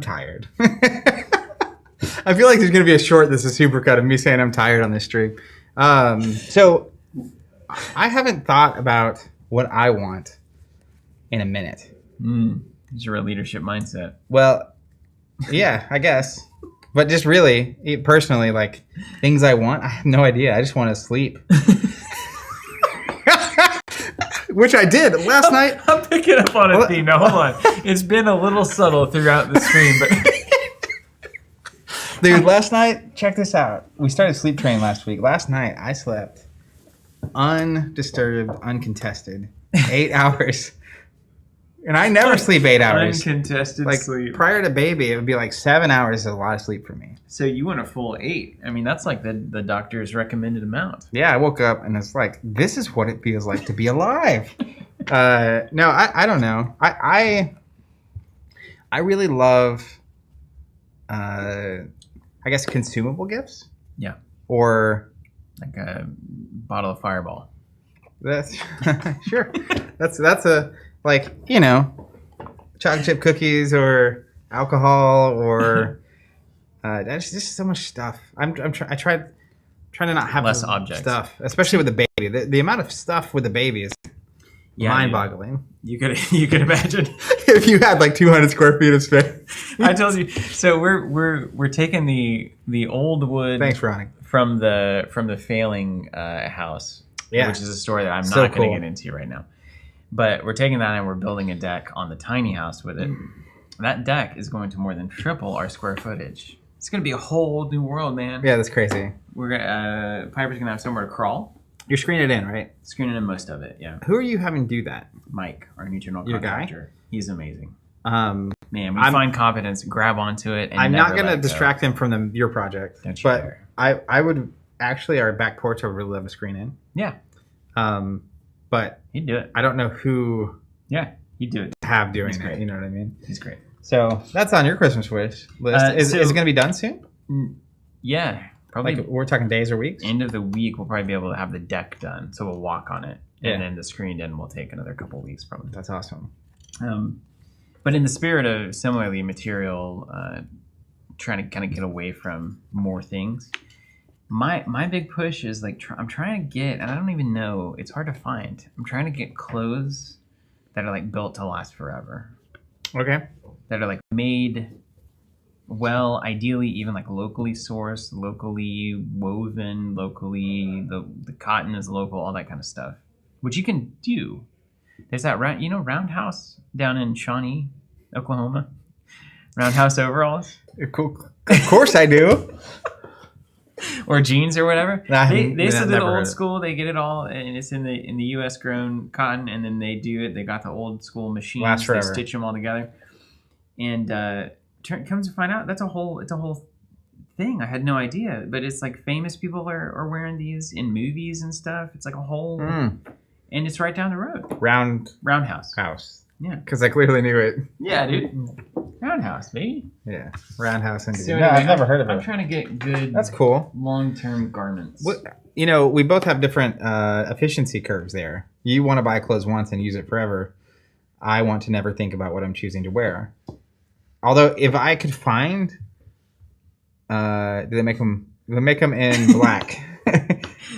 tired. I feel like there's going to be a short that's a supercut of me saying I'm tired on this stream. So I haven't thought about what I want in a minute. It's your leadership mindset. Well, yeah, I guess. But just really, personally, like, things I want, I have no idea. I just want to sleep. Which I did last night. I'm picking up on a theme. Now, hold on. It's been a little subtle throughout the stream, but... Dude, last night, check this out. We started sleep training last week. Last night, I slept undisturbed, uncontested, 8 hours. And I never sleep 8 hours. Uncontested Like, sleep. prior to baby, it would be like 7 hours is a lot of sleep for me. So you went a full 8. I mean, that's like the doctor's recommended amount. Yeah, I woke up and it's like, this is what it feels like to be alive. No, I don't know. I really love, I guess, consumable gifts. Yeah. Or like a bottle of Fireball. That's sure. That's a, like, you know, chocolate chip cookies or alcohol or that's just so much stuff. I try to not have less objects stuff, especially with the baby. The amount of stuff with the baby is mind-boggling. You could imagine if you had like 200 square feet of space. I told you. So we're taking the old wood. Thanks, Ronnie. From the failing house, which is a story that I'm not going to get into right now. But we're taking that and we're building a deck on the tiny house with it. That deck is going to more than triple our square footage. It's going to be a whole new world, man. Yeah, that's crazy. We're Piper's going to have somewhere to crawl. You're screening it in, right? Screening in most of it, yeah. Who are you having do that? Mike, our new general Your contractor. He's amazing. Man, we find confidence, grab onto it, and I'm never not going to let distract go. him from your project. Don't you but dare. I would actually, our back porch, I would really love a screen in. Yeah. But he'd do it. I don't know who. Yeah, he'd do it. Have doing He's it. great. You know what I mean? He's great. So that's on your Christmas wish list. Is it going to be done soon? Yeah, probably. Like, we're talking days or weeks? End of the week, we'll probably be able to have the deck done. So we'll walk on it. Yeah. And then the screened in will take another couple of weeks probably. That's awesome. But in the spirit of similarly material, trying to kind of get away from more things, my big push is like I'm trying to get, and I don't even know, it's hard to find. I'm trying to get clothes that are like built to last forever. Okay. That are like made well, ideally even like locally sourced, locally woven, locally the cotton is local, all that kind of stuff, which you can do. There's that Roundhouse down in Shawnee, Oklahoma. Roundhouse overalls. Cool. Of course I do. Or jeans or whatever. They still do the old it. school. They get it all, and it's in the U.S. grown cotton, and then they do it. They got the old school machines. Lasts forever. They stitch them all together, and comes to find out it's a whole thing. I had no idea, but it's like famous people are wearing these in movies and stuff. It's like a whole, and it's right down the road. Roundhouse. House. Yeah, because I clearly knew it. Yeah, dude. Roundhouse, baby. Yeah, Roundhouse indeed. So No, anyway, I've never heard of it. I'm trying to get good. That's cool. Long-term garments. We both have different efficiency curves there. You want to buy clothes once and use it forever. I want to never think about what I'm choosing to wear. Although, if I could find, do they make them? They make them in black.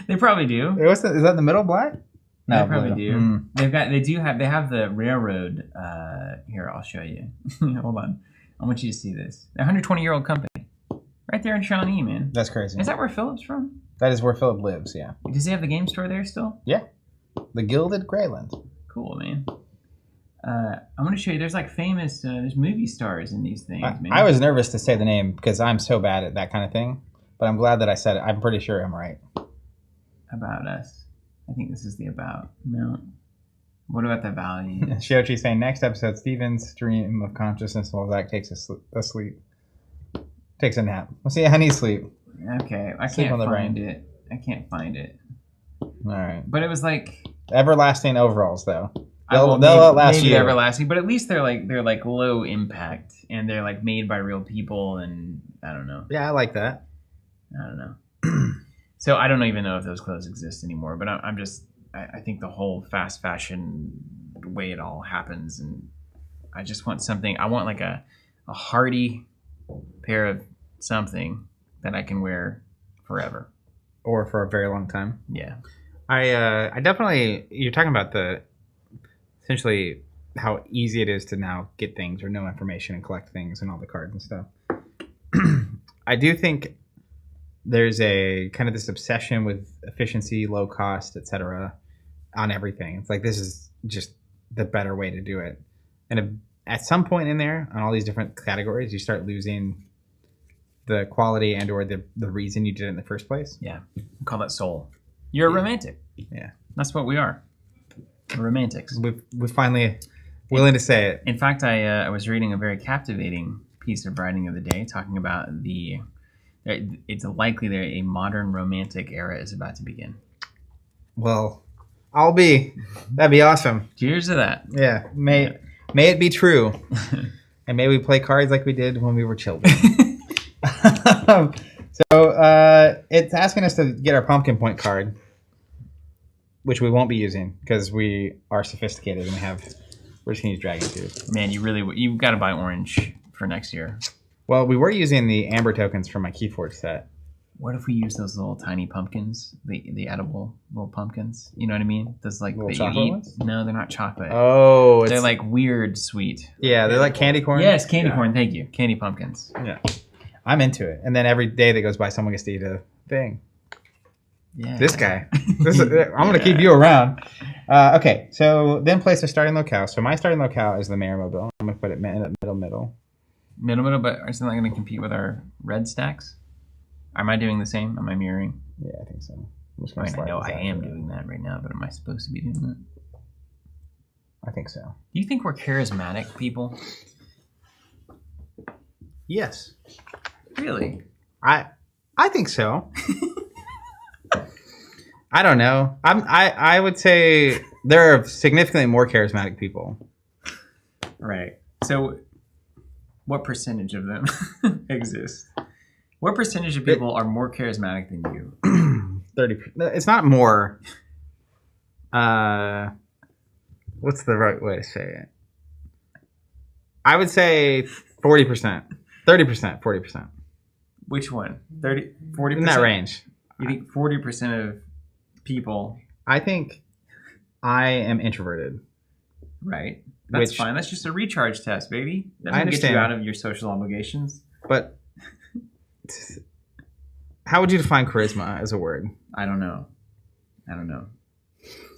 They probably do. Is that the middle black? No, they probably do. They have the railroad. Here, I'll show you. Hold on. I want you to see this. A 120-year-old company, right there in Shawnee, man. That's crazy. Is that where Philip's from? That is where Philip lives. Yeah. Does he have the game store there still? Yeah. The Gilded Greyland. Cool, man. I'm going to show you. There's like famous. There's movie stars in these things, man. I was nervous to say the name because I'm so bad at that kind of thing, but I'm glad that I said it. I'm pretty sure I'm right. About Us. I think this is the about. No. What about the value? Shiochi's saying next episode, Steven's stream of consciousness while Zach takes a sleep. Takes a nap. Let's see how he sleep. Okay, I can't find it. I can't find it. All right. But it was like everlasting overalls, though. They'll last you. Everlasting, but at least they're like low impact and they're like made by real people, and I don't know. Yeah, I like that. I don't know. So I don't even know if those clothes exist anymore, but I think the whole fast fashion way it all happens, and I just want something. I want like a hardy pair of something that I can wear forever. Or for a very long time. Yeah. I definitely, you're talking about essentially how easy it is to now get things or know information and collect things and all the cards and stuff. I do think there's a kind of this obsession with efficiency, low cost, etc. on everything. It's like this is just the better way to do it. And at some point in there, on all these different categories, you start losing the quality and or the reason you did it in the first place. Yeah. We call that soul. You're a romantic. Yeah. That's what we are. We're romantics. We're finally willing to say it. In fact, I was reading a very captivating piece of writing of the day talking about it's likely that a modern romantic era is about to begin. Well, that'd be awesome. Cheers to that. Yeah. May it be true. And may we play cards like we did when we were children. So it's asking us to get our pumpkin point card, which we won't be using because we are sophisticated and we're just going to use Dragon Tooth. Man, you've got to buy orange for next year. Well, we were using the amber tokens from my Keyforge set. What if we use those little tiny pumpkins, the edible little pumpkins? You know what I mean? Those like little that chocolate you eat. ones? No, they're not chocolate. Oh, they're like weird sweet. Yeah, they're like candy corn. Yes, candy corn. Thank you, candy pumpkins. Yeah, I'm into it. And then every day that goes by, someone gets to eat a thing. Yeah, this guy. I'm going to keep you around. Okay, so then place a starting locale. So my starting locale is the Mayor Mobile. I'm going to put it middle. Middle, but isn't that going to compete with our red stacks? Am I doing the same? Am I mirroring? Yeah, I think so. I know I am doing that right now, but am I supposed to be doing that? I think so. Do you think we're charismatic people? Yes. Really? I think so. I don't know. I would say there are significantly more charismatic people. Right. So what percentage of them exist? What percentage of people are more charismatic than you? 30%. It's not more. What's the right way to say it? I would say 40%. 30%, 40%. Which one? 30, 40%? In that range. You think 40% of people... I think I am introverted. Right. That's fine. That's just a recharge test, baby. That doesn't get you out of your social obligations. but how would you define charisma as a word? I don't know.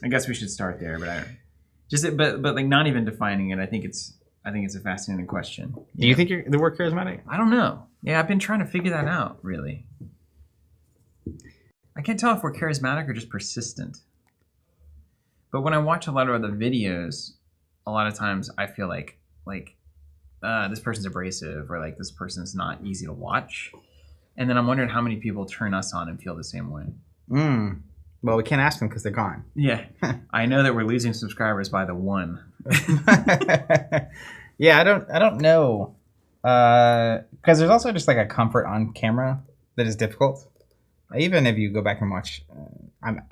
I guess we should start there, but like not even defining it. I think it's a fascinating question. Do you think the word charismatic? I don't know. Yeah, I've been trying to figure that out. Really, I can't tell if we're charismatic or just persistent. But when I watch a lot of other videos, a lot of times I feel like this person's abrasive or like this person's not easy to watch, and then I'm wondering how many people turn us on and feel the same way. Well, we can't ask them because they're gone. Yeah, I know that we're losing subscribers by the one. Yeah, I don't know, because there's also just like a comfort on camera that is difficult. Even if you go back and watch,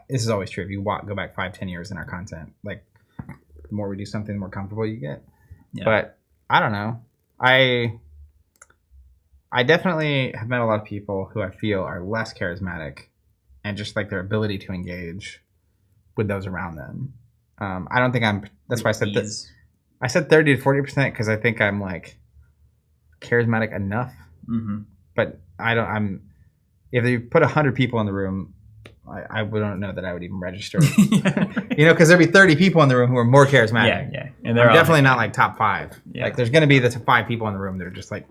this is always true. If you go back 5-10 years in our content, like the more we do something, the more comfortable you get. Yeah. But I don't know. I definitely have met a lot of people who I feel are less charismatic, and just like their ability to engage with those around them. I don't think I'm. That's why I said this. I said 30 to 40% because I think I'm like charismatic enough. Mm-hmm. But I don't. If you put 100 people in the room, I don't know that I would even register. Because there'd be 30 people in the room who are more charismatic. Yeah. And they're definitely not like top 5. Yeah. Like there's going to be the 5 people in the room that are just like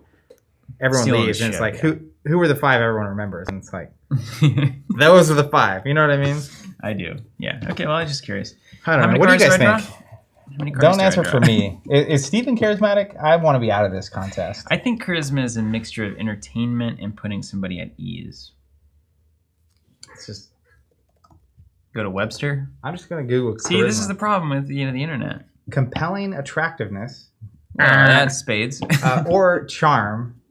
everyone leaves, and it's like who were the 5 everyone remembers, and it's like those are the 5. You know what I mean? I do. Yeah. Okay. Well, I'm just curious. I don't know. What do you guys think? Don't answer for me. Is Steven charismatic? I want to be out of this contest. I think charisma is a mixture of entertainment and putting somebody at ease. It's just go to Webster. I'm just gonna Google. See, charisma. This is the problem with the internet. Compelling attractiveness. That's spades. Or charm.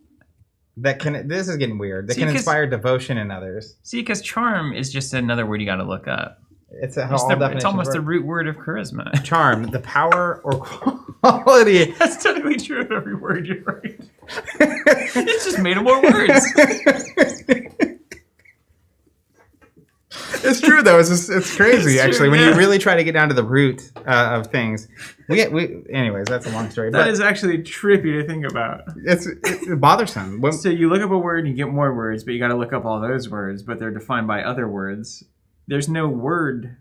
That can. This is getting weird. That can inspire devotion in others. See, because charm is just another word you got to look up. It's almost the root word of charisma. Charm, the power or quality. That's technically true of every word you write. It's just made of more words. It's true though. It's crazy actually when you really try to get down to the root of things. Anyways, that's a long story. That is actually trippy to think about. It's bothersome. So you look up a word and you get more words, but you got to look up all those words, but they're defined by other words. There's no word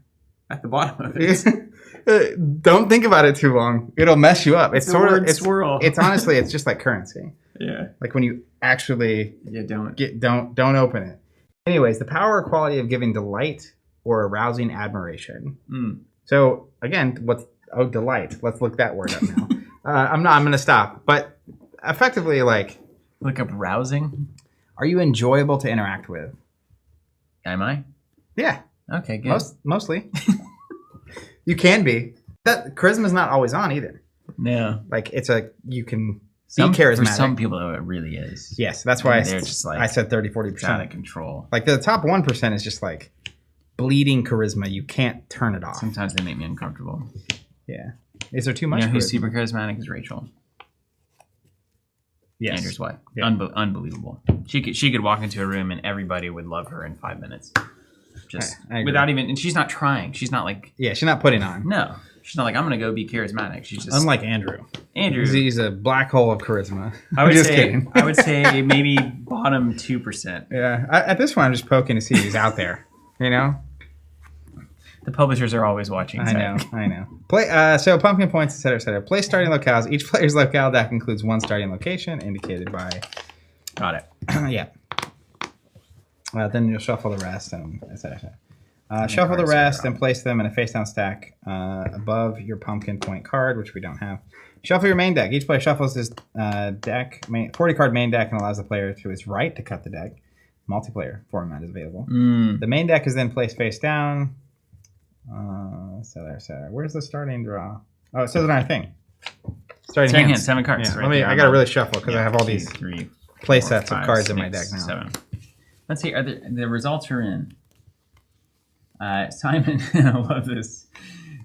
at the bottom of it. Don't think about it too long. It'll mess you up. It's sort of swirl. It's honestly, it's just like currency. Yeah. Like when you actually don't open it. Anyways, the power or quality of giving delight or arousing admiration. So again, delight? Let's look that word up now. I'm going to stop. But effectively, like look up rousing. Are you enjoyable to interact with? Am I? Yeah. Okay, good. Mostly. You can be. That charisma's not always on either. No. Like you can be charismatic. For some people, though, it really is. Yes, that's why I said 30, 40%. Out of control. Like the top 1% is just like bleeding charisma. You can't turn it off. Sometimes they make me uncomfortable. Yeah. Is there too much? Who's super charismatic is Rachel. Yes. Andrew's wife. Yeah. Unbelievable. She could walk into a room and everybody would love her in 5 minutes. Just without even, and she's not trying. She's not like. Yeah, she's not putting on. No, she's not like I'm gonna go be charismatic. She's just unlike Andrew. He's a black hole of charisma. I would say maybe bottom 2%. Yeah, at this point I'm just poking to see if he's out there. You know. The publishers are always watching. I know. Play. So pumpkin points, etc., etc. Play starting locales. Each player's locale deck includes one starting location indicated by. Got it. Yeah. Then you'll shuffle the rest and etc. Shuffle the rest and place them in a face-down stack above your pumpkin point card, which we don't have. Shuffle your main deck. Each player shuffles his deck, 40-card main deck, and allows the player to his right to cut the deck. Multiplayer format is available. The main deck is then placed face down. etc. Where's the starting draw? Oh, it says it on our thing. Starting hand, 7 cards. Yeah. Right I got to really shuffle because I have all these play sets of cards in my deck now. 7. Let's see. The results are in. Simon, I love this.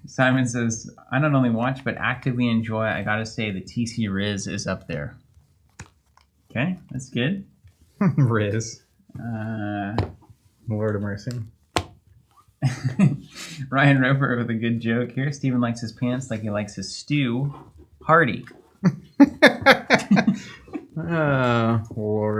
Simon says, I not only watch, but actively enjoy. I got to say, the TC Riz is up there. Okay, that's good. Riz. Lord of mercy. Ryan Roper with a good joke here. Steven likes his pants like he likes his stew. Hardy. Oh, Lord.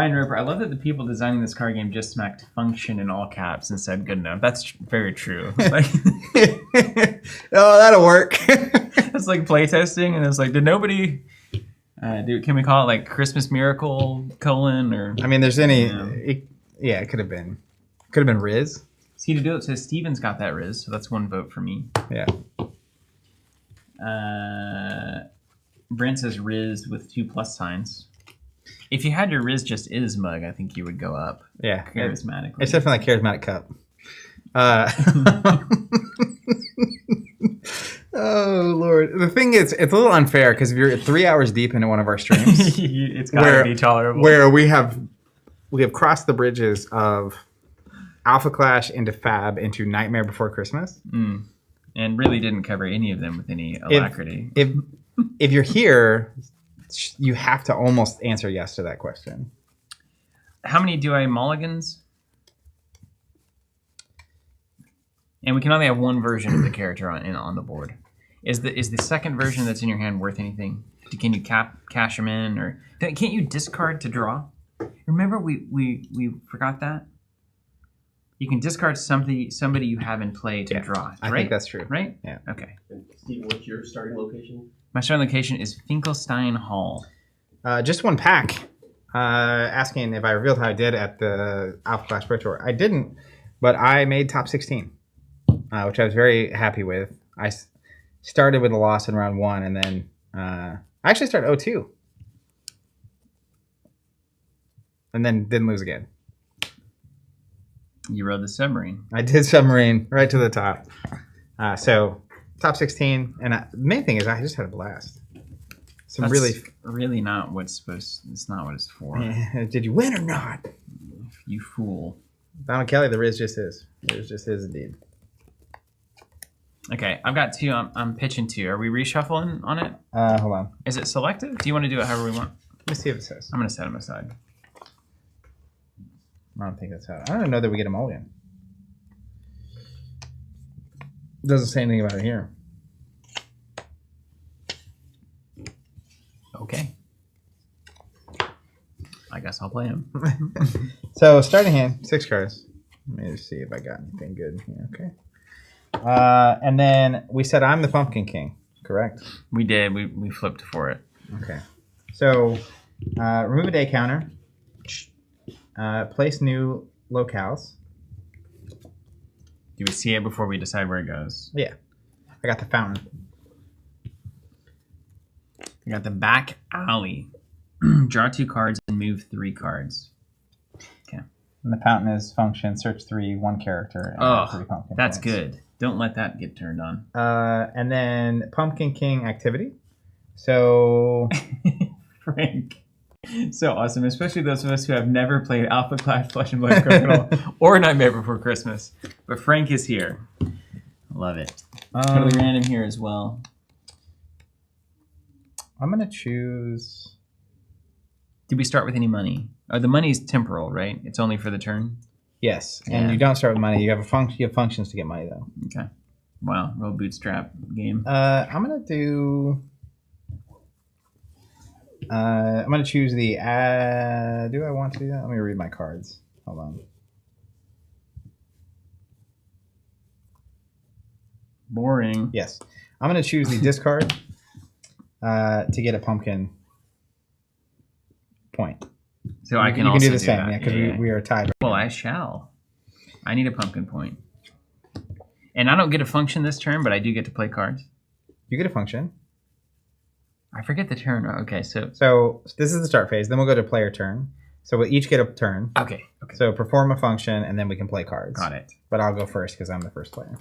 Ryan Roper, I love that the people designing this card game just smacked function in all caps and said good enough. That's very true. Like, Oh, that'll work. it's like playtesting, and it's like, did nobody can we call it like Christmas Miracle : or I mean, there's any. Yeah. It could have been. Could have been Riz. see to do it says Steven's got that Riz, so that's one vote for me. Yeah. Brent says Riz with 2 plus signs. If you had your Riz just is mug, I think you would go up. Yeah. Charismatically. It's definitely a charismatic cup. Oh Lord! The thing is, it's a little unfair because if you're 3 hours deep into one of our streams, it's gotta be tolerable. where we have crossed the bridges of Alpha Clash into Fab into Nightmare Before Christmas, and really didn't cover any of them with any alacrity. If you're here, you have to almost answer yes to that question. How many do I mulligans? And we can only have one version of the character on the board. Is the second version that's in your hand worth anything? Can you cash them in, or can't you discard to draw? Remember we forgot that. You can discard somebody you have in play to draw. Right? I think that's true. Right? Yeah. Okay. And Steve, what's your starting location? My starting location is Finkelstein Hall. Just one pack. Asking if I revealed how I did at the Alpha Clash Pro Tour. I didn't, but I made top 16, which I was very happy with. I started with a loss in round 1, and then I actually started 0-2. And then didn't lose again. You rode the submarine. I did submarine right to the top. So top 16, and the main thing is I just had a blast. That's really not what's supposed. It's not what it's for. Did you win or not? You fool. Donald Kelly, the Riz just is. Riz just is indeed. Okay, I've got 2. I'm pitching 2. Are we reshuffling on it? Hold on. Is it selective? Do you want to do it however we want? Let me see if it says. I'm going to set them aside. I don't think that's how. I don't know that we get a mulligan. Doesn't say anything about it here. Okay. I guess I'll play him. So starting hand, 6 cards. Let me just see if I got anything good here. Okay. And then we said I'm the Pumpkin King, correct? We did. We flipped for it. Okay. So remove a day counter. Place new locales. Do we see it before we decide where it goes? Yeah. I got the fountain. I got the back alley. Draw 2 cards and move 3 cards. Okay. And the fountain is function, search 3, 1 character. And 3 pumpkin that's points. good. Don't let that get turned on. And then Pumpkin King activity. So Frank. So awesome, especially those of us who have never played Alpha Clash, Flesh and Blood, Crokinole, or Nightmare Before Christmas. But Frank is here. Love it. Totally random here as well. I'm going to choose... Did we start with any money? Oh, the money's temporal, right? It's only for the turn? Yes, Yeah. and you don't start with money. You have you have functions to get money, though. Okay. Wow, real bootstrap game. I'm going to do... I'm going to choose the... do I want to do that? Let me read my cards. Hold on. Boring. Yes. I'm going to choose the discard to get a pumpkin point. So I can you also can do the same, that. yeah, because we are tied. Well, I shall. I need a pumpkin point. And I don't get a function this turn, but I do get to play cards. You get a function. I forget the turn. Okay, so this is the start phase. Then we'll go to player turn. So we'll each get a turn. Okay. So perform a function, and then we can play cards. Got it. But I'll go first because I'm the first player.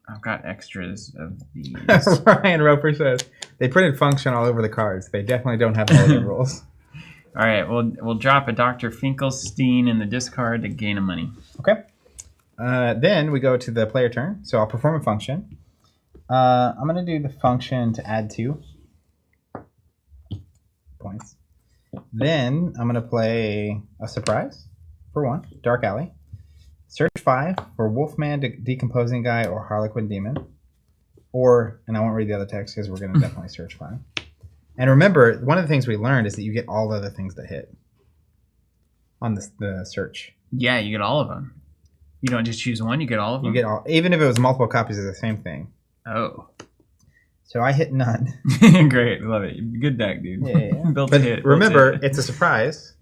I've got extras of these. Ryan Roper says they printed function all over the cards. They definitely don't have all the rules. All right, we'll drop a Dr. Finkelstein in the discard to gain a money. Okay. Then we go to the player turn. So I'll perform a function. I'm going to do the function to add 2 points. Then I'm going to play a surprise for 1, Dark Alley. Search 5 for Wolfman, Decomposing Guy, or Harlequin Demon. Or, and I won't read the other text because we're going to definitely search 5. And remember, one of the things we learned is that you get all the other things that hit on the search. Yeah, you get all of them. You don't just choose one, you get all of them? You get all, even if it was multiple copies of the same thing. Oh. So I hit none. Great, love it. Good deck, dude. Yeah. Built But a hit. remember, it's a surprise.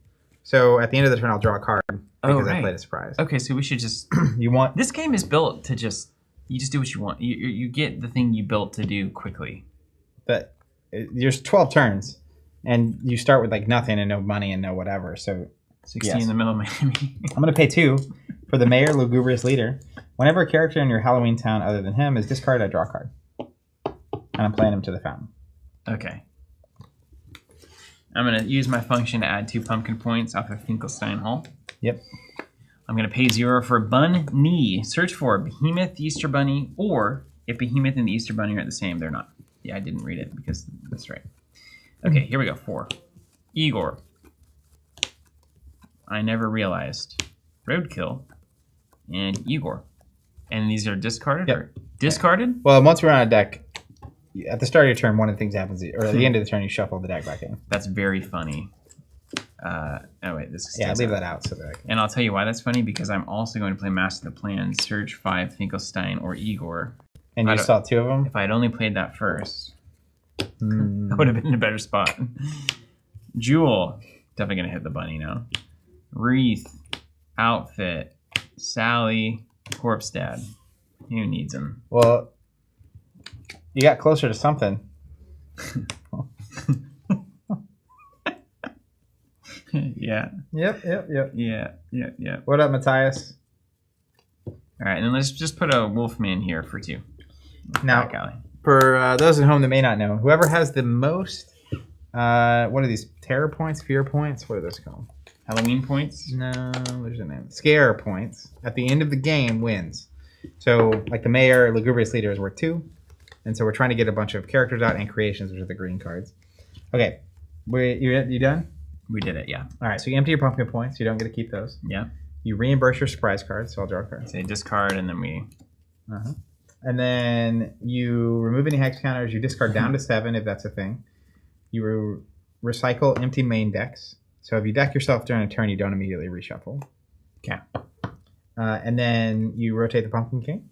So at the end of the turn, I'll draw a card because I played a surprise. Okay, so we should just... You want... This game is built to just... You just do what you want. You get the thing you built to do quickly. But there's 12 turns, and you start with like nothing and no money and no whatever. So 16 in the middle of Miami. I'm going to pay 2 for the mayor, lugubrious leader. Whenever a character in your Halloween town other than him is discarded, I draw a card. And I'm playing him to the fountain. Okay. I'm going to use my function to add 2 pumpkin points off of Finkelstein Hall. Yep. I'm going to pay 0 for Bunny. Search for Behemoth, Easter Bunny, or if Behemoth and the Easter Bunny are the same, they're not. Yeah, I didn't read it because that's right. Okay, here we go. 4. Igor. I never realized. Roadkill. And Igor. And these are discarded? Yep. Or discarded? Well, once we're on a deck, at the start of your turn, one of the things happens, or at the end of the turn, you shuffle the deck back in. That's very funny. Oh, wait. This Yeah, leave that out. So that And I'll tell you why that's funny, because I'm also going to play Master of the Plan, Search 5, Finkelstein, or Igor. And you saw 2 of them? If I had only played that first, I would have been in a better spot. Jewel. Definitely going to hit the bunny now. Wreath. Outfit. Sally. Corpse Dad. Who needs him? Well, you got closer to something. Yeah. Yep. Yeah. What up, Matthias? All right, and then let's just put a Wolfman here for 2. Now, Back alley. for those at home that may not know, whoever has the most, what are these? Terror points? Fear points? What are those called? Halloween points? No, there's a name. Scare points. At the end of the game wins. So, like the mayor, lugubrious leader is worth 2. And so we're trying to get a bunch of characters out and creations, which are the green cards. Okay. You done? We did it, yeah. All right, so you empty your pumpkin points. You don't get to keep those. Yeah. You reimburse your surprise card, so I'll draw a card. Say discard, and then we... And then you remove any hex counters. You discard down to 7 if that's a thing. You recycle empty main decks. So if you deck yourself during a turn, you don't immediately reshuffle. Okay. And then you rotate the Pumpkin King.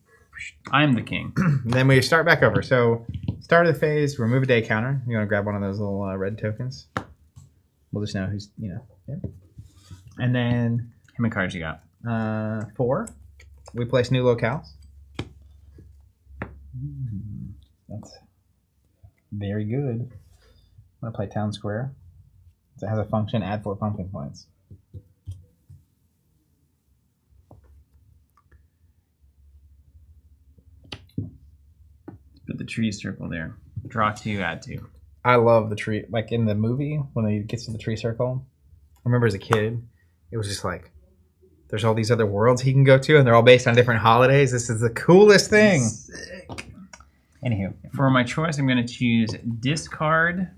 I'm the king. Then we start back over. So start of the phase, remove a day counter. You want to grab one of those little red tokens. We'll just know who's, Yep. And then... How many cards you got? 4. We place new locales. That's very good. I'm going to play Town Square. It has a function, add 4 pumpkin points. Put the tree circle there. Draw 2, add 2. I love the tree. Like in the movie, when he gets to the tree circle, I remember as a kid, it was just like, there's all these other worlds he can go to, and they're all based on different holidays. This is the coolest thing. Sick. Anywho. For my choice, I'm going to choose discard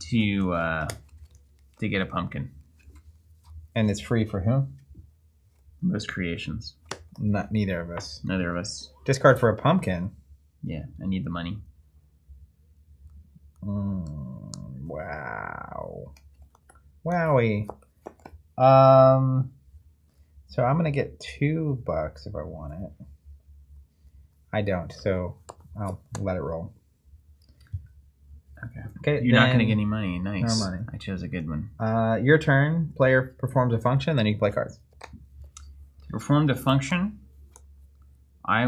to get a pumpkin. And it's free for whom? Those creations. Neither of us. Neither of us. Discard for a pumpkin? Yeah, I need the money. Wow. Wowie. So I'm gonna get $2 if I want it. I don't, so I'll let it roll. Okay. You're not gonna get any money. Nice. No money. I chose a good one. Your turn. Player performs a function, then you can play cards. To perform the function, I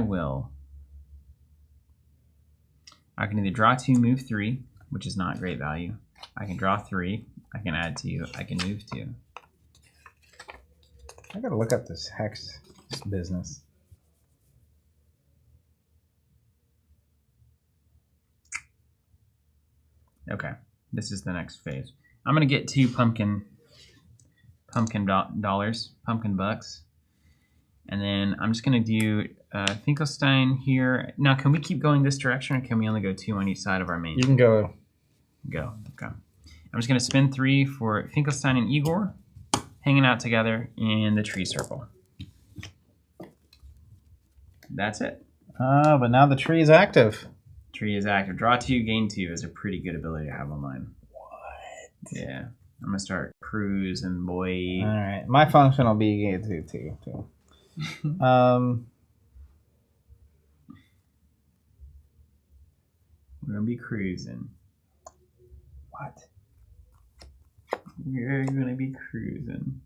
can either draw 2, move 3, which is not great value. I can draw 3. I can add 2. I can move 2. I gotta look up this hex business. Okay, this is the next phase. I'm gonna get 2 pumpkin dollars, pumpkin bucks, and then I'm just gonna do Finkelstein here. Now, can we keep going this direction, or can we only go 2 on each side of our main? You can go. Go. Okay. I'm just gonna spend 3 for Finkelstein and Igor, hanging out together in the tree circle. That's it. But now the tree is active. Tree is active. Draw 2, gain 2 is a pretty good ability to have online. What? Yeah. I'm gonna start cruising, boy. All right. My function will be gain 2 too. We're gonna be cruising. What? We're gonna be cruising.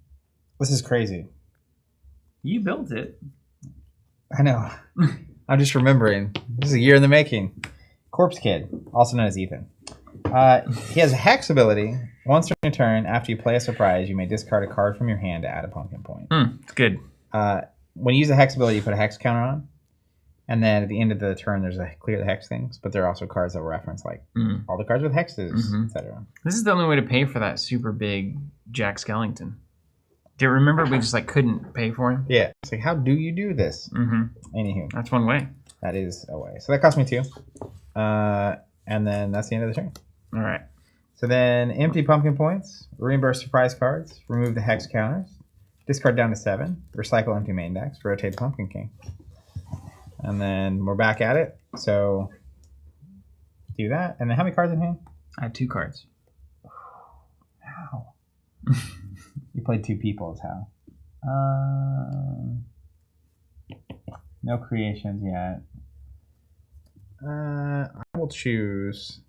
This is crazy. You built it. I know. I'm just remembering. This is a year in the making. Corpse Kid, also known as Ethan. He has a Hex ability. Once during your turn, after you play a surprise, you may discard a card from your hand to add a pumpkin point. It's good. When you use a Hex ability, you put a Hex counter on. And then at the end of the turn, there's a clear the Hex things. But there are also cards that will reference like all the cards with hexes, etc. This is the only way to pay for that super big Jack Skellington. Do you remember we just like couldn't pay for him? Yeah. It's like, how do you do this? Anywho. That's one way. That is a way. So that cost me 2. And then that's the end of the turn. All right. So then empty pumpkin points, reimburse surprise cards, remove the Hex counters, discard down to 7, recycle empty main decks, rotate the Pumpkin King. And then we're back at it. So do that. And then how many cards in hand? I have 2 cards. How? You played 2 people is how. No creations yet. I will choose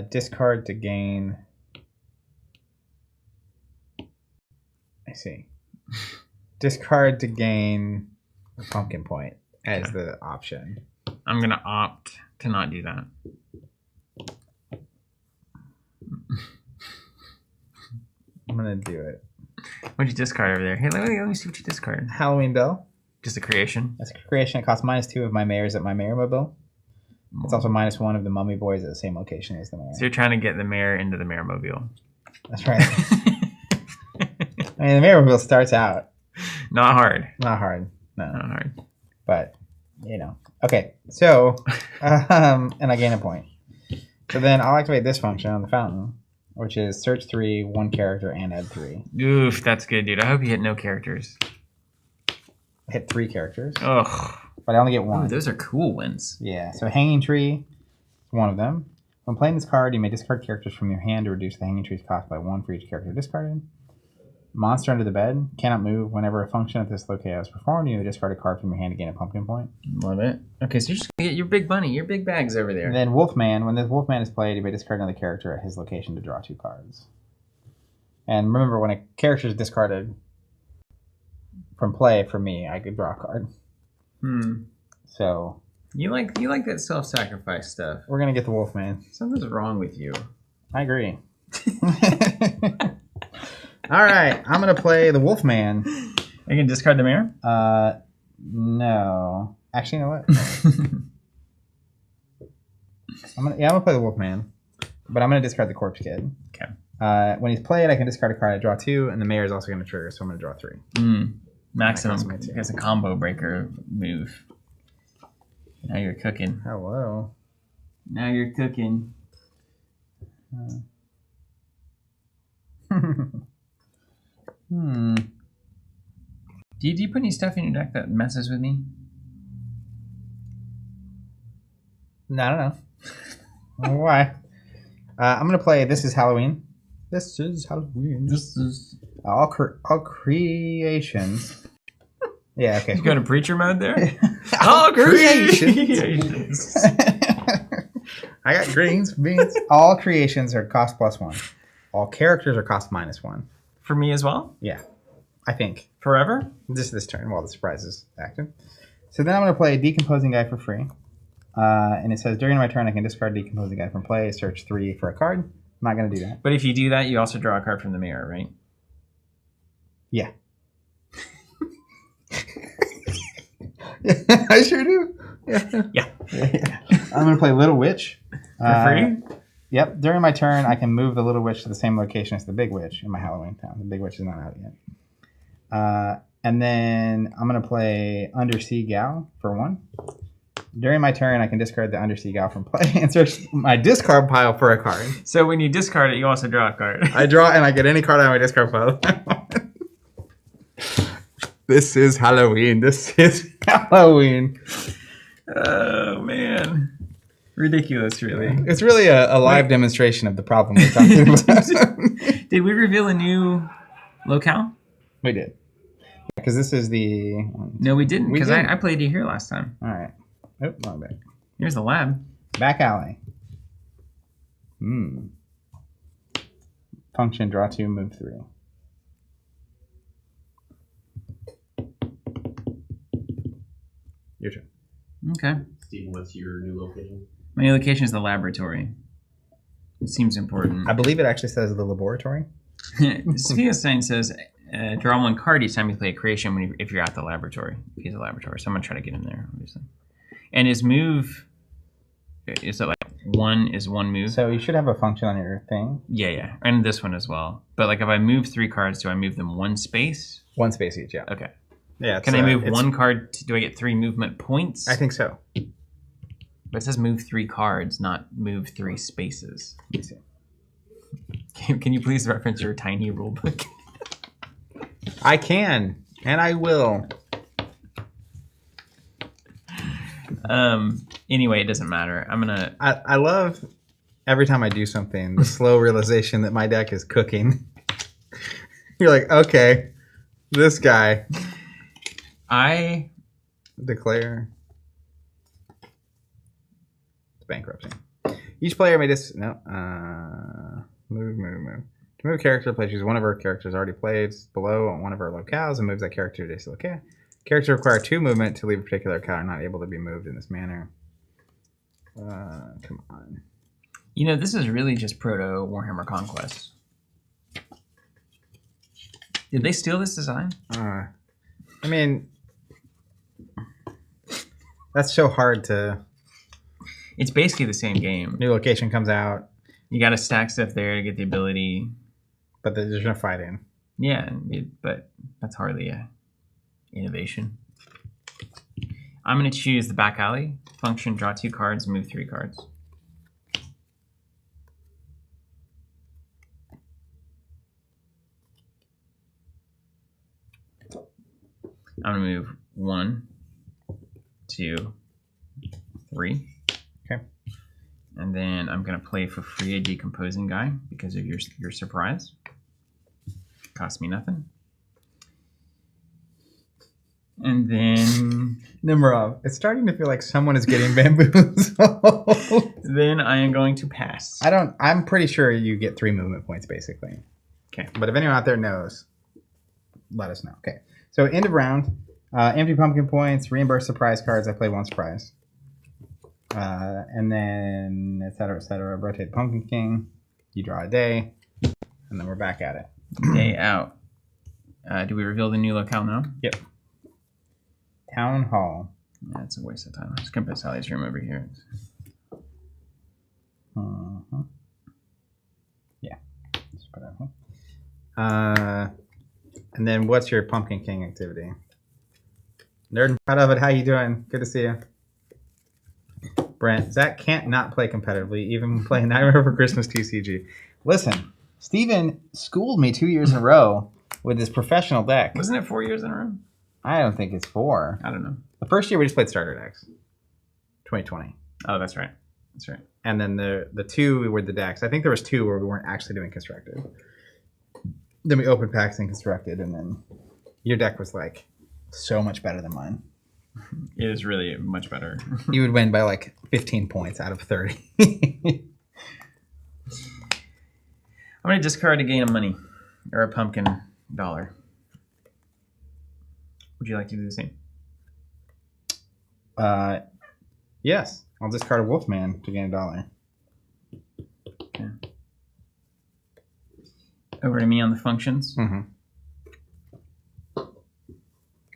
discard to gain. I see. Discard to gain a pumpkin point as the option. I'm gonna opt to not do that. I'm gonna do it. What'd you discard over there? Hey, let me see what you discarded. Halloween Bell. Just a creation. That's a creation. It costs -2 of my mayor's at my mayor mobile. It's also -1 of the mummy boys at the same location as the mayor. So you're trying to get the mayor into the mayor mobile. That's right. I mean, the mayor mobile starts out. Not hard. Not hard. No. Not hard. But, you know. Okay, so, and I gain a point. So then I'll activate this function on the fountain, which is search 3, 1 character, and add 3. Oof, that's good, dude. I hope you hit no characters. I hit 3 characters. Ugh. But I only get 1. Ooh, those are cool ones. Yeah, so Hanging Tree is one of them. When playing this card, you may discard characters from your hand to reduce the Hanging Tree's cost by 1 for each character discarded. Monster Under the Bed cannot move. Whenever a function at this location is performed, you may discard a card from your hand to gain a pumpkin point. Love it. Okay, so you're just going to get your big bunny, your big bags over there. And then Wolfman. When this Wolfman is played, you may discard another character at his location to draw 2 cards. And remember, when a character is discarded from play for me, I could draw a card. So You like that self-sacrifice stuff. we're gonna get the Wolfman. Something's wrong with you. I agree. All right, I'm gonna play the Wolfman. I can discard the mayor? No. Actually, you know what? I'm gonna play the Wolfman, but I'm gonna discard the Corpse Kid. Okay. When he's played, I can discard a card. I draw 2, and the mayor is also gonna trigger, so I'm gonna draw 3. Maximum. It's a combo breaker move. Now you're cooking. Hello. Now you're cooking. Do you put any stuff in your deck that messes with me? No, I don't know. Why? I'm gonna play This Is Halloween. This is Halloween. This is All creations. Yeah, okay. You go to preacher mode there? All creations. I got greens, beans. All creations are cost +1. All characters are cost -1. For me as well? Yeah, I think. Forever? Just this turn while the surprise is active. So then I'm going to play Decomposing Guy for free. And it says, during my turn, I can discard Decomposing Guy from play, search 3 for a card. I'm not going to do that. But if you do that, you also draw a card from the mirror, right? Yeah. I sure do. Yeah. I'm going to play Little Witch. For free? Yep. During my turn, I can move the Little Witch to the same location as the Big Witch in my Halloween town. The Big Witch is not out yet. And then I'm going to play Undersea Gal for 1. During my turn, I can discard the Undersea Gal from play and search my discard pile for a card. So when you discard it, you also draw a card. I draw and I get any card out of my discard pile. This is Halloween. This is Halloween. Oh man, ridiculous! Really. It's really a live demonstration of the problem we're talking about. Did we reveal a new locale? We did. Because this is the... No, we didn't. We Because didn't. I played you here last time. All right. Oh, wrong back. Here's the lab. Back alley. Function, draw 2, move 3. Your turn. Okay. Steven, what's your new location? My new location is the laboratory. It seems important. I believe it actually says the laboratory. Sophia Stein says, draw 1 card each time you play a creation if you're at the laboratory. If he's a laboratory. So I'm going to try to get him there, obviously. And his move, is it like 1 is 1 move? So you should have a function on your thing. Yeah. And this one as well. But like if I move 3 cards, do I move them 1 space? 1 space each, yeah. Okay. Yeah. Can I move 1 card? Do I get 3 movement points? I think so. But it says move 3 cards, not move 3 spaces. Let me see. Can you please reference your tiny rule book? I can, and I will. Anyway, it doesn't matter. I'm gonna. I love every time I do something, the slow realization that my deck is cooking. You're like, okay, this guy. I Declare. It's bankruptcy. Each player may move. To move a character, play choose one of our characters already played below on one of our locales and moves that character to this locale. Characters require 2 movement to leave a particular locale, not able to be moved in this manner. Come on. You know, this is really just proto Warhammer Conquest. Did they steal this design? I mean, that's so hard to. It's basically the same game. New location comes out, You got to stack stuff there to get the ability. but there's no fighting. Yeah, but that's hardly a innovation. I'm going to choose the back alley function, draw 2 cards, move 3 cards. I'm going to move 1, 2, 3. Okay. And then I'm going to play for free a decomposing guy because of your surprise. Cost me nothing. And then Nimrov, it's starting to feel like someone is getting bamboozled. then I am going to pass. I'm pretty sure you get 3 movement points, basically. Okay. But if anyone out there knows, let us know. Okay. So end of round. Empty pumpkin points, reimburse surprise cards. I play 1 surprise. And then, et cetera, rotate Pumpkin King. You draw a day. And then we're back at it. Day out. Do we reveal the new locale now? Yep. Town Hall. That's a waste of time. Let's come put Sally's room over here. Yeah. Just put that one. And then what's your Pumpkin King activity? Nerd and proud of it. How you doing? Good to see you. Brent, Zach can't not play competitively, even playing Nightmare for Christmas TCG. Listen, Steven schooled me 2 years in a row with his professional deck. Wasn't it 4 years in a row? I don't think it's 4. I don't know. The first year we just played starter decks. 2020. Oh, that's right. That's right. And then the 2 were the decks. I think there was 2 where we weren't actually doing constructed. Then we opened packs and constructed, and then your deck was like so much better than mine. It is really much better. You would win by like 15 points out of 30. I'm going to discard a gain of money or a pumpkin dollar. Would you like to do the same? Yes. I'll discard a Wolfman to gain $1. Okay. Over to me on the functions. Mm-hmm.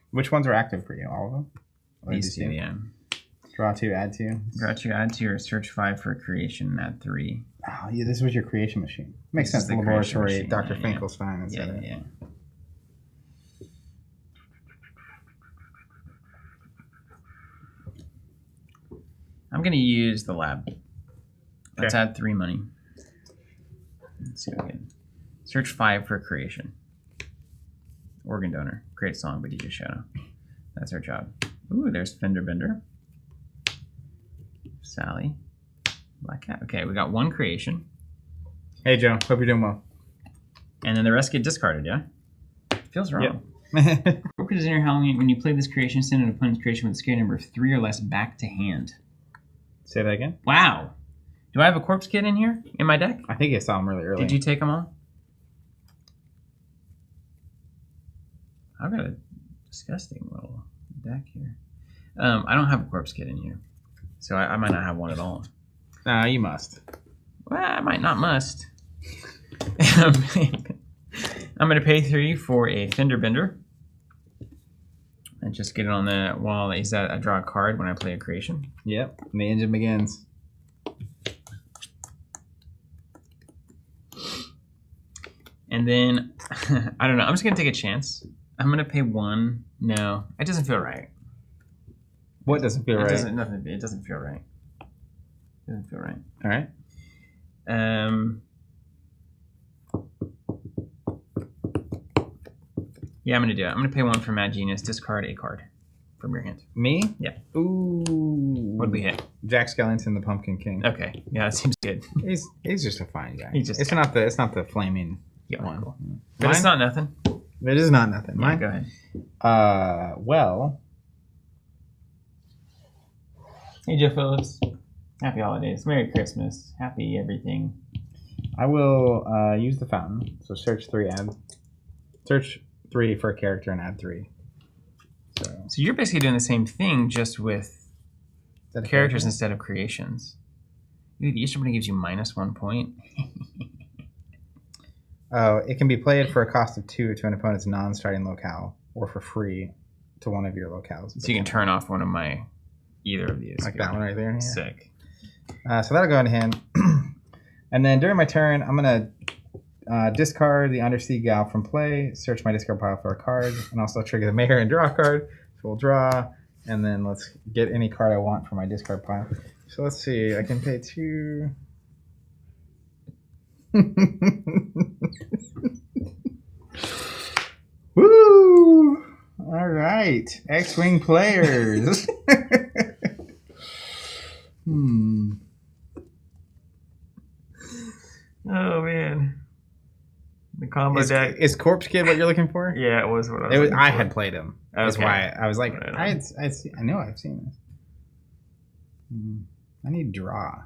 Which ones are active for you? All of them? Or These two, yeah. Draw 2, add 2. Draw 2, add 2, or search 5 for a creation, add 3. Oh, yeah, this was your creation machine. Makes This sense. is The the creation laboratory, machine, Dr. yeah, Finkelstein, and Yeah, yeah. I'm going to use the lab. Let's add 3 money. Let's see what we get. Search 5 for creation. Organ donor. Great song, but DJ Shadow. That's our job. Ooh, there's Fender Bender. Sally. Black Cat. Okay, we got one creation. Hey, Joe. Hope you're doing well. And then the rest get discarded, yeah? Feels wrong. Yep. Corpse is in your Halloween. When you play this creation, send an opponent's creation with a scale number of 3 or less back to hand. Say that again? Wow. Do I have a corpse kit in here? In my deck? I think I saw him really early. Did you take them all? I've got a disgusting little deck here. I don't have a corpse kit in here. So I might not have one at all. Nah, you must. Well, I might not must. I'm going to pay 3 for a Fender Bender. And just get it on the wall. Is that I draw a card when I play a creation? Yep. And the engine begins. And then, I don't know. I'm just going to take a chance. I'm going to pay 1. No, it doesn't feel right. What doesn't feel right? It doesn't feel right. It doesn't feel right. All right. Yeah, I'm going to do it. I'm going to pay 1 for Mad Genius. Discard a card from your hand. Me? Yeah. Ooh. What'd we hit? Jack Skellington, the Pumpkin King. Okay. Yeah, that seems good. He's just a fine guy. It's not the flaming yeah, one. Cool. But it's not nothing. It is not nothing. Yeah, Mine? go ahead. Well. Hey, Joe Phillips. Happy holidays. Merry Christmas. Happy everything. I will use the fountain. So search 3 for a character and add 3. So you're basically doing the same thing, just with characters instead of creations. Dude, each one gives you -1 point. Oh, it can be played for a cost of 2 to an opponent's non-starting locale, or for free to one of your locales. So you can turn off one of either of these. Like that one right there. Yeah. Sick. So that'll go in hand. And then during my turn, I'm going to discard the Undersea Gal from play, search my discard pile for a card, and also trigger the mayor and draw a card. So we'll draw, and then let's get any card I want from my discard pile. So let's see. I can pay 2. Woo! All right. X-Wing players. Oh, man. The combo deck. Is Corpse Kid what you're looking for? Yeah, it was what I was looking I for. had played him. That's why I was like, Right I know I've seen this. I need draw.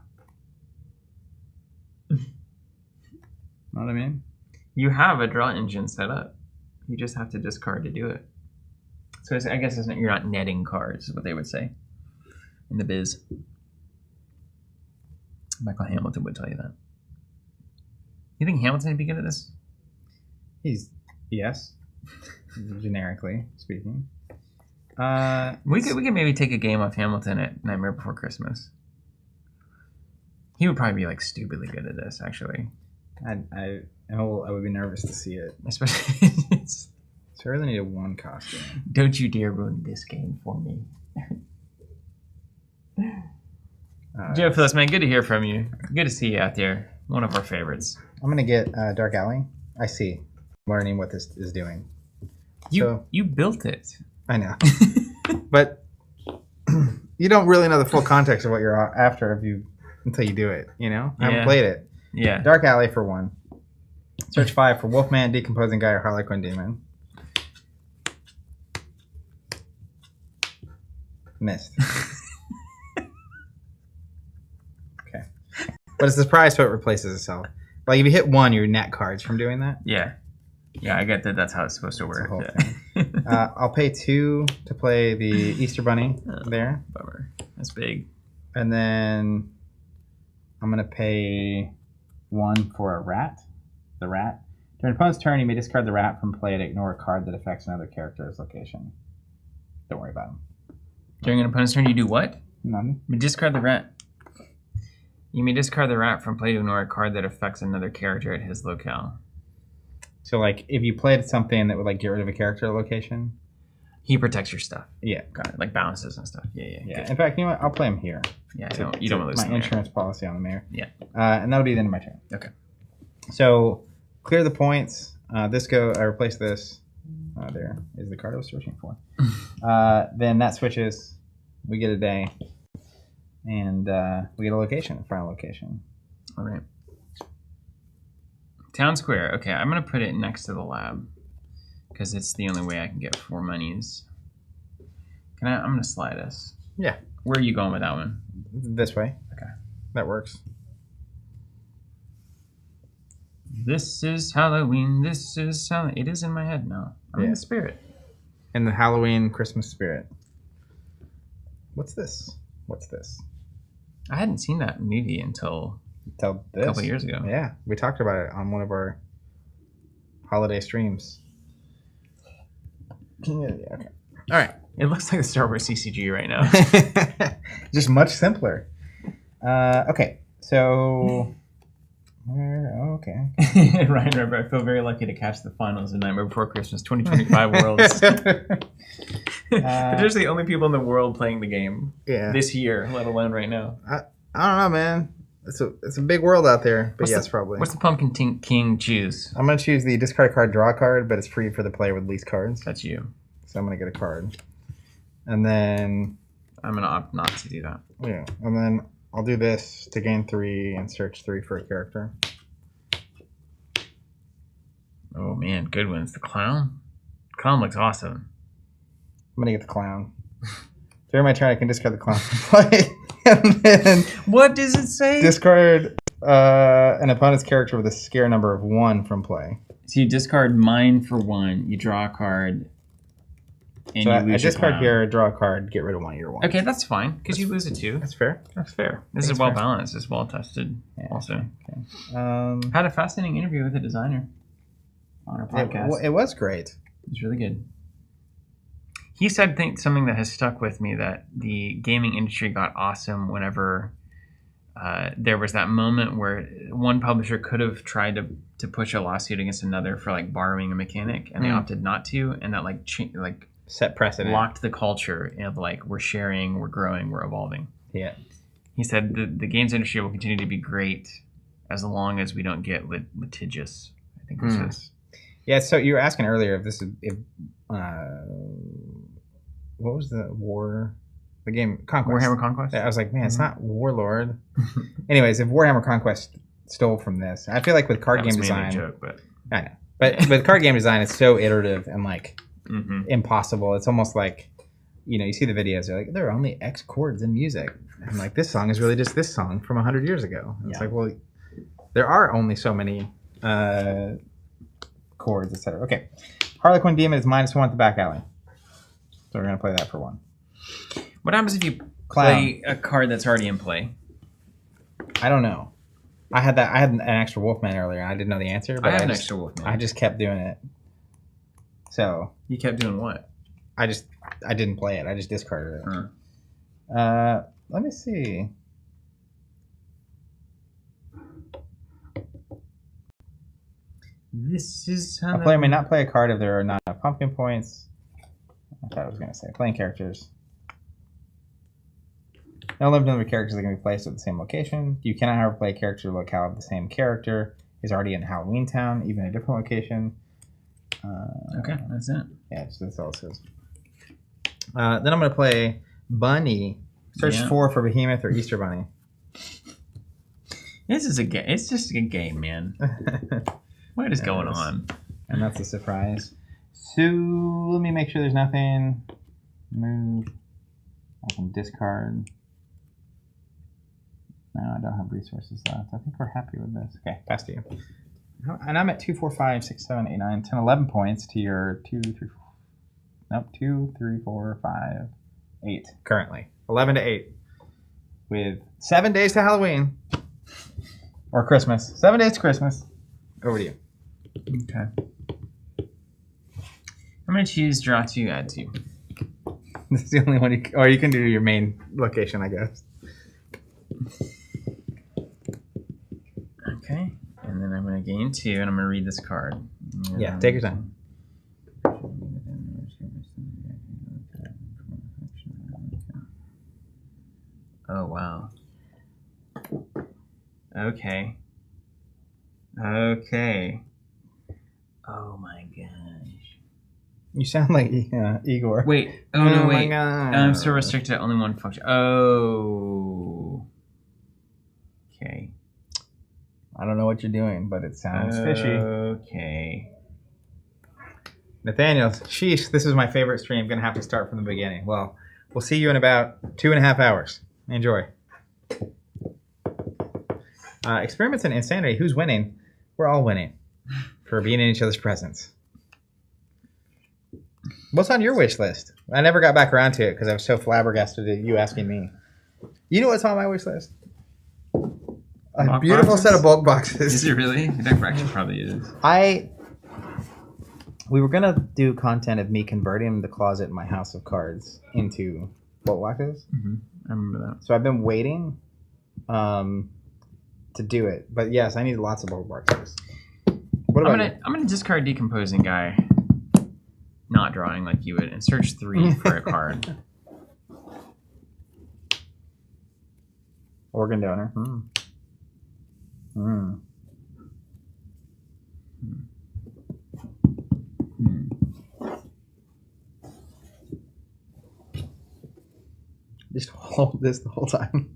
Know what I mean? You have a draw engine set up. You just have to discard to do it. So I guess you're not netting cards, is what they would say in the biz. Michael Hamilton would tell you that. You think Hamilton would be good at this? Yes, generically speaking. We could maybe take a game off Hamilton at Nightmare Before Christmas. He would probably be like stupidly good at this, actually. I would be nervous to see it. Especially, So I really need a 1 costume. Don't you dare ruin this game for me. Joe Phillips, man, good to hear from you. Good to see you out there. One of our favorites. I'm gonna get Dark Alley. I see. Learning what this is doing. You built it. I know, but you don't really know the full context of what you're after until you do it. You know, I haven't played it. Yeah. Dark Alley for 1. Search 5 for Wolfman, Decomposing Guy, or Harlequin Demon. Missed. Okay, but it's the prize, so it replaces itself. Like if you hit 1, you net cards from doing that. Yeah. Yeah, I get that. That's how it's supposed to work. I'll pay 2 to play the Easter Bunny there. Bummer. That's big. And then I'm going to pay 1 for a rat. The rat. During opponent's turn, you may discard the rat from play to ignore a card that affects another character's location. Don't worry about him. During an opponent's turn, you do what? None. You discard the rat. You may discard the rat from play to ignore a card that affects another character at his locale. So, like, if you played something that would, like, get rid of a character location? He protects your stuff. Yeah. Got it. Like bounces and stuff. Yeah. Good. In fact, you know what? I'll play him here. Yeah, you don't lose my insurance policy on the mayor. Yeah. And that'll be the end of my turn. Okay. So, clear the points. I replace this Oh, there is the card I was searching for. Then that switches. We get a day. And we get a location, a final location. All right. Town Square. Okay, I'm going to put it next to the lab because it's the only way I can get 4 monies. I'm going to slide us. Yeah. Where are you going with that one? This way. Okay. That works. This is Halloween. This is Halloween. It is in my head now. I'm in the spirit. In the Halloween Christmas spirit. What's this? I hadn't seen that movie until a couple of years ago. Yeah, we talked about it on one of our holiday streams. Okay. All right. It looks like the Star Wars CCG right now. Just much simpler. Okay, so... Okay. Ryan Rubber, I feel very lucky to catch the finals of Nightmare Before Christmas 2025 Worlds. They're just the only people in the world playing the game this year, let alone right now. I don't know, man. It's a big world out there, but probably. What's the Pumpkin King choose? I'm going to choose the discard a card, draw a card, but it's free for the player with least cards. That's you. So I'm going to get a card. And then... I'm going to opt not to do that. Yeah, and then I'll do this to gain 3 and search 3 for a character. Oh man, good ones. The clown? Clown looks awesome. I'm going to get the clown. During my turn, I can discard the clown from play. And then what does it say? Discard an opponent's character with a scare number of 1 from play. So you discard mine for 1, you draw a card, and so you lose I discard your here, draw a card, get rid of 1 of your 1s. Okay, that's fine, because you lose it too. That's fair. That's fair. This is well balanced. It's well tested also. Okay. Had a fascinating interview with a designer on our podcast. It was great. It was really good. He said something that has stuck with me, that the gaming industry got awesome whenever there was that moment where one publisher could have tried to push a lawsuit against another for like borrowing a mechanic, and they opted not to, and that like set precedent, locked the culture of like, we're sharing, we're growing, we're evolving. Yeah. He said the games industry will continue to be great as long as we don't get litigious, I think this is. Yeah, so you were asking earlier if what was the game Conquest? Warhammer Conquest? I was like, man, it's not Warlord. Anyways, if Warhammer Conquest stole from this, I feel like with card game design, a joke, but I know, but with card game design, it's so iterative and like impossible. It's almost like, you see the videos, they're like, there are only X chords in music. I'm like, this song is really just this song from 100 years ago. It's like, well, there are only so many chords, etc. Okay, Harlequin Demon is -1 at the back alley, so we're gonna play that for 1. What happens if you play a card that's already in play? I don't know. I had an extra Wolfman earlier, and I didn't know the answer. But I have an extra Wolfman. I just kept doing it. So you kept doing what? I didn't play it. I just discarded it. Let me see. This is how a player may not play a card if there are not enough pumpkin points. I thought I was going to say playing characters. No limited number of characters that can be placed at the same location. You cannot, however, play a character locale of the same character is already in Halloween Town, even a different location. Okay, that's it. Yeah, that's all it says. Then I'm going to play Bunny. Search 4 for Behemoth or Easter Bunny. This is it's just a game, man. What is going on? And that's a surprise. So let me make sure there's nothing. Move. I can discard. No, I don't have resources left. I think we're happy with this. Okay, pass to you. And I'm at 2, 4, 5, 6, 7, 8, 9, 10, 11 points to your 2, 3, 4. Nope, 2, 3, 4, 5, 8 currently. 11 to 8. With 7 days to Halloween. Or Christmas. 7 days to Christmas. Over to you. Okay. I'm going to choose draw 2, add 2. This is the only one or you can do your main location, I guess. Okay. And then I'm going to gain 2, and I'm going to read this card. Yeah, take your time. Oh, wow. Okay. Okay. Oh my gosh. You sound like Igor. Wait. Oh, no, my wait. God. I'm so restricted to only one function. Oh. Okay. I don't know what you're doing, but it sounds fishy. Okay. Nathaniel, sheesh, this is my favorite stream. Gonna have to start from the beginning. Well, we'll see you in about 2.5 hours. Enjoy. Experiments in Insanity. Who's winning? We're all winning for being in each other's presence. What's on your wish list? I never got back around to it because I was so flabbergasted at you asking me. You know what's on my wish list? A Bulk beautiful boxes? set of bulk boxes. Is it really? That actually probably is. We were gonna do content of me converting the closet in my house of cards into bulk boxes. Mm-hmm. I remember that. So I've been waiting to do it. But yes, I need lots of bulk boxes. What about you? I'm gonna discard Decomposing Guy, not drawing like you would, and search 3 for a card. Organ donor. Just hold this the whole time.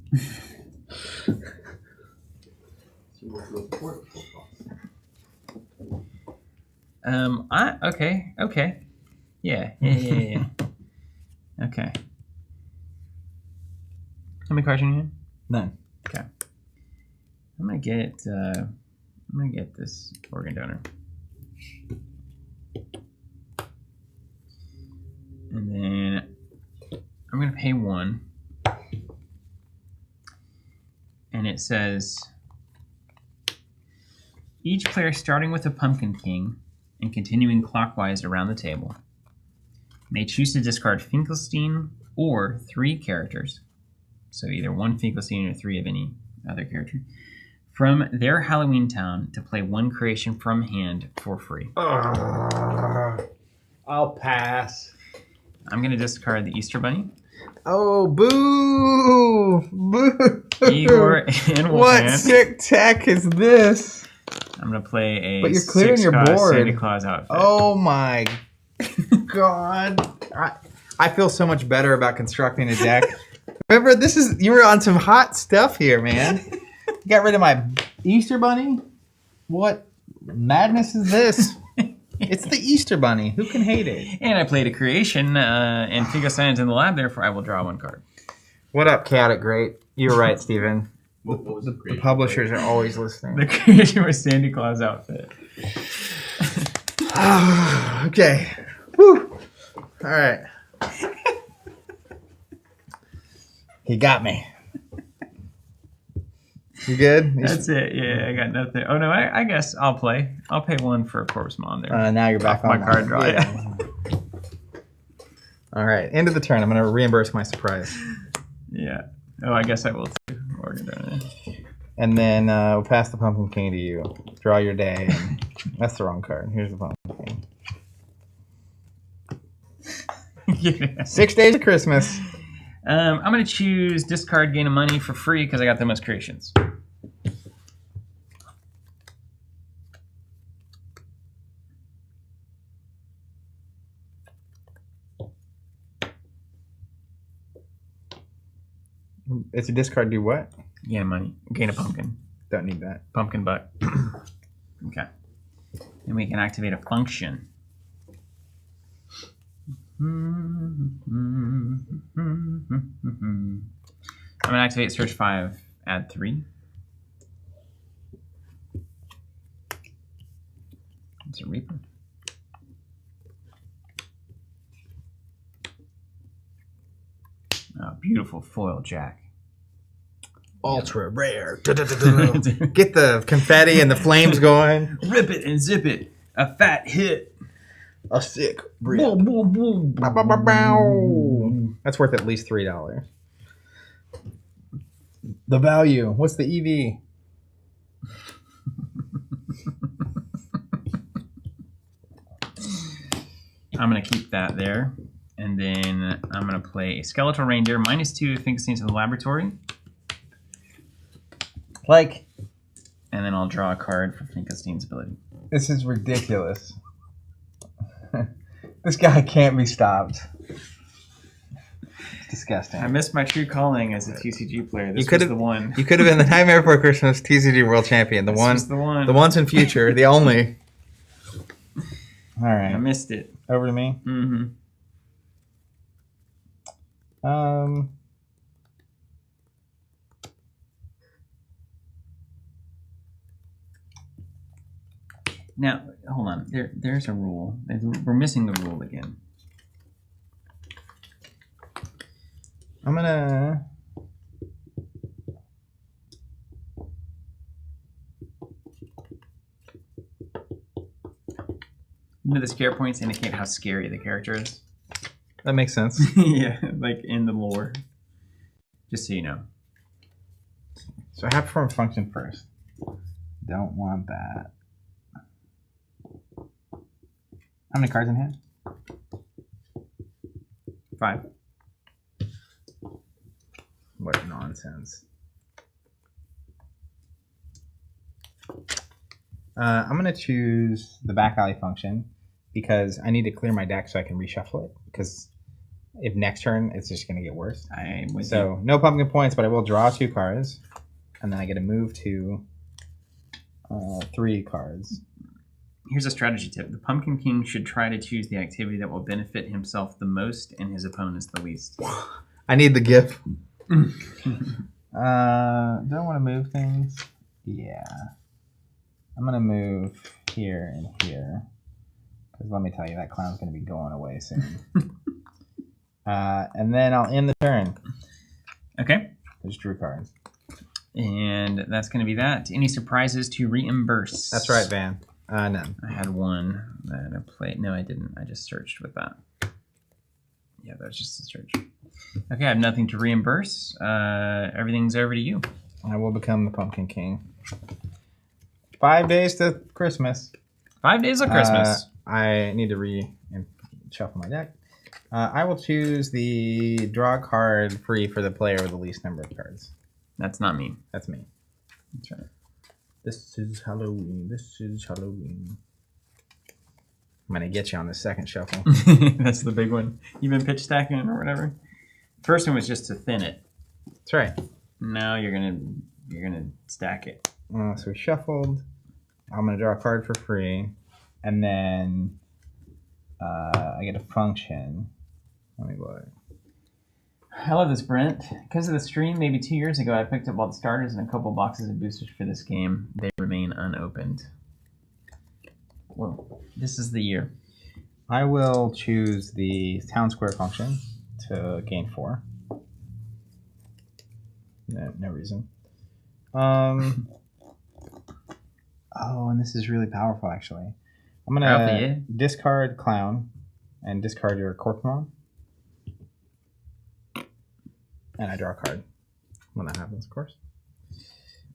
Okay. Yeah. Okay. How many cards are you in? None. Okay. I'm gonna get this organ donor. And then I'm gonna pay 1. And it says each player starting with a Pumpkin King and continuing clockwise around the table may choose to discard Finkelstein or 3 characters, so either 1 Finkelstein or 3 of any other character, from their Halloween town to play 1 creation from hand for free. I'll pass. I'm going to discard the Easter Bunny, Oh, boo! Boo! Igor, and What Wolfman. sick tech is this? I'm going to play a But you're clearing your 6-cost board. Santa Claus outfit. Oh my god. I feel so much better about constructing a deck. Remember, you were on some hot stuff here, man. You got rid of my Easter Bunny? What madness is this? It's the Easter Bunny. Who can hate it? And I played a creation, and Finkelstein's in the lab, therefore I will draw 1 card. What up, Chaotic Great? You're right, Steven. What was the The creation? publishers are always listening. The creation was Santa Claus outfit. Okay. Whew. All right. He got me. You good? That's it. Yeah, I got nothing. Oh no, I guess I'll play. I'll pay 1 for a Corpse Monder. Now you're back Off on my card draw. Yeah. All right. End of the turn. I'm going to reimburse my surprise. Yeah. Oh, I guess I will too. Organ donor. And then we'll pass the Pumpkin King to you. Draw your day. And that's the wrong card. Here's the Pumpkin King. Yeah. 6 days of Christmas. I'm gonna choose discard gain of money for free because I got the most creations. It's a discard. Do what? Gain of money. Gain a pumpkin. Don't need that. Pumpkin butt. Okay. And we can activate a function. I'm gonna activate search 5, add 3. It's a Reaper. Oh, beautiful foil jack. Ultra rare. Get the confetti and the flames going. Rip it and zip it. A fat hit. A sick rip. Boom, boom, boom. Bow, bow, bow, bow. That's worth at least $3. The value. What's the EV? I'm going to keep that there. And then I'm going to play a Skeletal Reindeer, -2 Finkelstein to the laboratory. Like, And then I'll draw a card for Finkelstein's ability. this is ridiculous. This guy can't be stopped. It's disgusting. I missed my true calling as a TCG player. This You could've- was the one. You could have been the Nightmare Before Christmas TCG World Champion. The This one. was the one. The once in future. The only. All I right. missed it. Over to me. Mm-hmm. Now, hold on. There's a rule. We're missing the rule again. I'm gonna. You know, the scare points indicate how scary the character is. That makes sense. Yeah, like in the lore. Just so you know. So I have to perform function first. Don't want that. How many cards in hand? 5. What nonsense. I'm going to choose the back alley function because I need to clear my deck so I can reshuffle it. Because if next turn, it's just going to get worse. I'm with you. So no pumpkin points, but I will draw 2 cards. And then I get to move to 3 cards. Here's a strategy tip. The Pumpkin King should try to choose the activity that will benefit himself the most and his opponents the least. I need the GIF. Do I want to move things? Yeah. I'm going to move here and here. Because let me tell you, that clown's going to be going away soon. And then I'll end the turn. Okay. Just drew cards. And that's going to be that. Any surprises to reimburse? That's right, Van. None. I had one that I played. No, I didn't. I just searched with that. Yeah, that was just a search. Okay, I have nothing to reimburse. Everything's over to you. I will become the Pumpkin King. 5 days to Christmas. 5 days of Christmas. I need to shuffle my deck. I will choose the draw card free for the player with the least number of cards. That's not me. That's me. That's right. This is Halloween. This is Halloween. I'm going to get you on the second shuffle. That's the big one. You've been pitch stacking or whatever. First one was just to thin it. That's right. Now you're gonna stack it. So we shuffled. I'm going to draw a card for free. And then I get a function. Let me look. I love this, Brent. Because of the stream, maybe 2 years ago, I picked up all the starters and a couple boxes of boosters for this game. They remain unopened. Well, this is the year. I will choose the town square function to gain 4. No reason. Oh, and this is really powerful, actually. I'm going to discard Clown and discard your Crokinole. And I draw a card when that happens, of course.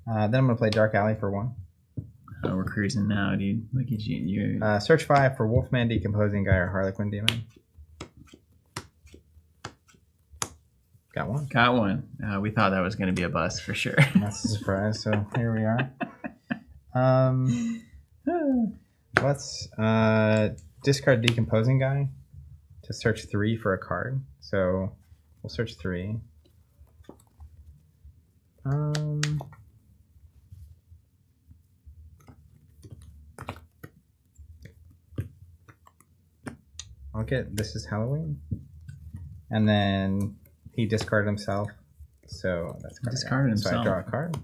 Then I'm going to play Dark Alley for 1. Oh, we're cruising now, dude. Look at you. You're... Search 5 for Wolfman, Decomposing Guy, or Harlequin Demon. Got one. Got one. We thought that was going to be a bust for sure. That's a surprise. So here we are. Let's discard Decomposing Guy to search 3 for a card. So we'll search 3. I'll get This is Halloween. And then he discarded himself. So that's a card. Discarded himself. So I draw a card.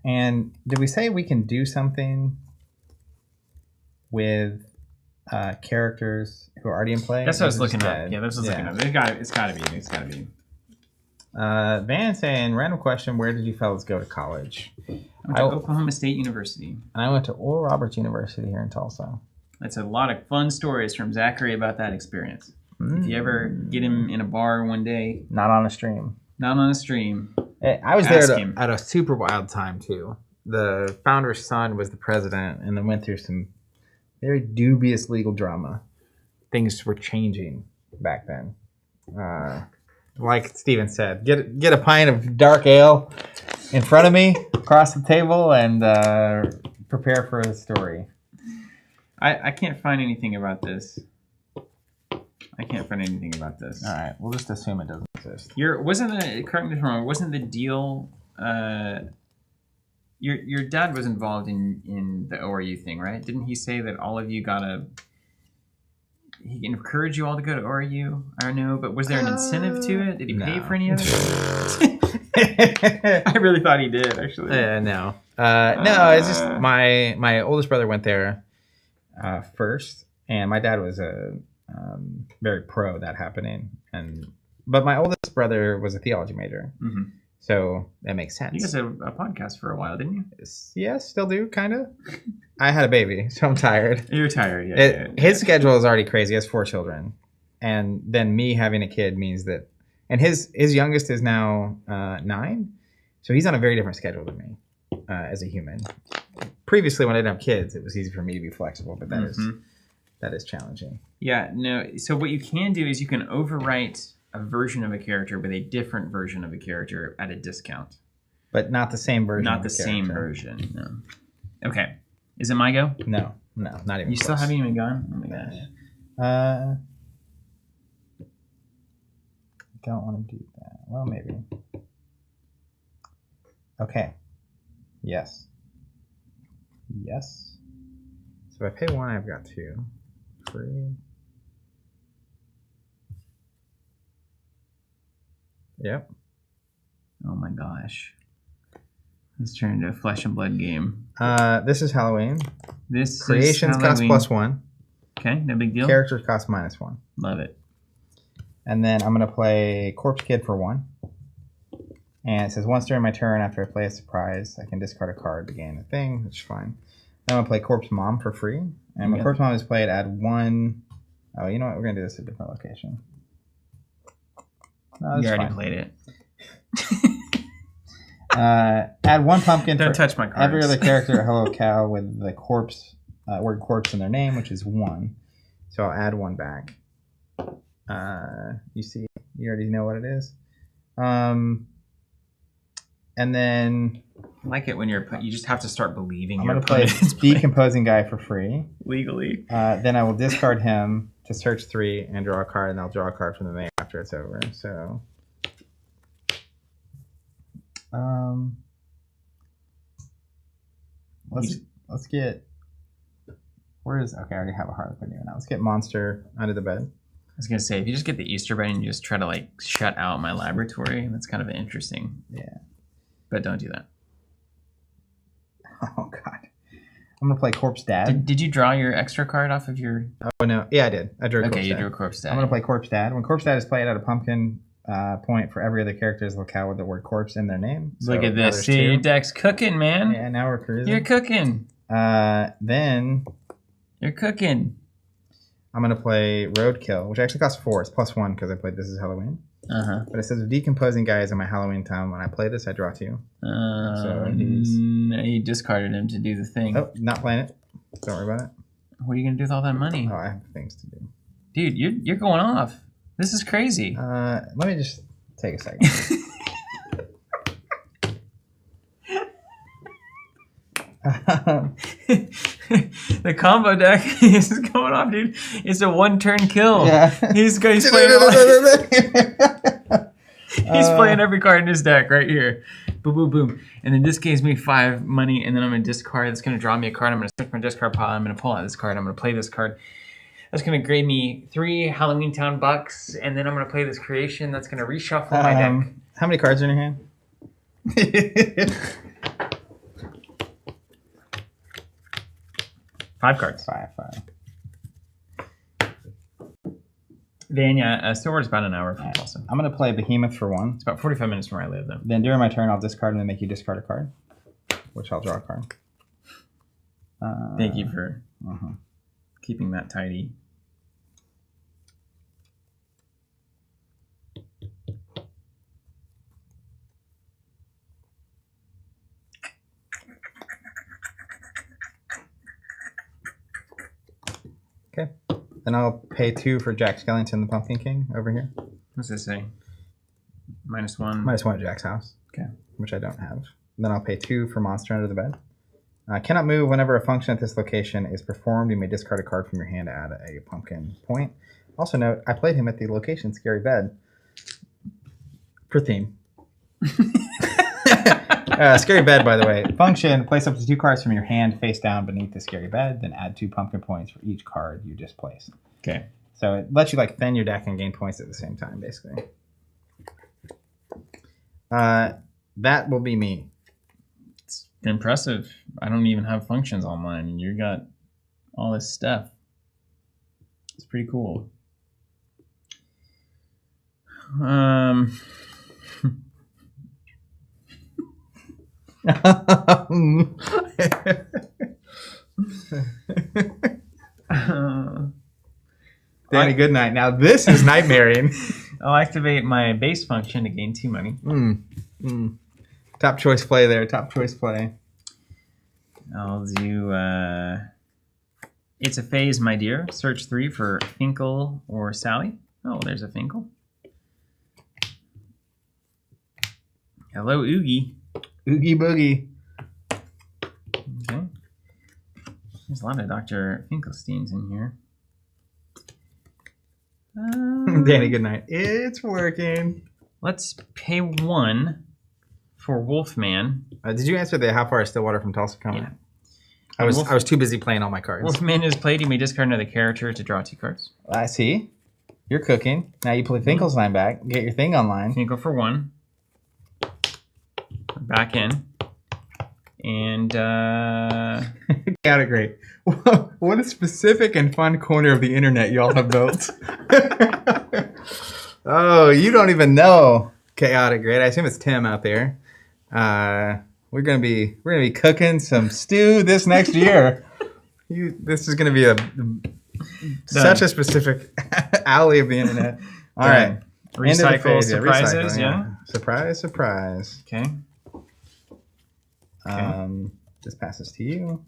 And did we say we can do something with characters who are already in play? That's what I was looking up. Yeah, that's what I was Yeah. looking up. It's got to be. It's got to be. Van saying, random question, where did you fellas go to college? I went to Oklahoma State University. And I went to Oral Roberts University here in Tulsa. That's a lot of fun stories from Zachary about that experience. If you ever get him in a bar one day, Not on a stream. not on a stream, I was Ask there him. at a super wild time, too. The founder's son was the president, and then went through some very dubious legal drama. Things were changing back then. Like Steven said, get a pint of dark ale in front of me, across the table, and prepare for the story. I can't find anything about this. All right, we'll just assume it doesn't exist. Correct me if I'm wrong, wasn't the deal your dad was involved in the ORU thing, right? Didn't he say that all of you he encouraged you all to go to ORU? I don't know, but was there an incentive to it? Did he pay for any of it? I really thought he did, actually. No. No, it's just my oldest brother went there first, and my dad was very pro that happening. But my oldest brother was a theology major, so that makes sense. You guys had a podcast for a while, didn't you? Yeah, still do, kind of. I had a baby, so I'm tired. You're tired, yeah. His schedule is already crazy. He has 4 children, and then me having a kid means that, and his youngest is now 9, so he's on a very different schedule than me as a human. Previously, when I didn't have kids, it was easy for me to be flexible, but that is challenging. Yeah, no. So what you can do is you can overwrite a version of a character with a different version of a character at a discount. But not the same version. Not the same version. No. Okay. Is it my go? No, not even. You close. still haven't even gone? Oh my gosh. Don't want to do that. Well, maybe. Okay. Yes. So if I pay 1, I've got 2. 3. Yep. Oh my gosh. It's turned into a flesh and blood game. This is Halloween. This Creations is Halloween. cost +1. Okay, no big deal. Characters cost -1. Love it. And then I'm going to play Corpse Kid for 1. And it says once during my turn after I play a surprise, I can discard a card to gain a thing, which is fine. Then I'm going to play Corpse Mom for free. And when Corpse Mom is played, add 1. Oh, you know what? We're going to do this at a different location. No, you already played it. Add 1 pumpkin Don't for touch my cards. every other character at Hello Cow with the corpse word corpse in their name, which is 1. So I'll add 1 back. You see, you already know what it is. And then I like it when you just have to start believing. I'm going to play Decomposing Guy for free. Legally. Then I will discard him to search 3 and draw a card, and I'll draw a card from the main after it's over. So, let's get. Okay, I already have a Harlequin here now. Let's get Monster under the bed. I was gonna say, if you just get the Easter Bunny and you just try to shut out my laboratory, that's kind of interesting. Yeah. But don't do that. Oh God. I'm gonna play Corpse Dad. Did you draw your extra card off of your? Oh no, yeah, I did. I drew. Okay, you drew a Corpse Dad. I'm gonna play Corpse Dad. When Corpse Dad is played, add a pumpkin point for every other character's locale with the word corpse in their name. Look at this. See, your deck's cooking, man. Yeah, now we're cruising. You're cooking. Then you're cooking. I'm gonna play Roadkill, which actually costs 4. It's +1 because I played This Is Halloween. But it says Decomposing Guy is in my Halloween time. When I play this, I draw 2. So you discarded him to do the thing. Oh, not playing it. Don't worry about it. What are you gonna do with all that money? Oh, I have things to do. Dude, you're going off. This is crazy. Let me just take a second. The combo deck is going off, dude. It's a 1-turn kill. Yeah. He's playing. He's playing every card in his deck right here. Boom, boom, boom. And then this gives me 5 money, and then I'm gonna discard. That's gonna draw me a card. I'm gonna search my discard pile. I'm gonna pull out this card. I'm gonna play this card. That's gonna grade me 3 Halloween Town bucks, and then I'm gonna play this creation. That's gonna reshuffle my deck. How many cards are in your hand? 5 cards. 5. Then yeah, Star is about an hour from Tulsa. I'm gonna play Behemoth for 1. It's about 45 minutes from where I live, though. Then during my turn, I'll discard and make you discard a card, which I'll draw a card. Thank you for keeping that tidy. Okay. Then I'll pay 2 for Jack Skellington, the Pumpkin King, over here. What's this say? -1. -1 at Jack's house. Okay. Which I don't have. Then I'll pay 2 for Monster under the bed. Cannot move whenever a function at this location is performed. You may discard a card from your hand to add a pumpkin point. Also note, I played him at the location Scary Bed for theme. Scary Bed, by the way. Function, place up to 2 cards from your hand face down beneath the Scary Bed, then add 2 pumpkin points for each card you just placed. Okay. So it lets you like thin your deck and gain points at the same time, basically. That will be me. It's impressive. I don't even have functions on mine, and you got all this stuff. It's pretty cool. Danny, good night. Now this is nightmaring. I'll activate my base function to gain 2 money. Top choice play there. Top choice play. I'll do It's a Phase, My Dear. Search 3 for Finkel or Sally. Oh, there's a Finkel. Hello, Oogie. Oogie Boogie. Okay. There's a lot of Dr. Finkelsteins in here. Danny, good night. It's working. Let's pay 1 for Wolfman. Did you answer the how far is Stillwater from Tulsa comment? Yeah. I was too busy playing all my cards. Wolfman is played. You may discard another character to draw 2 cards. I see. You're cooking. Now you play Finkelstein back. Get your thing online. Finkel for 1. Back in. And Got it, great. What a specific and fun corner of the internet y'all have built. Oh, you don't even know. Chaotic, great. I assume it's Tim out there. We're gonna be cooking some stew this next year. This is gonna be such a specific alley of the internet. All right. Recycle surprises, yeah. Surprise, surprise. Okay. This passes to you.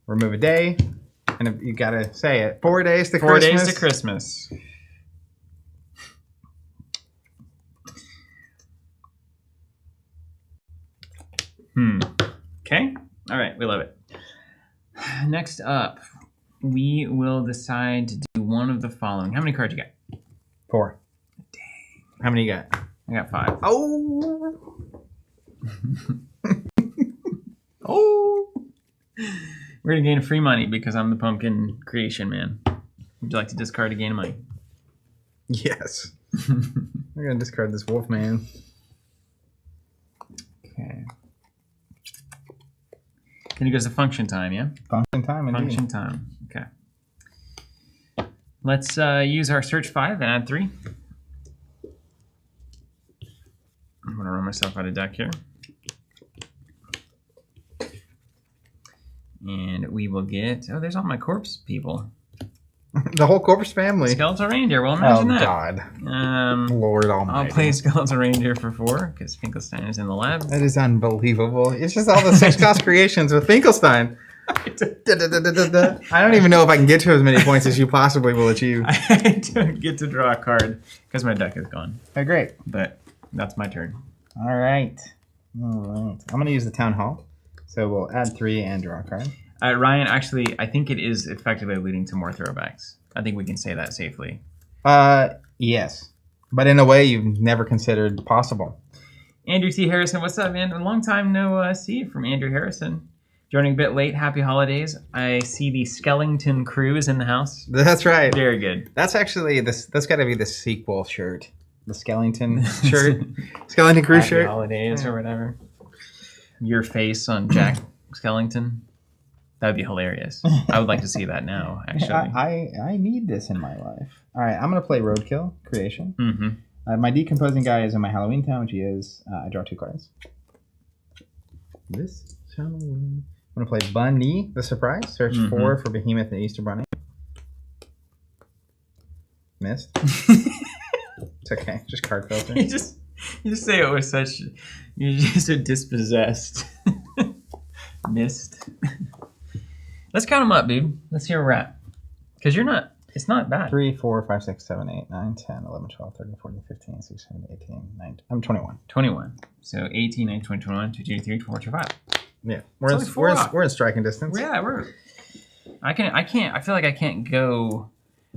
Remove a day, and you gotta say it. 4 days to 4 Christmas. days to Christmas. Okay. All right. We love it. Next up, we will decide to do one of the following. How many cards you got? 4. Dang. How many you got? I got 5. Oh. Oh. We're going to gain free money because I'm the pumpkin creation man. Would you like to discard to gain money? Yes. We're going to discard this wolf man. Okay. Then it goes to function time, yeah? Function time, indeed. Function time. Okay. Let's use our search 5 and add 3. I'm going to run myself out of deck here. And we will get... Oh, there's all my corpse people. The whole corpse family. Skeletal Reindeer. Well, imagine that. Oh, God. Lord Almighty. I'll play Skeletal Reindeer for 4 because Finkelstein is in the lab. That is unbelievable. It's just all the 6-cost creations with Finkelstein. I don't even know if I can get to as many points as you possibly will achieve. I don't get to draw a card because my deck is gone. Oh, great. But that's my turn. All right. I'm going to use the Town Hall. So we'll add 3 and draw a card. Ryan, actually, I think it is effectively leading to more throwbacks. I think we can say that safely. Yes. But in a way you've never considered possible. Andrew T. Harrison, what's up, man? A long time no see from Andrew Harrison. Joining a bit late. Happy holidays. I see the Skellington crew is in the house. That's right. Very good. That's actually, that's got to be the sequel shirt. The Skellington shirt. Skellington crew Happy shirt. holidays or whatever. Your face on Jack Skellington. That would be hilarious. I would like to see that now, actually. I need this in my life. All right, I'm going to play Roadkill Creation. Mm-hmm. My decomposing guy is in my Halloween town, which he is. I draw 2 cards. This Halloween. I'm going to play Bunny, the surprise. Search 4 for Behemoth and Easter Bunny. Missed. It's okay. Just card filter. You just say it with such... You're just so dispossessed. Missed. Let's count them up, dude. Let's see where we're at. Because you're not... It's not bad. 3, 4, 5, 6, 7, 8, 9, 10, 11, 12, 13, 14, 15, 16, 17, 18, 19. I'm 21. 21. So 18, 19, 20, 21, 22, 23, 24, 25. Yeah, only 4 off. we're in striking distance. Yeah, I can't. I feel like I can't go.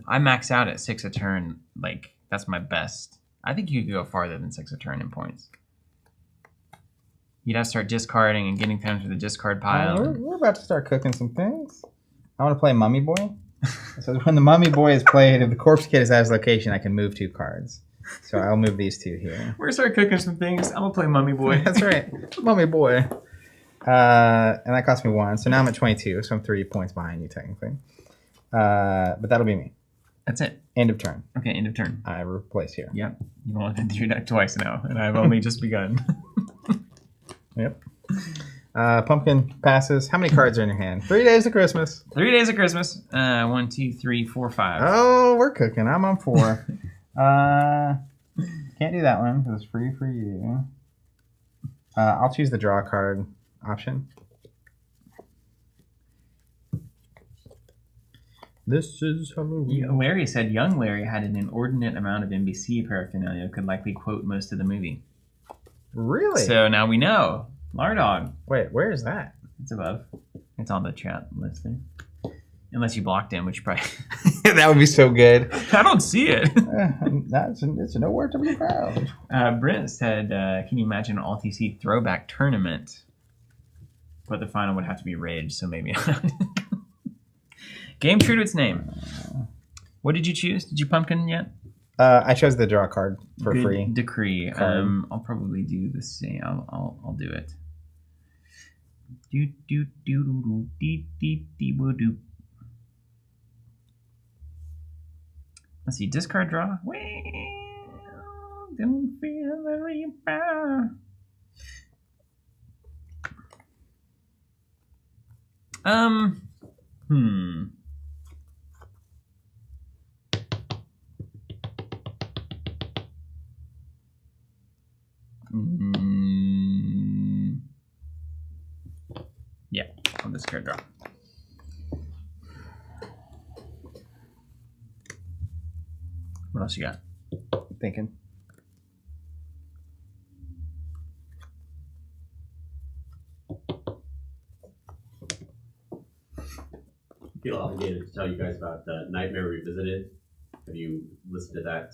I max out at 6 a turn. Like that's my best. I think you could go farther than 6 a turn in points. You'd have to start discarding and getting down to the discard pile. We're about to start cooking some things. I want to play Mummy Boy. So when the Mummy Boy is played, if the Corpse Kid is at his location, I can move 2 cards. So I'll move these 2 here. We're gonna start cooking some things. I'm gonna play Mummy Boy. That's right, Mummy Boy. And that cost me 1. So now I'm at 22. So I'm 3 points behind you technically. But that'll be me. That's it. End of turn. Okay, end of turn. I replace here. Yep. You've only been through your deck twice now, and I've only just begun. Yep. Pumpkin passes. How many cards are in your hand? 3 days of Christmas. 3 days of Christmas. 1, 2, 3, 4, 5. Oh, we're cooking. I'm on 4. Can't do that one because it's free for you. I'll choose the draw card option. This is Halloween. Larry said young Larry had an inordinate amount of NBC paraphernalia, could likely quote most of the movie. Really? So now we know. Lardog. Wait, where is that? It's above. It's on the chat list there. Unless you blocked him, which you probably... That would be so good. I don't see it. It's nowhere to be found. Brent said, can you imagine an LTC throwback tournament? But the final would have to be Rage, so maybe not. Game true to its name. What did you choose? Did you pumpkin yet? I chose the draw card for Good free. Decree. I'll probably do the same. I'll do it. Let's see. Discard draw. Well, don't feel very bad. Yeah, I'll discard draw. What else you got? Thinking. I feel obligated to tell you guys about Nightmare Revisited. Have you listened to that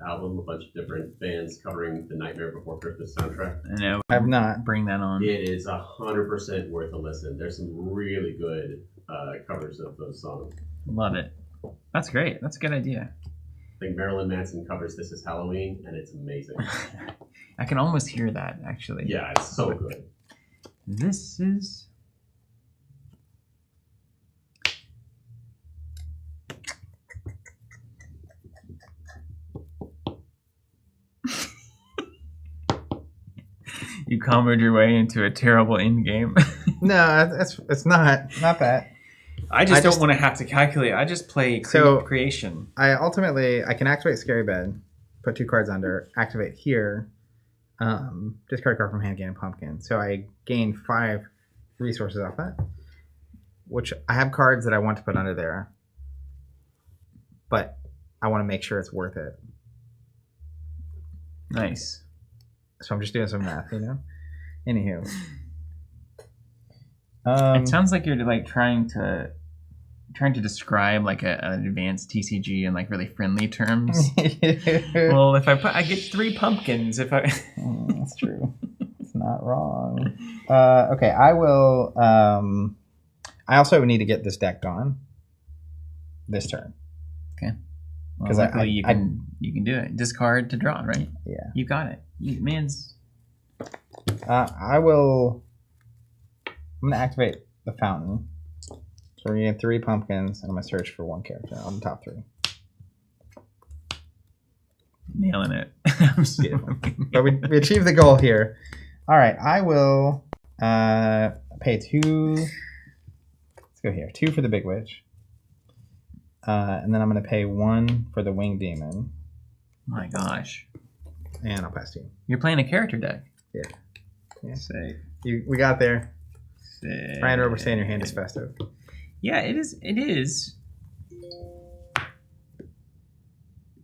album? A bunch of different bands covering the Nightmare Before Christmas soundtrack. I know. I have not. Bring that on. It is 100% worth a listen. There's some really good covers of those songs. Love it. That's great. That's a good idea. I think Marilyn Manson covers This Is Halloween, and it's amazing. I can almost hear that, actually. Yeah, it's so good. This is... You comboed your way into a terrible end game. No, it's not that. I just don't want to have to calculate. I just play creation. I can activate Scary Bed, put 2 cards under, activate here, discard a card from hand, gain a pumpkin. So I gain 5 resources off that, which I have cards that I want to put under there, but I want to make sure it's worth it. Nice. So I'm just doing some math, you know? Anywho. It sounds like you're like trying to describe like an advanced TCG in like really friendly terms. Well, if I get 3 pumpkins, if I that's true. It's not wrong. Okay, I will. I also need to get this deck gone this turn. Okay. Because well, you can do it. Discard to draw, right? Yeah. You got it. Man's. I will. I'm gonna activate the fountain. So we're gonna get 3 pumpkins, and I'm gonna search for 1 character on the top 3. Nailing it. But we achieved the goal here. All right, I will pay 2. Let's go here. 2 for the Big Witch. And then I'm going to pay 1 for the Winged Demon. My gosh. And I'll pass to you. You're playing a character deck. Yeah. Sick. We got there. Sick. Ryan Rober saying your hand is festive. Yeah, it is. It is.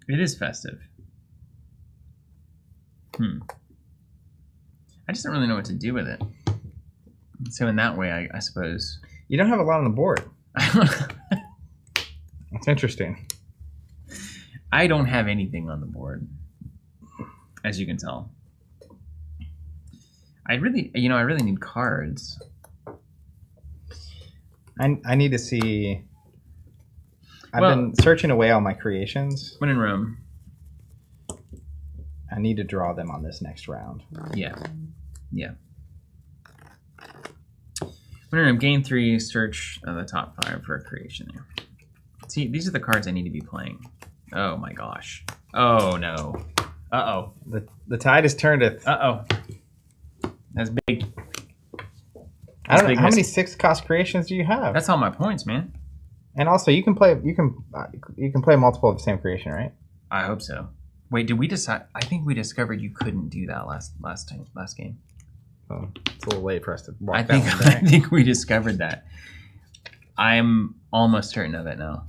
It is festive. I just don't really know what to do with it. So in that way, I suppose. You don't have a lot on the board. That's interesting. I don't have anything on the board, as you can tell. I really need cards. I need to see. I've been searching away all my creations. When in Rome. I need to draw them on this next round. Yeah. When in Rome, game 3, search the top 5 for a creation there. See, these are the cards I need to be playing. Oh my gosh. Oh no. Uh-oh. The tide has turned it. Uh-oh. That's big. I don't know how many 6-cost creations do you have? That's all my points, man. And also, you can play multiple of the same creation, right? I hope so. Wait, did we decide? I think we discovered you couldn't do that last game. Oh, it's a little late for us to walk I that one back. think we discovered that. I'm almost certain of it now.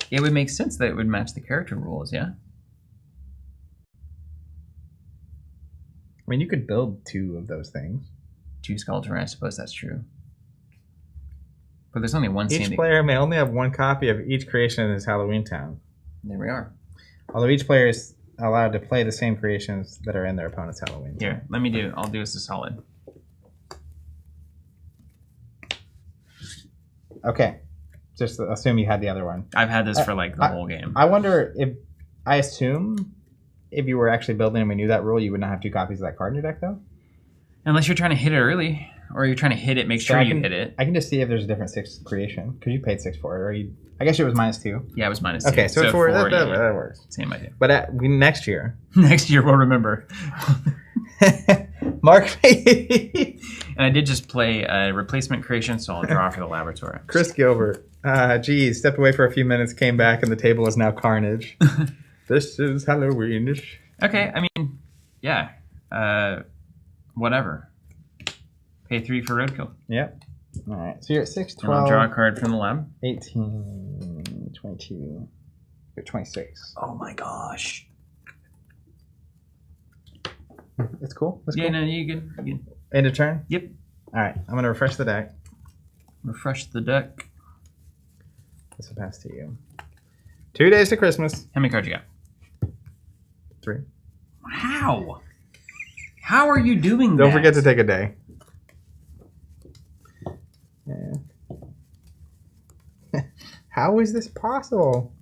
It would make sense that it would match the character rules, yeah? I mean, you could build 2 of those things. 2 Skeleton, I suppose that's true. But there's only one standing. Each player may only have 1 copy of each creation in his Halloween town. There we are. Although each player is allowed to play the same creations that are in their opponent's Halloween town. Here, I'll do us a solid. Okay. Just assume you had the other one. I've had this for like the whole game. I wonder if... I assume if you were actually building and we knew that rule, you would not have 2 copies of that card in your deck, though? Unless you're trying to hit it early. Or you're trying to hit it, make sure you hit it. I can just see if there's a different 6 creation. Because you paid 6 for it. I guess it was -2. Yeah, it was -2. Okay, so 4, that works. Same idea. But next year... Next year, we'll remember. Mark... And I did just play a replacement creation, so I'll draw for the laboratory. Chris Gilbert. Geez, stepped away for a few minutes, came back, and the table is now carnage. This is Halloweenish. Okay, I mean, yeah. Whatever. Pay 3 for roadkill. Yep. All right. So you're at 6, 12. And I'll draw a card from the lab. 18, 22, 26. Oh my gosh. It's cool. That's yeah, cool. No, you good. End of turn? Yep. All right. I'm going to refresh the deck. Refresh the deck. This will pass to you. 2 days to Christmas. How many cards you got? 3. How? How are you doing that? Don't forget to take a day. Yeah. How is this possible?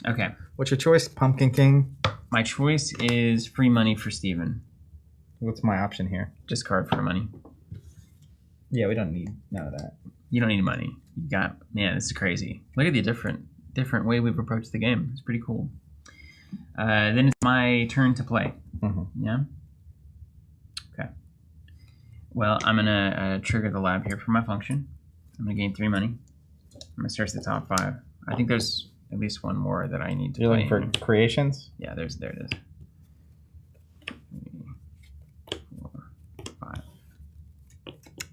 Okay. What's your choice, Pumpkin King? My choice is free money for Steven. What's my option here? Discard for money. Yeah, we don't need none of that. You don't need money. You got, man, this is crazy. Look at the different way we've approached the game. It's pretty cool. Then it's my turn to play. Mm-hmm. Yeah? Okay. Well, I'm going to trigger the lab here for my function. I'm going to gain 3 money. I'm going to search the top 5. I think there's at least one more that I need to You're play. looking for creations? Yeah, there it is. 3, 4, 5.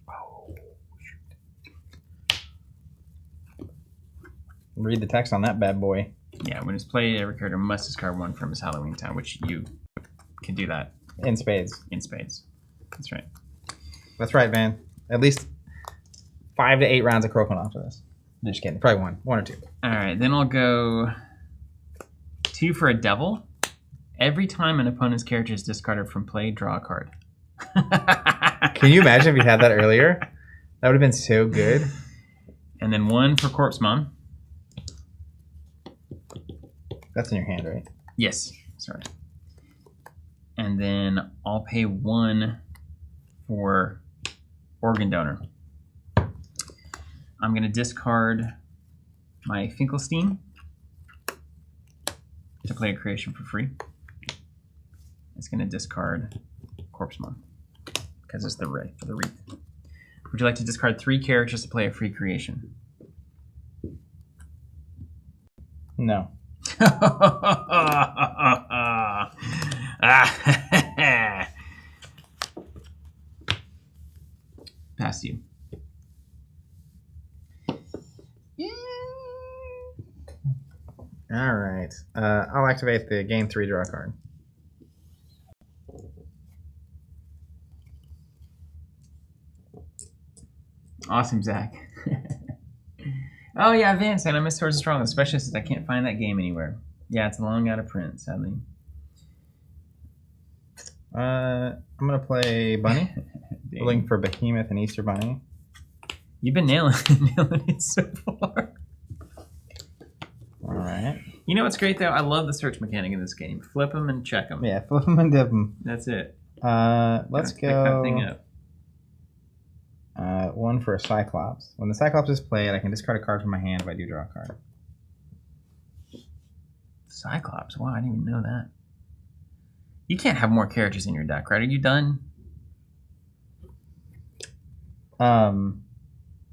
Oh, shoot. Read the text on that bad boy. Yeah, when it's played, every character must discard 1 from his Halloween town, which you can do that In spades. in spades. That's right. That's right, man. At least 5 to 8 rounds of Crokinole after this. Just kidding. Probably 1 or 2. All right, then I'll go 2 for a devil. Every time an opponent's character is discarded from play, draw a card. Can you imagine if you had that earlier? That would have been so good. And then 1 for Corpse Mom. That's in your hand, right? Yes, sorry. And then I'll pay 1 for Organ Donor. I'm going to discard my Finkelstein to play a creation for free. It's going to discard Corpse Mom because it's the wreath. Would you like to discard 3 characters to play a free creation? No. Pass you. All right. I'll activate the gain 3 draw card. Awesome, Zach. Oh yeah, Vance, and I miss Swords of Strong, especially since I can't find that game anywhere. Yeah, it's long out of print, sadly. I'm gonna play Bunny. Looking for Behemoth and Easter Bunny. You've been nailing it so far. All right. You know what's great though? I love the search mechanic in this game. Flip them and check them. Yeah, flip them and dip them. That's it. Let's Pick that thing go. up. One for a Cyclops. When the Cyclops is played, I can discard a card from my hand if I do draw a card. Cyclops. Wow, I didn't even know that. You can't have more characters in your deck, right? Are you done?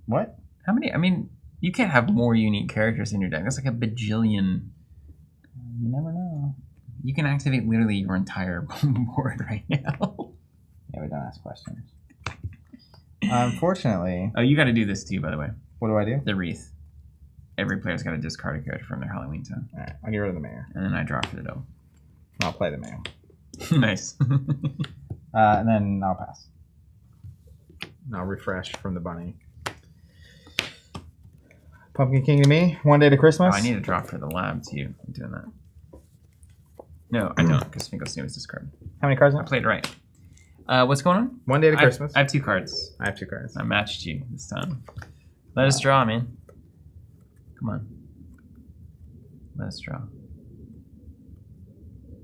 What? How many? I mean, you can't have more unique characters in your deck. That's like a bajillion. You never know. You can activate literally your entire board right now. Yeah, we don't ask questions. Unfortunately. Oh, you got to do this too, by the way. What do I do? The wreath. Every player's got to discard a character from their Halloween time. All right, I'll get rid of the mayor. And then I draw for the dome. I'll play the mayor. Nice. And then I'll pass. I'll refresh from the bunny. Pumpkin King to me. 1 day to Christmas. Oh, I need to draw for the lab too. I'm doing that. No, I don't, because Finkel Snow was discarded. How many cards I now? played right. What's going on? 1 day to Christmas. I have 2 cards. I have 2 cards. I matched you this time. Let us draw, man. Come on. Let us draw.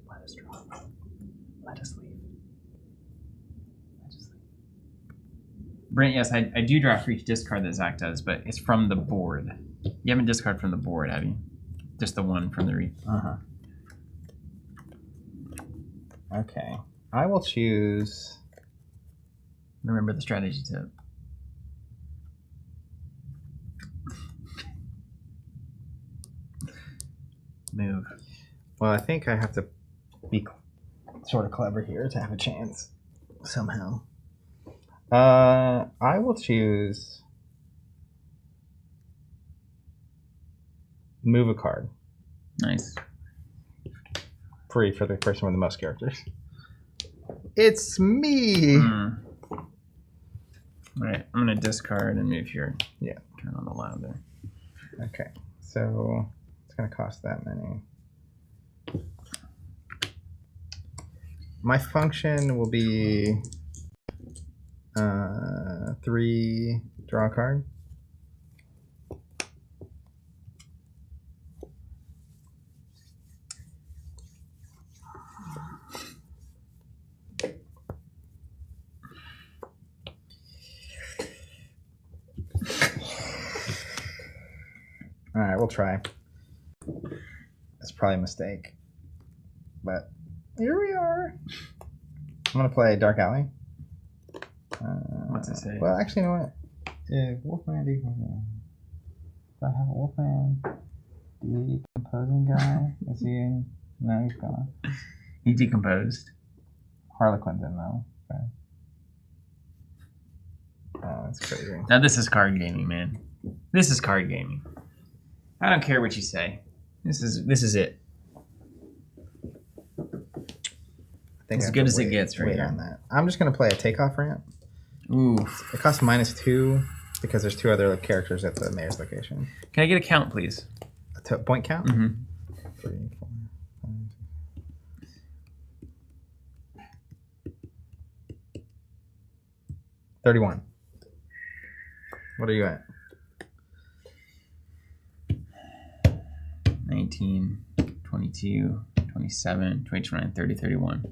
Let us draw. Let us leave. Let us leave. Brent, yes, I do draw for each discard that Zach does, but it's from the board. You haven't discarded from the board, have you? Just the one from the wreath. Uh-huh. Okay. I will choose... Remember the strategy tip. Move. Well, I think I have to be sort of clever here to have a chance somehow. I will choose move a card. Nice. Free for the person with the most characters. It's me! All right, I'm going to discard and move here. Yeah. Turn on the lab there. Okay, so it's going to cost that many. My function will be 3 draw a card. All right, we'll try. That's probably a mistake, but here we are. I'm gonna play Dark Alley. What's it say? Well, actually, you know what? Wolfman decomposing. Do I have a Wolfman decomposing guy? Is he in? No, he's gone. He decomposed. Harlequin's in though. Okay. Oh, that's crazy. Now this is card gaming, man. This is card gaming. I don't care what you say. This is it. I think As I have good to as it wait- gets right wait here. on that. I'm just gonna play a takeoff ramp. Oof. It costs -2 because there's 2 other characters at the mayor's location. Can I get a count, please? A point count? Mm-hmm. 3, 4, 5, 31. What are you at? 19, 22, 27, 29, 30, 31.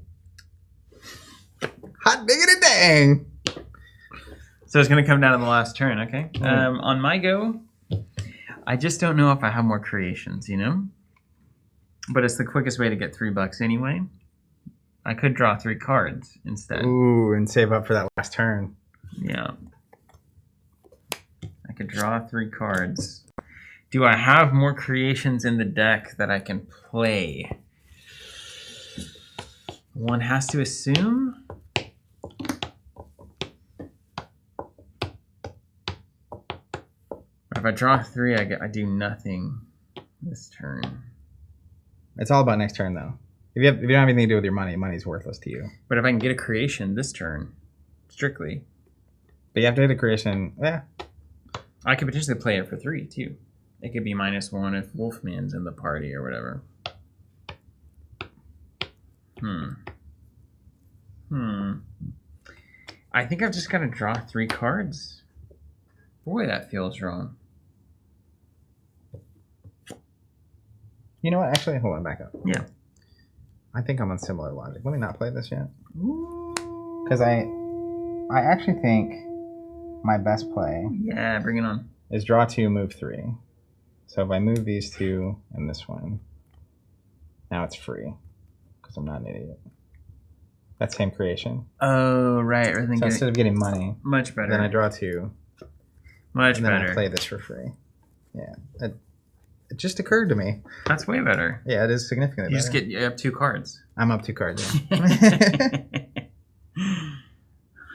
Hot diggity dang! So it's going to come down to the last turn, okay? On my go, I just don't know if I have more creations, you know? But it's the quickest way to get $3 anyway. I could draw 3 cards instead. Ooh, and save up for that last turn. Yeah. I could draw 3 cards. Do I have more creations in the deck that I can play? One has to assume. If I draw 3, I do nothing this turn. It's all about next turn, though. If you don't have anything to do with your money, money's worthless to you. But if I can get a creation this turn, strictly. But you have to hit a creation. Yeah, I could potentially play it for 3 too. It could be -1 if Wolfman's in the party or whatever. I think I've just got to draw 3 cards. Boy, that feels wrong. You know what? Actually, hold on, back up. Yeah. I think I'm on similar logic. Let me not play this yet. Because I actually think my best play Yeah, bring it on. is draw 2, move 3. So if I move these 2 and this one, now it's free because I'm not an idiot. That's same creation. Oh, right. I think So instead of getting money, much better. then I draw 2, Much and then better. I play this for free. Yeah, it just occurred to me. That's way better. Yeah, it is significantly You just better. get up 2 cards. I'm up 2 cards. Yeah.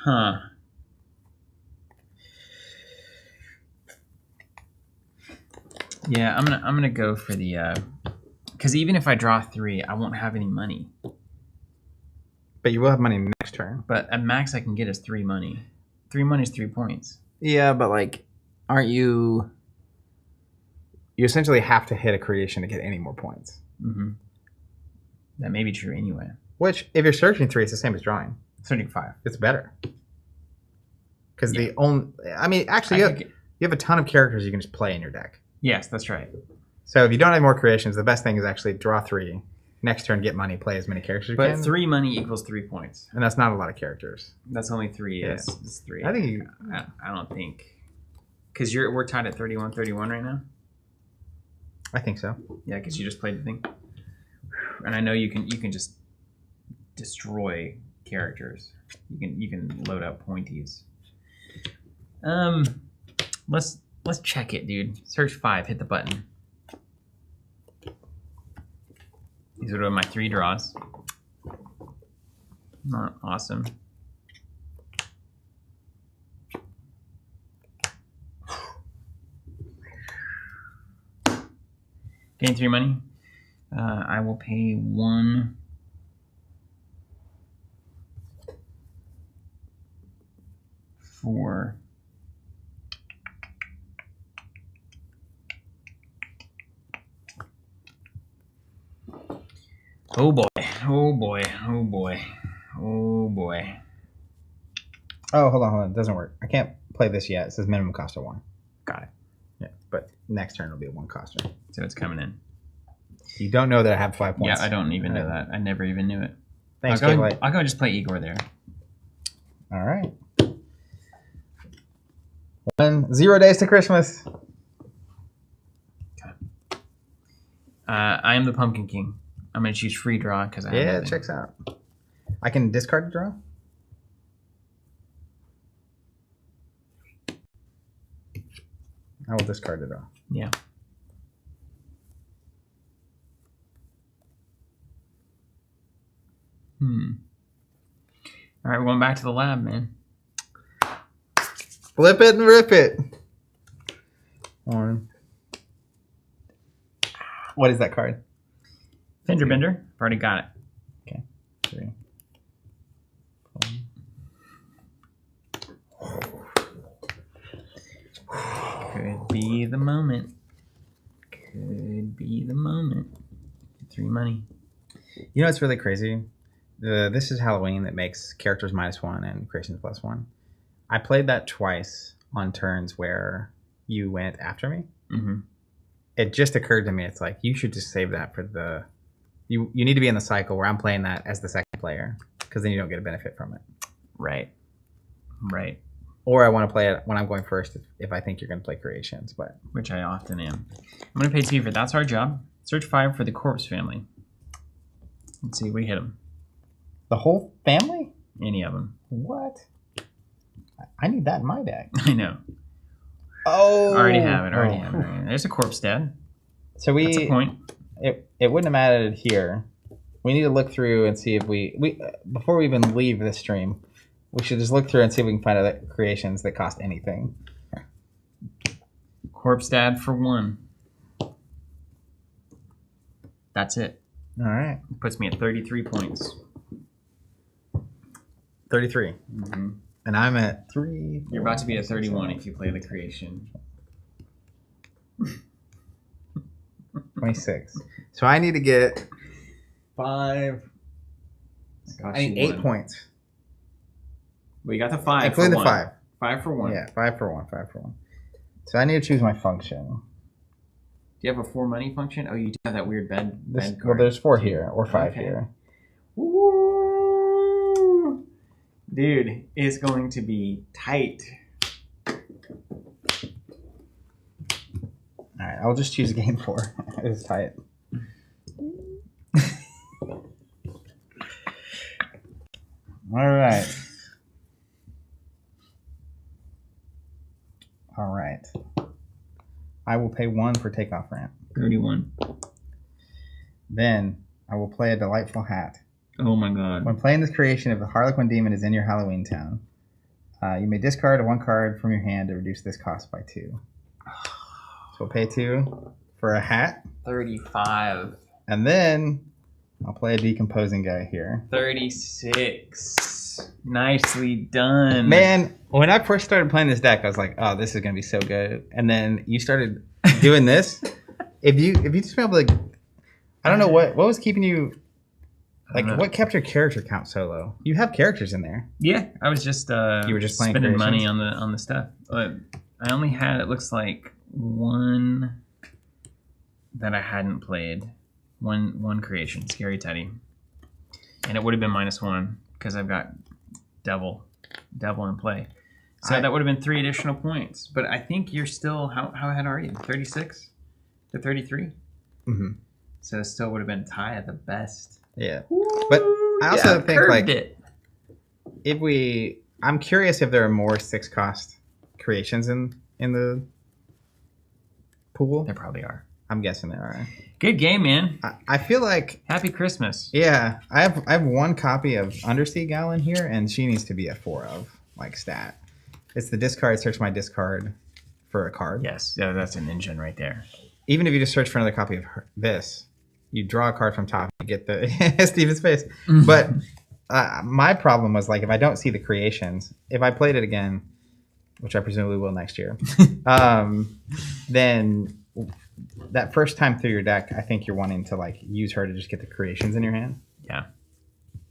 Huh. Yeah, I'm gonna go for the because even if I draw 3, I won't have any money. But you will have money next turn. But at max I can get is 3 money. 3 money is 3 points. Yeah, but like, aren't you? You essentially have to hit a creation to get any more points. Mm-hmm. That may be true anyway. Which, if you're searching 3, it's the same as drawing. 35. It's better. Because Yeah. the only, I mean, actually, you have a ton of characters you can just play in your deck. Yes, that's right. So if you don't have more creations, the best thing is actually draw 3. Next turn, get money, play as many characters you But can. 3 money equals 3 points. And that's not a lot of characters. That's only 3. Yeah. It's 3. I think you, I don't think because we're tied at 31-31 right now. I think so. Yeah, because you just played the thing, and I know you can just destroy characters. You can load up pointies. Let's check it, dude. Search 5. Hit the button. These are my 3 draws. Not awesome. Gain 3 money. I will pay 1 for oh boy, oh boy, oh boy, oh boy. Oh, hold on. It doesn't work. I can't play this yet. It says minimum cost of 1. Got it. Yeah, but next turn will be a 1 coster. So it's coming in. You don't know that I have 5 points. Yeah, I don't even know that. I never even knew it. Thanks, I'll Kate. go and just play Igor there. All right. 0 days to Christmas. I am the Pumpkin King. I'm going to choose free draw because I have Yeah, it nothing. checks out. I can discard the draw. I will discard the draw. Yeah. All right, we're going back to the lab, man. Flip it and rip it. 1. What is that card? Fender Bender. I've already got it. Okay. 3. 4. Could be the moment. Could be the moment. 3 money. You know what's really crazy? This is Halloween that makes characters -1 and creations +1. I played that twice on turns where you went after me. Mm-hmm. It just occurred to me, it's like, you should just save that for the... You need to be in the cycle where I'm playing that as the second player, because then you don't get a benefit from it. Right. Right. Or I want to play it when I'm going first if I think you're going to play creations, but... Which I often am. I'm going to pay 2 for That's Our Job. Search 5 for the Corpse Family. Let's see, we hit them. The whole family? Any of them. What? I need that in my deck. I know. Oh! Already have it. Already have it. There's a Corpse Dad. So That's a point. It wouldn't have mattered here. We need to look through and see if we before we even leave this stream, we should just look through and see if we can find other creations that cost anything. Corpse Dad for 1. That's it. All right. Puts me at 33 points. 33. Mm-hmm. And I'm at 3. You're about to be at 31 if you play the creation. 26. So I need to get 5. I need 8 points. Well, you got the 5. Include the 5. 5 for 1. Yeah, 5 for 1. 5 for 1. So I need to choose my function. Do you have a 4 money function? Oh, you do have that weird bed Well, card. there's 4 here or 5 here. Ooh. Dude, it's going to be tight. All right, I'll just choose game 4. It's tight. All right. All right. I will pay 1 for takeoff ramp. 31. Then I will play a delightful hat. Oh my god. When playing this creation, if the Harlequin Demon is in your Halloween town, you may discard 1 card from your hand to reduce this cost by 2. So we'll pay 2 for a hat. 35. And then I'll play a decomposing guy here. 36. Nicely done. Man, when I first started playing this deck, I was like, oh, this is going to be so good. And then you started doing this. If you just been able to, I don't know what was keeping you, like what kept your character count so low? You have characters in there. Yeah, I was just you were just playing spending money creations? on the stuff. But I only had, it looks like, 1 that I hadn't played. One creation, Scary Teddy. And it would have been -1 because I've got Devil in play. So that would have been 3 additional points. But I think you're still, how ahead are you? 36 to 33? Mm-hmm. So it still would have been tie at the best. Yeah. But I also think, like, it. I'm curious if there are more 6-cost creations in the pool. There probably are. I'm guessing there are. Good game, man. I feel like, Happy Christmas. yeah, I have 1 copy of Undersea Gal in here, and she needs to be a 4 of, like, stat. It's the discard, search my discard for a card. Yes, yeah, that's an engine right there. Even if you just search for another copy of this, you draw a card from top, you get the Steven's face. But my problem was, like, if I don't see the creations, if I played it again, which I presumably will next year, then that first time through your deck, I think you're wanting to, like, use her to just get the creations in your hand. Yeah.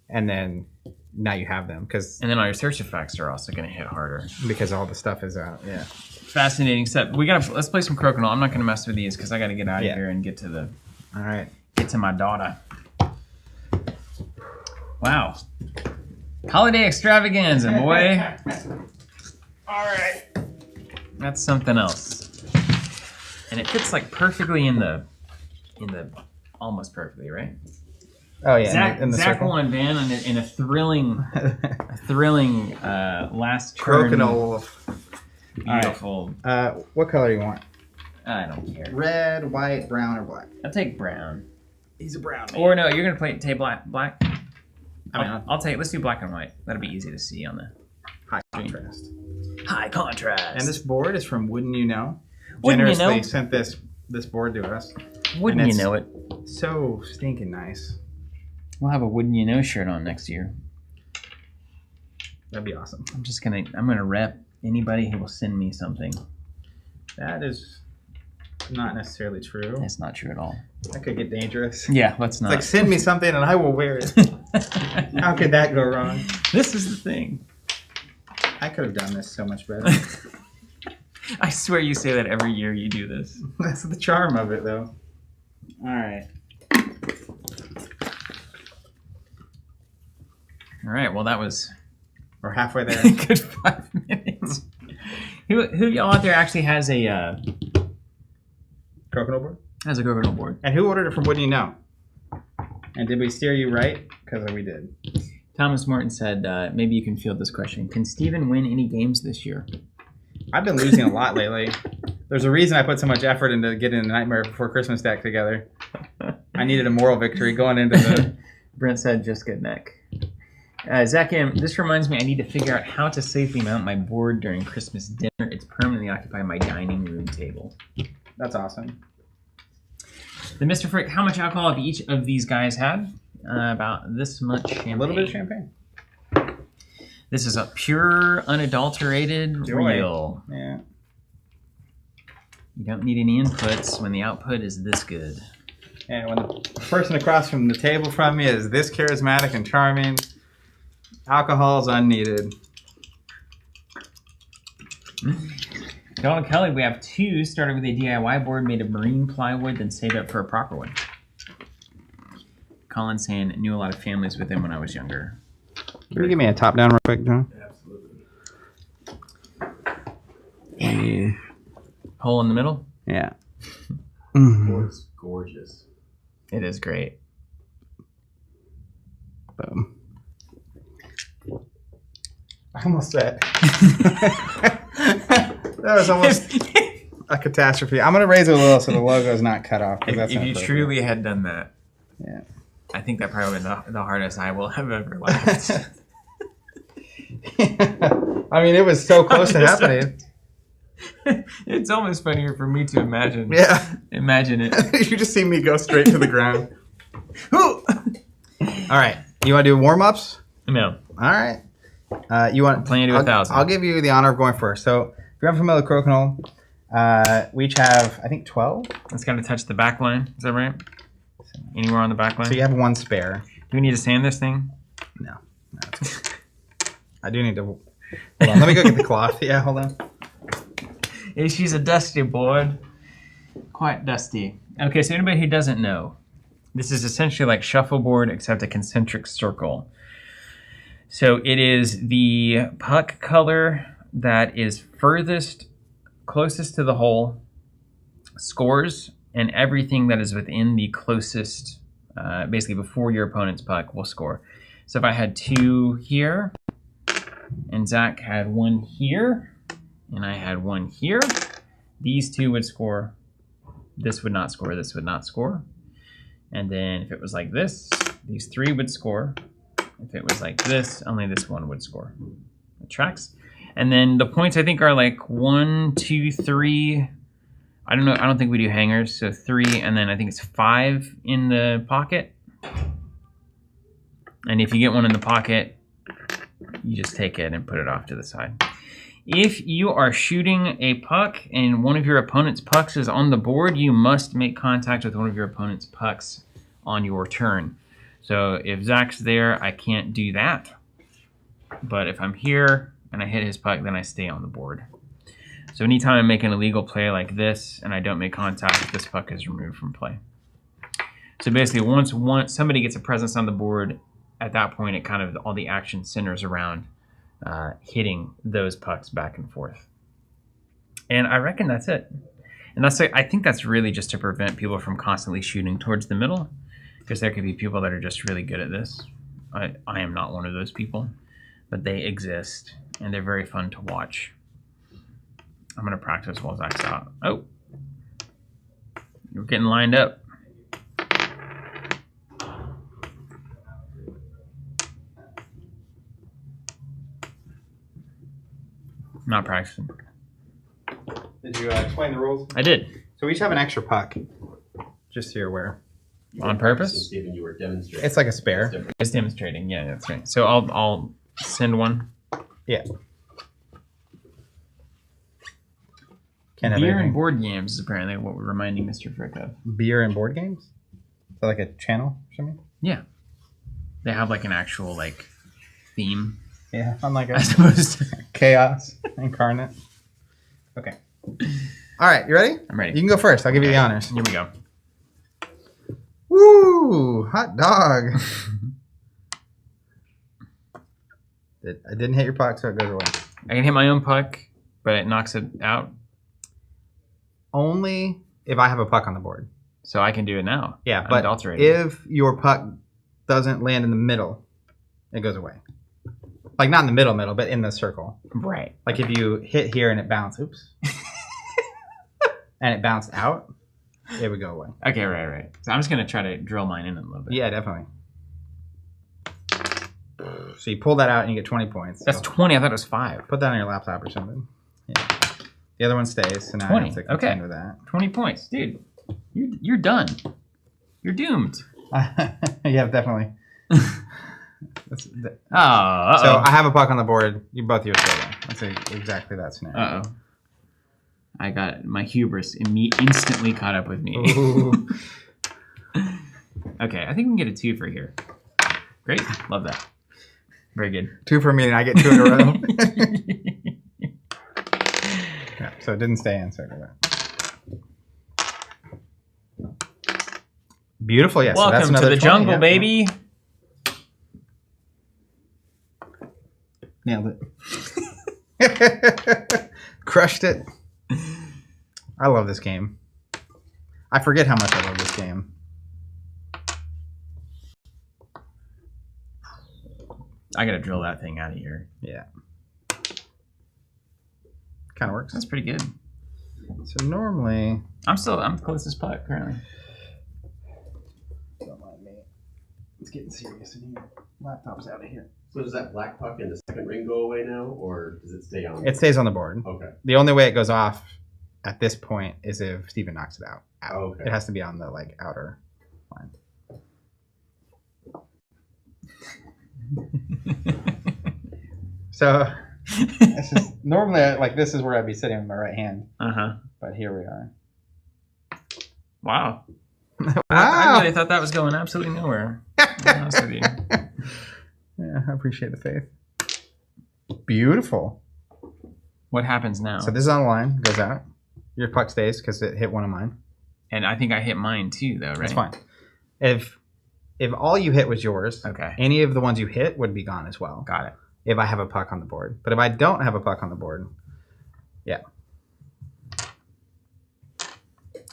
And then now you have them And then all your search effects are also going to hit harder. because all the stuff is out. Yeah. Fascinating stuff. Let's play some Crokinole. I'm not going to mess with these because I got to get out of Yeah. here and get to All right. my daughter. Wow. Holiday extravaganza, boy. All right. That's something else. And it fits like perfectly in the almost perfectly, right? Oh yeah. In the Zach circle. won, Van, in a thrilling last turn. Crokinole. Beautiful. What color do you want? I don't care. Red, white, brown, or black? I'll take brown. He's a brown. Or no, you're gonna take black. I'll take. Let's do black and white. That'll be easy to see on the high contrast. high contrast. And this board is from Wouldn't You Know? Wouldn't you Generously know? sent this board to us. Wouldn't and you it's know it? So stinking nice. We'll have a Wouldn't You Know shirt on next year. That'd be awesome. I'm gonna rep anybody who will send me something. That is not necessarily true. That's not true at all. That could get dangerous. Yeah, let's not. Like, send me something and I will wear it. How could that go wrong? This is the thing. I could have done this so much better. I swear you say that every year you do this. That's the charm of it, though. All right. All right. Well, that was We're halfway there. a good 5 minutes. Who y'all out there actually has a Crokinole board? Crokinole board? And who ordered it from Wouldn't You Know? And did we steer you right? Because we did. Thomas Morton said, maybe you can field this question. Can Steven win any games this year? I've been losing a lot lately. There's a reason I put so much effort into getting the Nightmare Before Christmas deck together. I needed a moral victory going into the... Brent said, just good neck. Zach M., this reminds me I need to figure out how to safely mount my board during Christmas dinner. It's permanently occupying my dining room table. That's awesome. The Mr. Frick, how much alcohol have each of these guys had? About this much champagne. A little bit of champagne. This is a pure, unadulterated, Joy. real. Yeah. You don't need any inputs when the output is this good. And when the person across from the table from me is this charismatic and charming, alcohol's unneeded. Donald Kelly, we have 2. Started with a DIY board made of marine plywood, then saved up for a proper one. Colin saying, knew a lot of families with him when I was younger. Can you give me a top down real quick, John? Absolutely. Hole in the middle? Yeah. It's gorgeous. It is great. Boom. I almost said. That was almost a catastrophe. I'm going to raise it a little so the logo is not cut off. If you truly had done that, yeah. I think that probably would have been the hardest I will have ever laughed. I mean, it was so close to happening. It's almost funnier for me to imagine. Yeah. Imagine it. You just see me go straight to the ground. All right. You want to do warm-ups? No. All right. You want Playing to 1,000. I'll give you the honor of going first. So, if you're unfamiliar with Crokinole, we each have, I think, 12. It's got to touch the back line. Is that right? Anywhere on the back line? So you have 1 spare. Do we need to sand this thing? No. I do need to. Hold on. Let me go get the cloth. Yeah, hold on. Yeah, she's a dusty board. Quite dusty. Okay, so anybody who doesn't know, this is essentially like shuffleboard except a concentric circle. So it is the puck color that is closest to the hole scores, and everything that is within the closest, basically before your opponent's puck, will score. So if I had 2 here, and Zach had 1 here, and I had 1 here, these 2 would score. This would not score. This would not score. And then if it was like this, these 3 would score. If it was like this, only this 1 would score. It tracks. And then the points I think are like 1, 2, 3. I don't know. I don't think we do hangers. So 3, and then I think it's 5 in the pocket. And if you get 1 in the pocket, you just take it and put it off to the side. If you are shooting a puck and one of your opponent's pucks is on the board, you must make contact with one of your opponent's pucks on your turn. So if Zach's there, I can't do that. But if I'm here and I hit his puck, then I stay on the board. So anytime I make an illegal play like this and I don't make contact, this puck is removed from play. So basically, once somebody gets a presence on the board, at that point, it kind of all the action centers around hitting those pucks back and forth. And I reckon that's it. And I think that's really just to prevent people from constantly shooting towards the middle, because there could be people that are just really good at this. I am not one of those people, but they exist and they're very fun to watch. I'm gonna practice while Zach's out. Oh, you're getting lined up. Not practicing. Did you explain the rules? I did. So we each have an extra puck, just so you're aware. On purpose? Stephen, you were demonstrating. It's like a spare. It's demonstrating. Yeah, that's right. So I'll send one. Yeah. Can't have Beer anything. and board games is apparently what we're reminding Mr. Frick of. Beer and board games? Is that like a channel or something? Yeah. They have like an actual like theme. Yeah, unlike I suppose. chaos incarnate. Okay. All right, you ready? I'm ready. You can go first. I'll give you the honors. Here we go. Woo! Hot dog. I didn't hit your puck, so it goes away. I can hit my own puck, but it knocks it out. Only if I have a puck on the board. So I can do it now. Yeah, but if your puck doesn't land in the middle, it goes away. Like not in the middle, but in the circle. Right. Like if you hit here and it bounced, oops, and it bounced out, it would go away. Okay, right. So I'm just gonna try to drill mine in a little bit. Yeah, definitely. So you pull that out and you get 20 points. That's 20. I thought it was 5. Put that on your laptop or something. Yeah. The other one stays, so now 20. I have to contend with that. 20 points, dude. You're done. You're doomed. Yeah, definitely. Oh. So I have a puck on the board. You both yours go. Let's say exactly that scenario. I got my hubris instantly caught up with me. Okay, I think we can get a 2 for here. Great, love that. Very good. 2 for me, and I get 2 in a row. Yeah, so it didn't stay in. So beautiful, yes. Welcome so that's to the 20, jungle, yeah. baby. Nailed it. Crushed it. I love this game. I forget how much I love this game. I gotta drill that thing out of here. Yeah. Kind of works. That's pretty good. So normally... I'm closest putt currently. Don't mind me. It's getting serious in here. Laptop's out of here. So does that black puck in the second ring go away now, or does it stay on? It stays on the board. Okay. The only way it goes off at this point is if Steven knocks it out. Okay. It has to be on the outer line. So this is normally this is where I'd be sitting with my right hand. But here we are. Wow. Wow. I really thought that was going absolutely nowhere. To be honest with you. Yeah, I appreciate the faith. Beautiful. What happens now? So this is on the line, goes out. Your puck stays because it hit one of mine. And I think I hit mine too, though, right? That's fine. If all you hit was yours, Okay. any of the ones you hit would be gone as well. Got it. If I have a puck on the board. But if I don't have a puck on the board, yeah.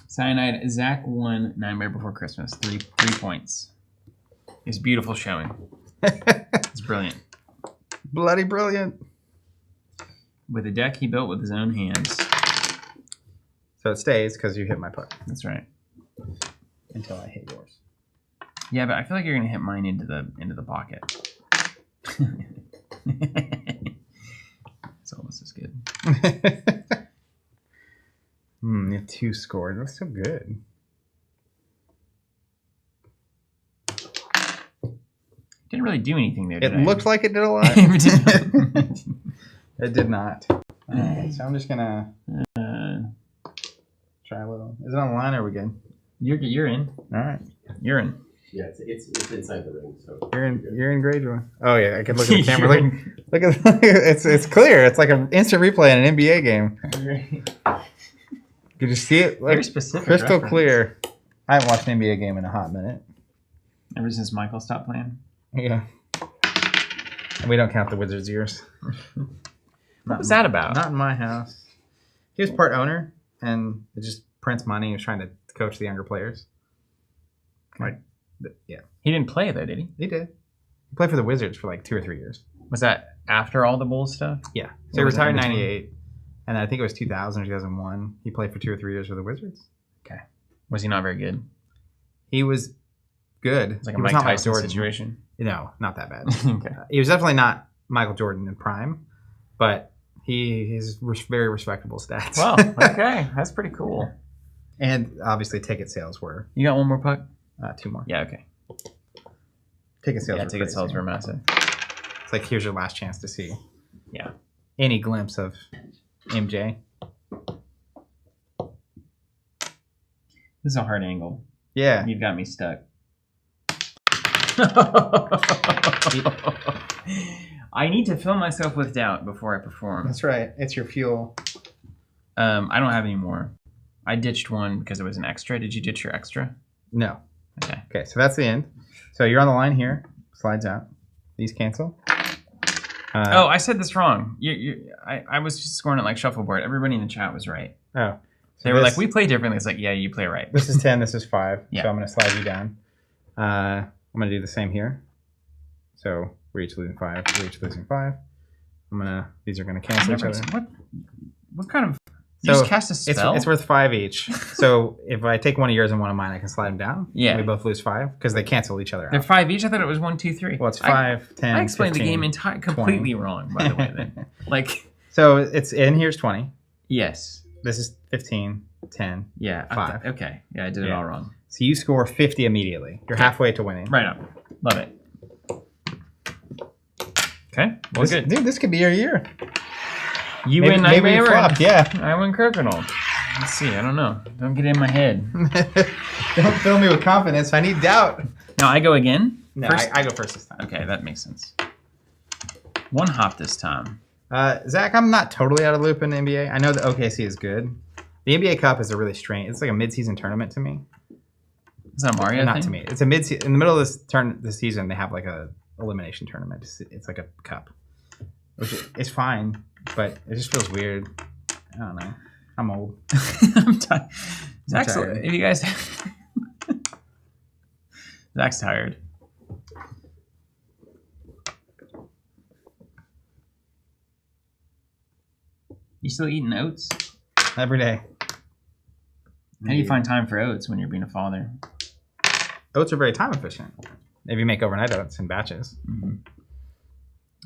Cyanide, Zach won Nightmare Before Christmas. 3 points. It's beautiful showing. It's brilliant. Bloody brilliant. With a deck he built with his own hands. So it stays because you hit my puck That's right. until I hit yours. Yeah, but I feel like you're gonna hit mine into the pocket. It's almost as good. You have 2 scored. That's so good. Didn't really do anything there, did It I? looked like it did a lot. It It did not. Alright, so I'm just gonna try a little. Is it on the line or are we good? You're in. Alright. You're in. Yeah, it's inside the ring. So You're in grade one. Oh yeah, I can look at the camera. Look at it's clear. It's like an instant replay in an NBA game. Could you see it? Very specific. Crystal reference. clear. I haven't watched an NBA game in a hot minute. Ever since Michael stopped playing. Yeah. And we don't count the Wizards' years. What was that about? Not in my house. He was part owner, and it just prints money. He was trying to coach the younger players. Yeah. He didn't play though, did he? He did. He played for the Wizards for 2 or 3 years. Was that after all the Bulls stuff? Yeah. So he retired in 98, and I think it was 2000 or 2001. He played for 2 or 3 years for the Wizards. Okay. Was he not very good? He was good. It's like a He was Mike not Tyson Jordan. situation. No, not that bad. Okay. He was definitely not Michael Jordan in prime, but he's very respectable stats. Well, okay. That's pretty cool. And obviously ticket sales were You got one more puck? 2 more. Yeah, okay. Ticket sales Yeah, were ticket crazy. sales were massive. It's like, here's your last chance to see Yeah. any glimpse of MJ. This is a hard angle. Yeah. You've got me stuck. I need to fill myself with doubt before I perform. That's right. It's your fuel. I don't have any more. I ditched one because it was an extra. Did you ditch your extra? No. Okay. Okay, so that's the end. So you're on the line here. Slides out. These cancel. Oh, I said this wrong. I was just scoring it like shuffleboard. Everybody in the chat was right. Oh. So They were like, we play differently. It's like, yeah, you play right. This is 10, this is 5. Yeah. So I'm going to slide you down. I'm going to do the same here. So we're each losing 5. We're each losing 5. These are going to cancel each other. What kind of... You just cast a spell? It's worth 5 each. So if I take one of yours and one of mine, I can slide them down. Yeah. We both lose 5 because they cancel each other out. They're 5 each? I thought it was 1, 2, 3. Well, it's 5, 10, I explained 15, the game completely wrong, by the way. Then. Like... So it's in here's 20. Yes. This is 15, 10. Yeah. 5. Okay. Yeah, I did it all wrong. So you score 50 immediately. You're halfway to winning. Right up. Love it. Okay. Well, good. Dude, this could be your year. You win maybe Nightmare. you flopped, yeah. I win Crokinole. Let's see. I don't know. Don't get in my head. Don't fill me with confidence. I need doubt. No, I go again? No, First? I go first this time. Okay, that makes sense. One hop this time. Zach, I'm not totally out of the loop in the NBA. I know that OKC is good. The NBA Cup is a really strange. It's like a mid-season tournament to me. Is that a Mario Not thing? to me. It's a mid in the middle of this season. They have like a elimination tournament. It's like a cup, which is fine, but it just feels weird. I don't know. I'm old. I'm tired. Zach's tired. You guys. Zach's tired. You still eating oats? Every day. How do you find time for oats when you're being a father? Oats are very time efficient if you make overnight oats in batches. Mm-hmm.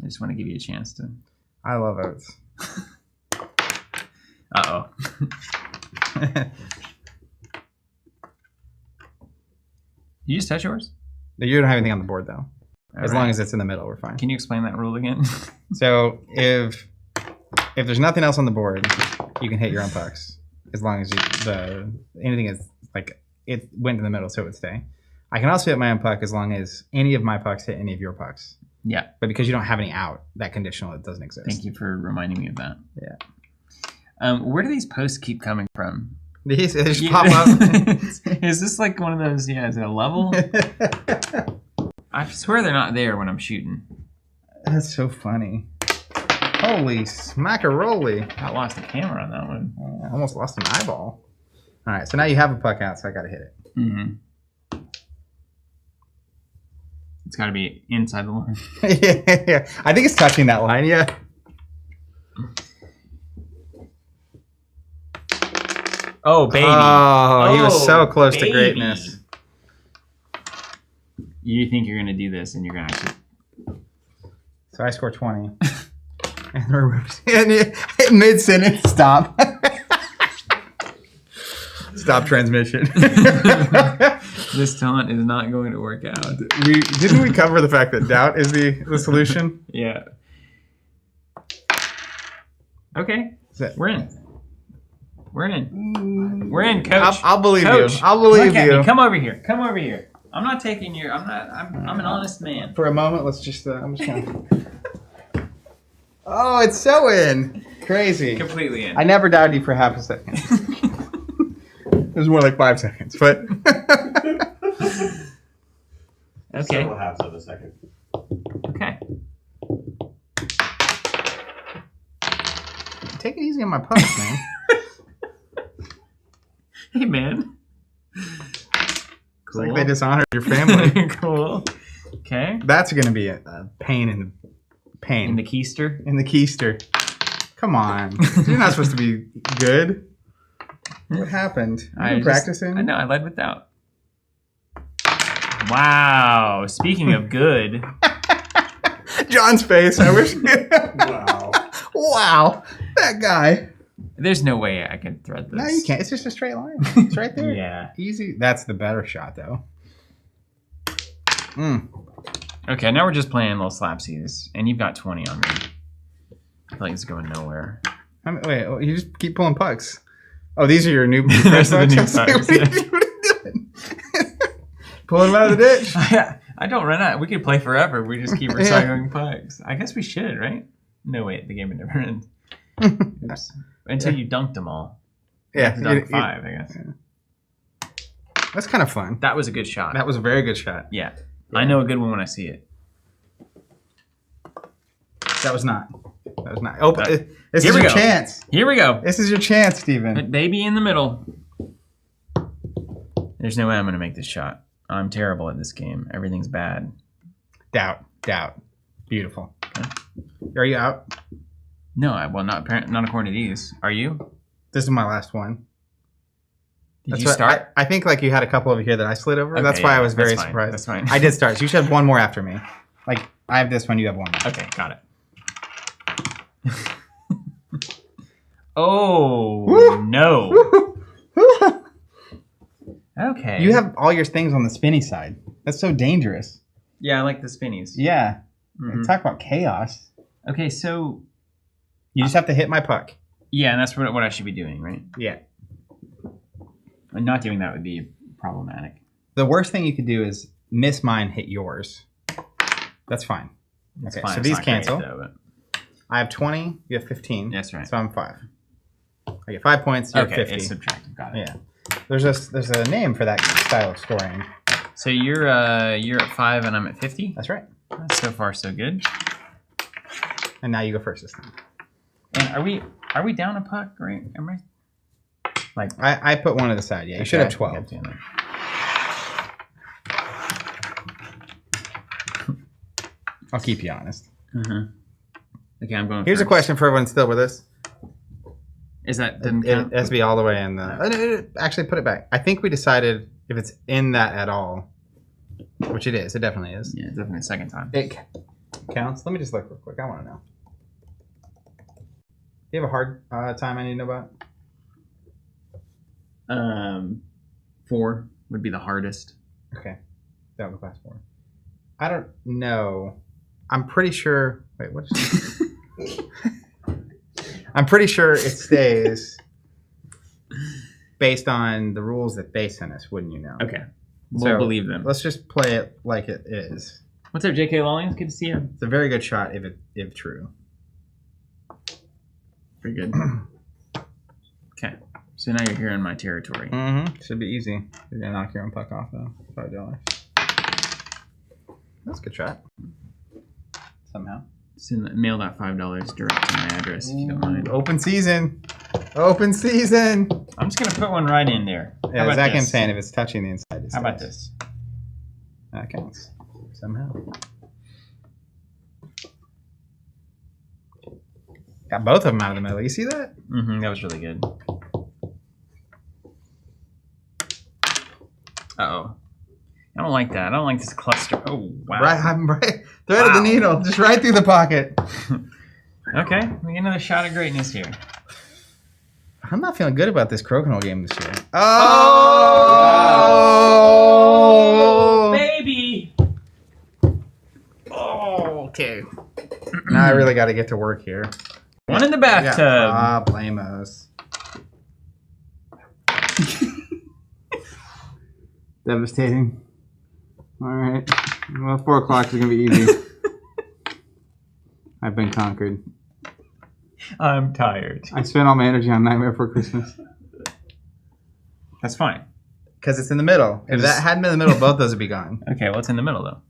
I just want to give you a chance to. I love oats. Uh-oh. You just touch yours? You don't have anything on the board though. As All long right. as it's in the middle, we're fine. Can you explain that rule again? So if there's nothing else on the board, you can hit your own pucks as long as anything is like it went in the middle, so it would stay. I can also hit my own puck as long as any of my pucks hit any of your pucks. Yeah. But because you don't have any out, that conditional it doesn't exist. Thank you for reminding me of that. Yeah. Where do these posts keep coming from? They just pop up. Is this like one of those? Yeah, is it a level? I swear they're not there when I'm shooting. That's so funny. Holy smackaroli. I lost the camera on that one. I almost lost an eyeball. All right, so now you have a puck out, so I got to hit it. Mm-hmm. It's got to be inside the line. Yeah. I think it's touching that line, yeah. Oh, baby. Oh, he was so close baby. to greatness. You think you're going to do this, and you're going to actually... So I score 20. And mid-sentence, stop. Stop transmission. This taunt is not going to work out. Didn't we cover the fact that doubt is the solution? Yeah. Okay. We're in. We're in. We're in, coach. I'll believe Coach, you. I'll believe look at you. me. Come over here. Come over here. I'm not taking your... I'm an honest man. For a moment, let's just... I'm just gonna... Oh, it's so in. Crazy. Completely in. I never doubted you for half a second. It was more like 5 seconds, but... Okay. Several halves of a second. Okay. Take it easy on my pucks, man. Hey, man. It's like they dishonored your family. Cool. Okay. That's going to be a pain in In the keister. the keister. Come on. You're not supposed to be good. What happened? You've been practicing? I know. I led with doubt. Wow. Speaking of good. John's face. I wish. Wow. Wow. That guy. There's no way I can thread this. No, you can't. It's just a straight line. It's right there. Yeah. Easy. That's the better shot, though. Okay, now we're just playing little slapsies, and you've got 20 on me. I feel like it's going nowhere. Wait, you just keep pulling pucks. Oh, these are your new Those pucks? are the new What are pucks, you yeah. doing? Pulling them out of the ditch. I don't run out. We could play forever. We just keep recycling pucks. I guess we should, right? No, wait. The game would never end. Oops. Until you dunked them all. Yeah. Dunk 5, I guess. That's kind of fun. That was a good shot. That was a very good shot. Yeah. I know a good one when I see it. That was not. That was not. Oh, this Here is we your go. chance. Here we go. This is your chance, Steven. Put baby in the middle. There's no way I'm going to make this shot. I'm terrible at this game. Everything's bad. Doubt. Beautiful. Okay. Are you out? No, not according to these. Are you? This is my last one. Did you start? I think like you had a couple over here that I slid over. Okay, that's why I was very that's fine. surprised. That's fine. I did start. So you should have one more after me. Like I have this one, you have one more. Okay, got it. Oh, Woo! no. Okay. You have all your things on the spinny side. That's so dangerous. Yeah, I like the spinnies. Yeah. Mhm. Talk about chaos. Okay, so You just have to hit my puck. Yeah, and that's what I should be doing, right? Yeah. And not doing that would be problematic. The worst thing you could do is miss mine, hit yours. That's fine. It's okay, fine. so It's these not great, cancel. though, I have 20. You have 15. That's right. So I'm 5. I get 5 points. You have 50. It's subtractive. Got it. Yeah. There's a name for that style of scoring. So you're at 5 and I'm at 50. That's right. So far, so good. And now you go first this time. And are we down a puck, right? Am I? Like I put one to the side. Yeah, you should have 12. I'll keep you honest. Okay, I'm going. Here's a question for everyone still with us. Is that It didn't count? has to be all the way in the. Actually, put it back. I think we decided if it's in that at all, which it is. It definitely is. Yeah, definitely second time. It counts. Let me just look real quick. I want to know. Do you have a hard time I need to know about? 4 would be the hardest. Okay. That was class 4. I don't know. I'm pretty sure. Wait, what is I'm pretty sure it stays based on the rules that they sent us, wouldn't you know? Okay. We'll believe them. Let's just play it like it is. What's up, J.K. Lawlings? Good to see you. It's a very good shot if true. Pretty good. Okay. So now you're here in my territory. Mm-hmm. Should be easy. You're going to knock your own puck off, though. $5. That's a good shot. Somehow. Mail that $5 direct to my address if you don't mind. Open season. Open season. I'm just going to put one right in there. Yeah, Zach is saying if it's touching the inside. How about this? That counts. Somehow. Got both of them out of the middle. You see that? Mm-hmm. That was really good. Uh-oh. I don't like that. I don't like this cluster. Oh, wow. I'm right. Threaded the needle. Just right through the pocket. Okay. We get another shot of greatness here. I'm not feeling good about this Crokinole game this year. Oh! Baby! Oh, okay. Now I really got to get to work here. One in the bathtub. Problemos. Devastating. All right. Well, 4 o'clock is going to be easy. I've been conquered. I'm tired. I spent all my energy on Nightmare Before Christmas. That's fine. Because it's in the middle. If that hadn't been in the middle, both those would be gone. Okay, what's in the middle, though?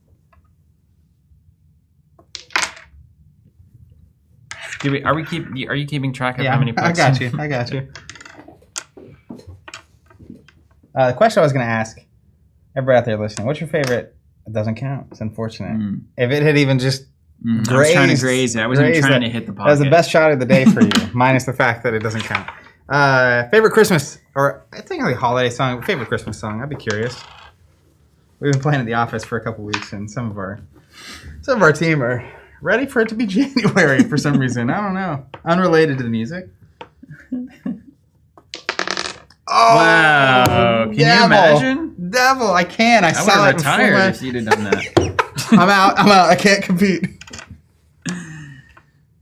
Are you keeping track of how many pucks? I got you. The question I was going to ask everybody out there listening, what's your favorite? It doesn't count. It's unfortunate. If it had even just grazed, I was trying to graze it. I wasn't even trying to hit the pocket. That was the best shot of the day for you, minus the fact that it doesn't count. Favorite Christmas, or I think like holiday song, favorite Christmas song. I'd be curious. We've been playing at the office for a couple weeks, and some of our team are ready for it to be January for some reason. I don't know. Unrelated to the music. Oh, wow. Can you imagine? Devil, I can. I saw would it have retired if you'd have done that. I'm out. I can't compete.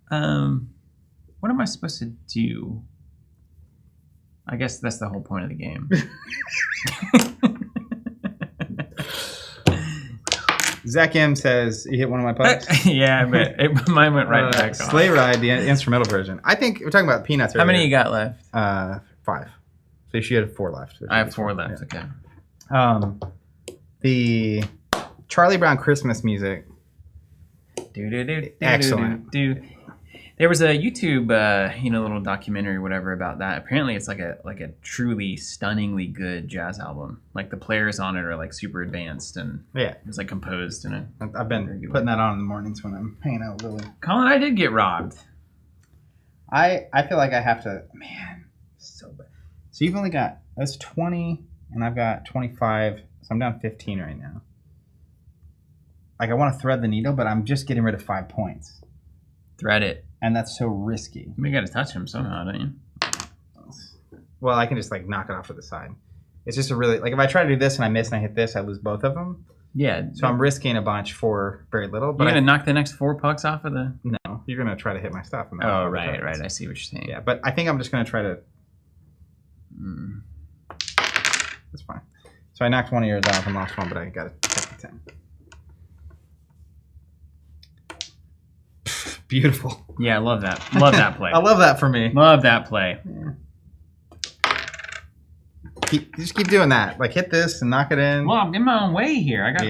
What am I supposed to do? I guess that's the whole point of the game. Zach M says, you hit one of my pucks? Yeah, but mine went right back off. Sleigh Ride, the instrumental version. I think we're talking about Peanuts earlier. How many you got left? 5. So you have 4 left. I have 4 left, okay. The Charlie Brown Christmas music. Excellent. There was a YouTube, little documentary or whatever about that. Apparently, it's like a truly stunningly good jazz album. Like the players on it are like super advanced and it was like composed in a. I've been putting that on in the mornings when I'm hanging out with Lily. Colin, I did get robbed. I feel like I have to. Man, so bad. So you've only got that's 20, and I've got 25. So I'm down 15 right now. Like I want to thread the needle, but I'm just getting rid of 5 points. Thread it. And that's so risky. You got to touch him somehow, don't you? Well, I can just like knock it off to the side. It's just a really like if I try to do this and I miss and I hit this, I lose both of them. Yeah. So I'm risking a bunch for very little. But You're going to knock the next 4 pucks off of the... No, you're going to try to hit my stuff. Oh, right. I see what you're saying. Yeah, but I think I'm just going to try to... That's fine. So I knocked one of yours out and lost one, but I got to check the 10. Beautiful. Yeah, I love that. Love that play. I love that for me. Love that play. Yeah. Just keep doing that. Like, hit this and knock it in. Well, I'm in my own way here. I got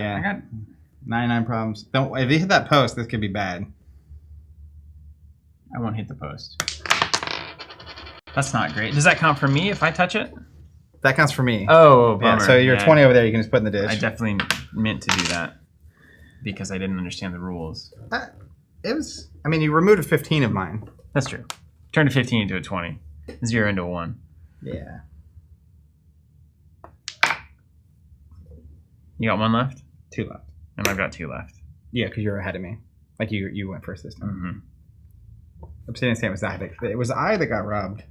99 problems. Don't. If you hit that post, this could be bad. I won't hit the post. That's not great. Does that count for me if I touch it? That counts for me. Oh, bummer. Yeah, so you're 20 over there. You can just put in the dish. I definitely meant to do that because I didn't understand the rules. It was. I mean, you removed a 15 of mine. That's true. Turned a 15 into a 20. 0 into a 1. Yeah. You got 1 left? 2 left. And I've got 2 left. Yeah, because you're ahead of me. Like you went first this time. Mm-hmm. Obsidian Sand was it was I that got robbed.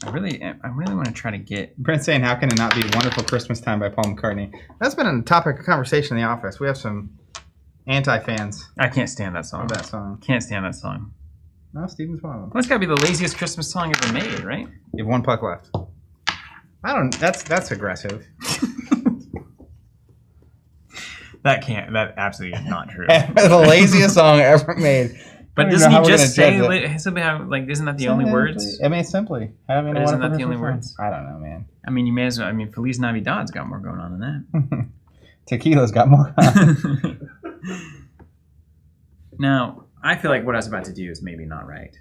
I really want to try to get... Brent's saying, how can it not be Wonderful Christmas Time by Paul McCartney? That's been a topic of conversation in the office. We have some anti-fans I can't stand that song. of that song. Can't stand that song. No, Steven's one of them. Well, it's got to be the laziest Christmas song ever made, right? You have 1 puck left. That's aggressive. That absolutely is not true. The laziest song ever made. But doesn't he just say, like, isn't that the only words? I mean, simply. But isn't that the only words? I don't know, man. I mean, you may as well, Feliz Navidad's got more going on than that. Tequila's got more. Now, I feel like what I was about to do is maybe not right.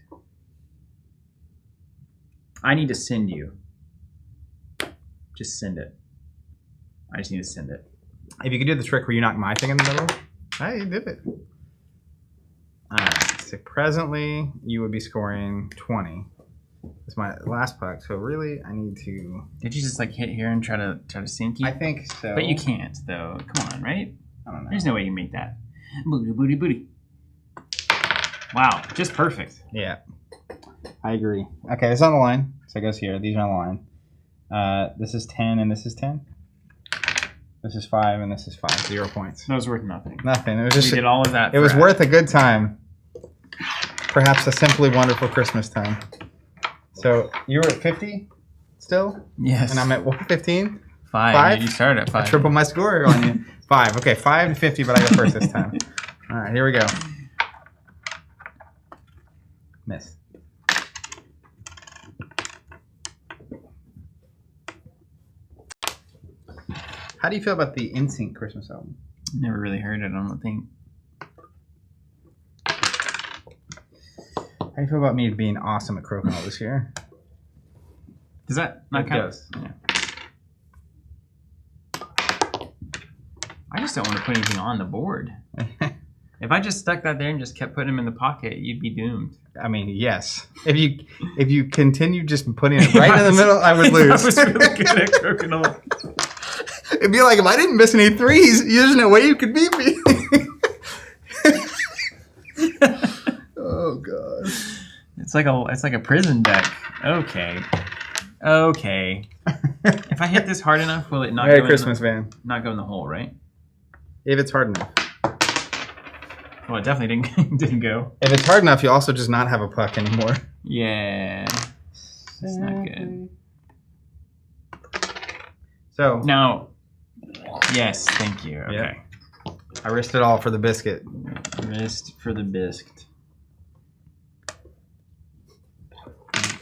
I need to send you. Just send it. I just need to send it. If you could do the trick where you knock my thing in the middle, hey, you did it. Alright, so presently you would be scoring 20. It's my last puck, so really I need to... Did you just like hit here and try to sink you? I think so. But you can't, though. Come on, right? I don't know. There's no way you can make that. Booty, booty, booty. Wow, just perfect. Yeah, I agree. Okay, it's on the line. So it goes here. These are on the line. This is 10 and this is 10. This is 5 and this is 5. 0 points. That was worth nothing. Nothing. It was just. We did all of that. It was worth a good time. Perhaps a simply wonderful Christmas time. So you were at 50 still? Yes. And I'm at what, 15? 5. You started at 5. I tripled my score on you. 5. Okay, 5 to 50, but I go first this time. All right, here we go. Miss. How do you feel about the NSYNC Christmas album? Never really heard it, I don't think. How do you feel about me being awesome at Crokinole this year? Does that not It count? does. Yeah. I just don't want to put anything on the board. If I just stuck that there and just kept putting them in the pocket, you'd be doomed. I mean, yes. If you continue just putting it right in the middle, I would lose. I was really good at Crokinole. It'd be like, if I didn't miss any threes, there's no way you could beat me. Oh god. It's like a prison deck. Okay. If I hit this hard enough, will it not Merry go Christmas, man. not go in the hole, right? If it's hard enough. Well, it definitely didn't go. If it's hard enough, you'll also just not have a puck anymore. Yeah. That's not good. So Now, yes, thank you. Okay. Yeah. I risked it all for the biscuit. Missed for the biscuit.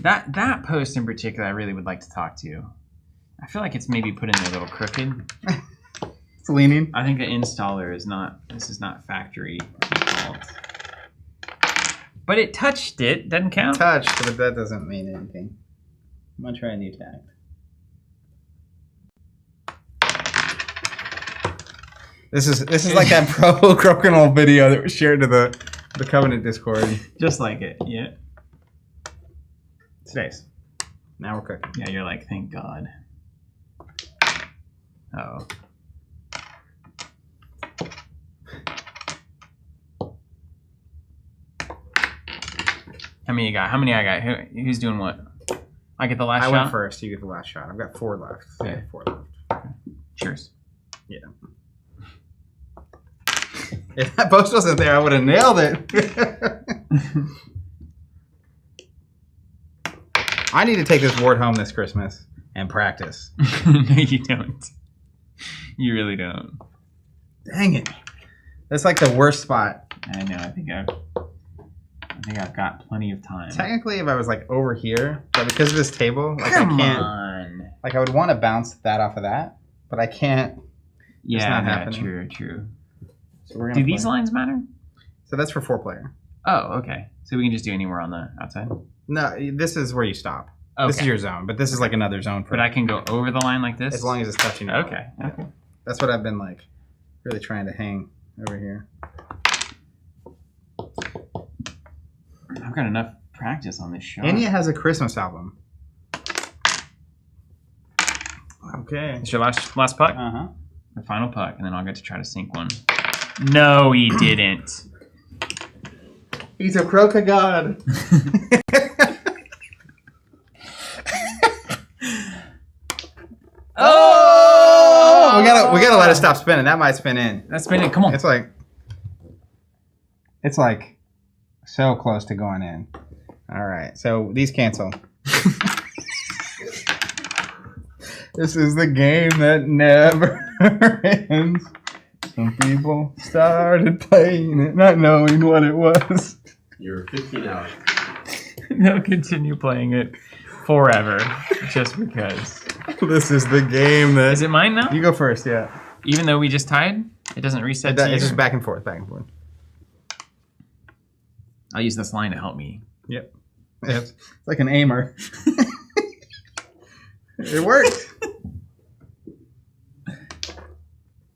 That post in particular, I really would like to talk to you. I feel like it's maybe put in there a little crooked. It's leaning. I think the installer is not. This is not factory fault. But it touched it. Doesn't count. Touched, but that doesn't mean anything. I'm gonna try a new tag. This is like that pro Crokinole video that was shared to the Covenant Discord. Just like it. Yeah. Space. Now we're cooking. Yeah. You're like, thank God. Oh. How many you got? How many I got? Who's doing what? I get the last shot? I went first. You get the last shot. I've got 4 left. Okay. Yeah, 4 left. Cheers. Yeah. If that post wasn't there, I would have nailed it. I need to take this board home this Christmas and practice. No, you don't. You really don't. Dang it. That's like the worst spot. I know. I think I've got plenty of time. Technically, if I was like over here, but because of this table, like Come I can't. on. Like I would want to bounce that off of that, but I can't. Yeah, not yeah, happening. true. So we're Do gonna these play. lines matter? So that's for 4-player. Oh, okay. So we can just do anywhere on the outside? No, this is where you stop. Okay. This is your zone, but this is like another zone for. But I can go over the line like this? as long as it's touching. you. Okay. Okay. That's what I've been like, really trying to hang over here. I've got enough practice on this shot. Enya has a Christmas album. Okay. It's your last puck? Uh-huh. The final puck, and then I'll get to try to sink one. No, he didn't. He's a Croca god. Oh! We gotta let it stop spinning. That might spin in. That's been it. Come on. It's like so close to going in. All right, so these cancel. This is the game that never ends. Some people started playing it, not knowing what it was. You're 15 out. They'll continue playing it forever, just because. This is the game that. Is it mine now? You go first, yeah. Even though we just tied, it doesn't reset to you? It's just back and forth, back and forth. I'll use this line to help me. Yep. It's like an aimer. It worked.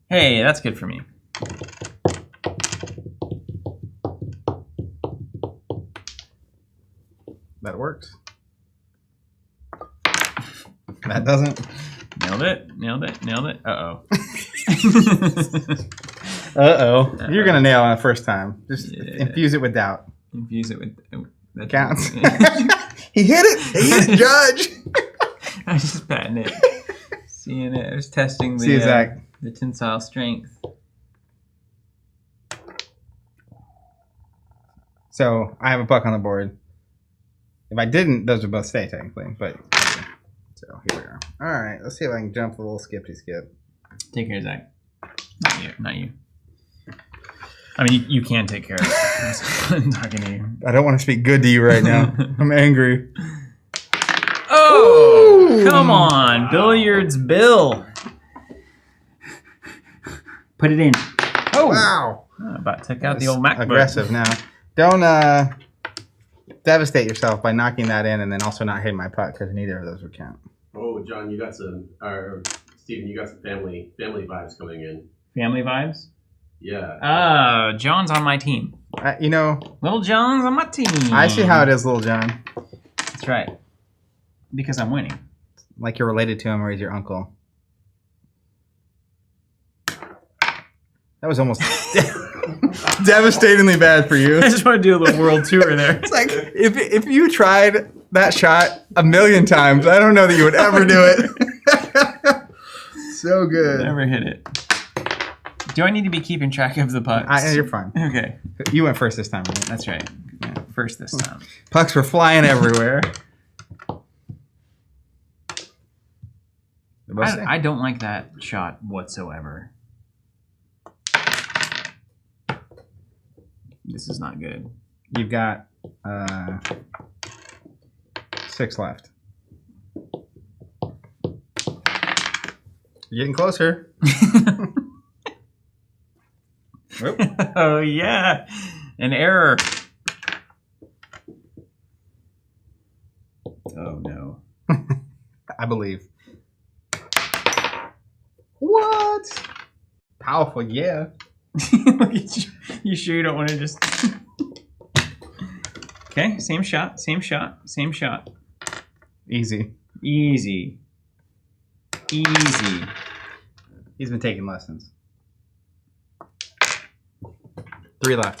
Hey, that's good for me. That works. That doesn't. Nailed it. Uh-oh. Uh-oh. You're going to nail it the first time. Just Yeah. infuse it with doubt. Infuse it with... that Counts. He hit it, Judge. I was just patting it. Seeing it. I was testing See you, Zach. the tensile strength. So I have a puck on the board. If I didn't, those would both stay technically. But so here we are. All right, let's see if I can jump a little skippy skip. Take care, Zach. Not you. I mean, you can take care of it. I'm talking to you. I don't want to speak good to you right now. I'm angry. Oh, Ooh. come on, Billiards Bill. Put it in. Oh, Wow. about took out the old MacBook. Aggressive now. Don't devastate yourself by knocking that in and then also not hitting my putt because neither of those would count. Oh, John, you got some, or Steven, you got some family vibes coming in. Family vibes. Yeah. John's on my team. You know, Little John's on my team. I see how it is, Little John. That's right. Because I'm winning. Like you're related to him or he's your uncle. That was almost devastatingly bad for you. I just want to do a little world tour there. It's like if you tried that shot 1,000,000 times, I don't know that you would ever do it. So good. Never hit it. Do I need to be keeping track of the pucks? You're fine. Okay. You went first this time, right? That's right. Yeah, first this time. Pucks were flying everywhere. I don't like that shot whatsoever. This is not good. You've got 6 left. You're getting closer. Oh, yeah. An error. Oh, no. I believe. What? Powerful, yeah. Look at you. You sure you don't want to just... Okay, same shot. Easy. Easy. He's been taking lessons. 3 left.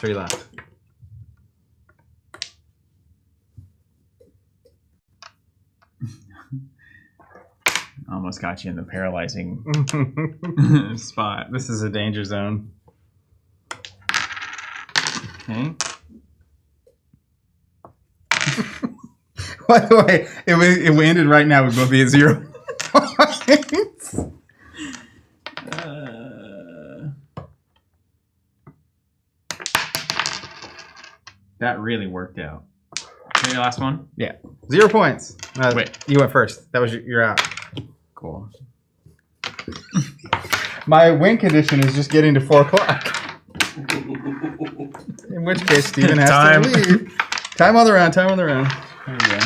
Almost got you in the paralyzing spot. This is a danger zone. Okay. By the way, it ended right now. We both be at 0 points. That really worked out. Okay, your last one? Yeah. 0 points. Wait. You went first. That was you're out. Cool. My win condition is just getting to 4 o'clock. In which case, Steven has Time. to leave. Time on the round. There we go.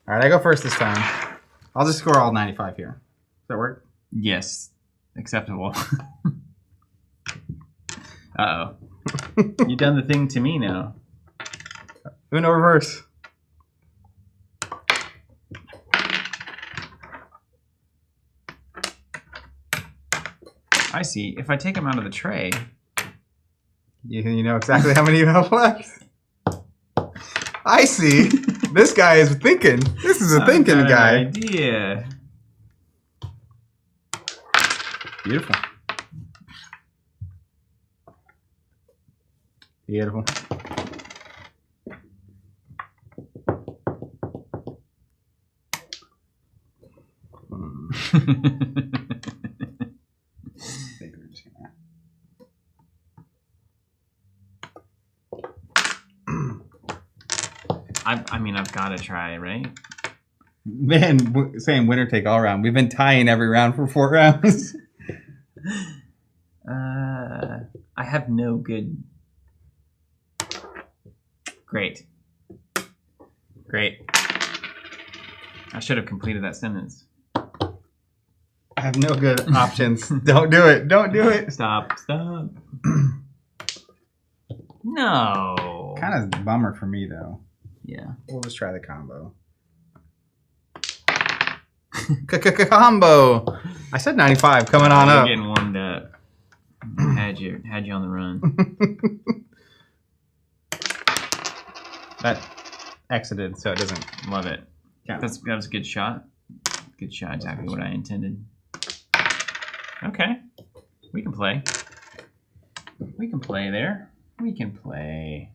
All right, I go first this time. I'll just score all 95 here. Does that work? Yes. Acceptable. Uh-oh. You done the thing to me now. Uno reverse. I see. If I take him out of the tray... You know exactly how many you have left. I see. This guy is thinking. This is a thinking I've got guy. an idea. Beautiful. Beautiful. I mean, I've got to try, right? Man, saying winner take all round. We've been tying every round for 4 rounds. I have no good... Great. I should have completed that sentence. I have no good options. Don't do it. Don't do it. Stop. No. Kind of a bummer for me, though. Yeah. We'll just try the combo. Combo. I said 95. Coming on You're up. getting warmed up. Had you on the run. That exited, so it doesn't. Love it. count. That was a good shot. Good shot. Exactly what I intended. Okay. We can play. We can play there. We can play.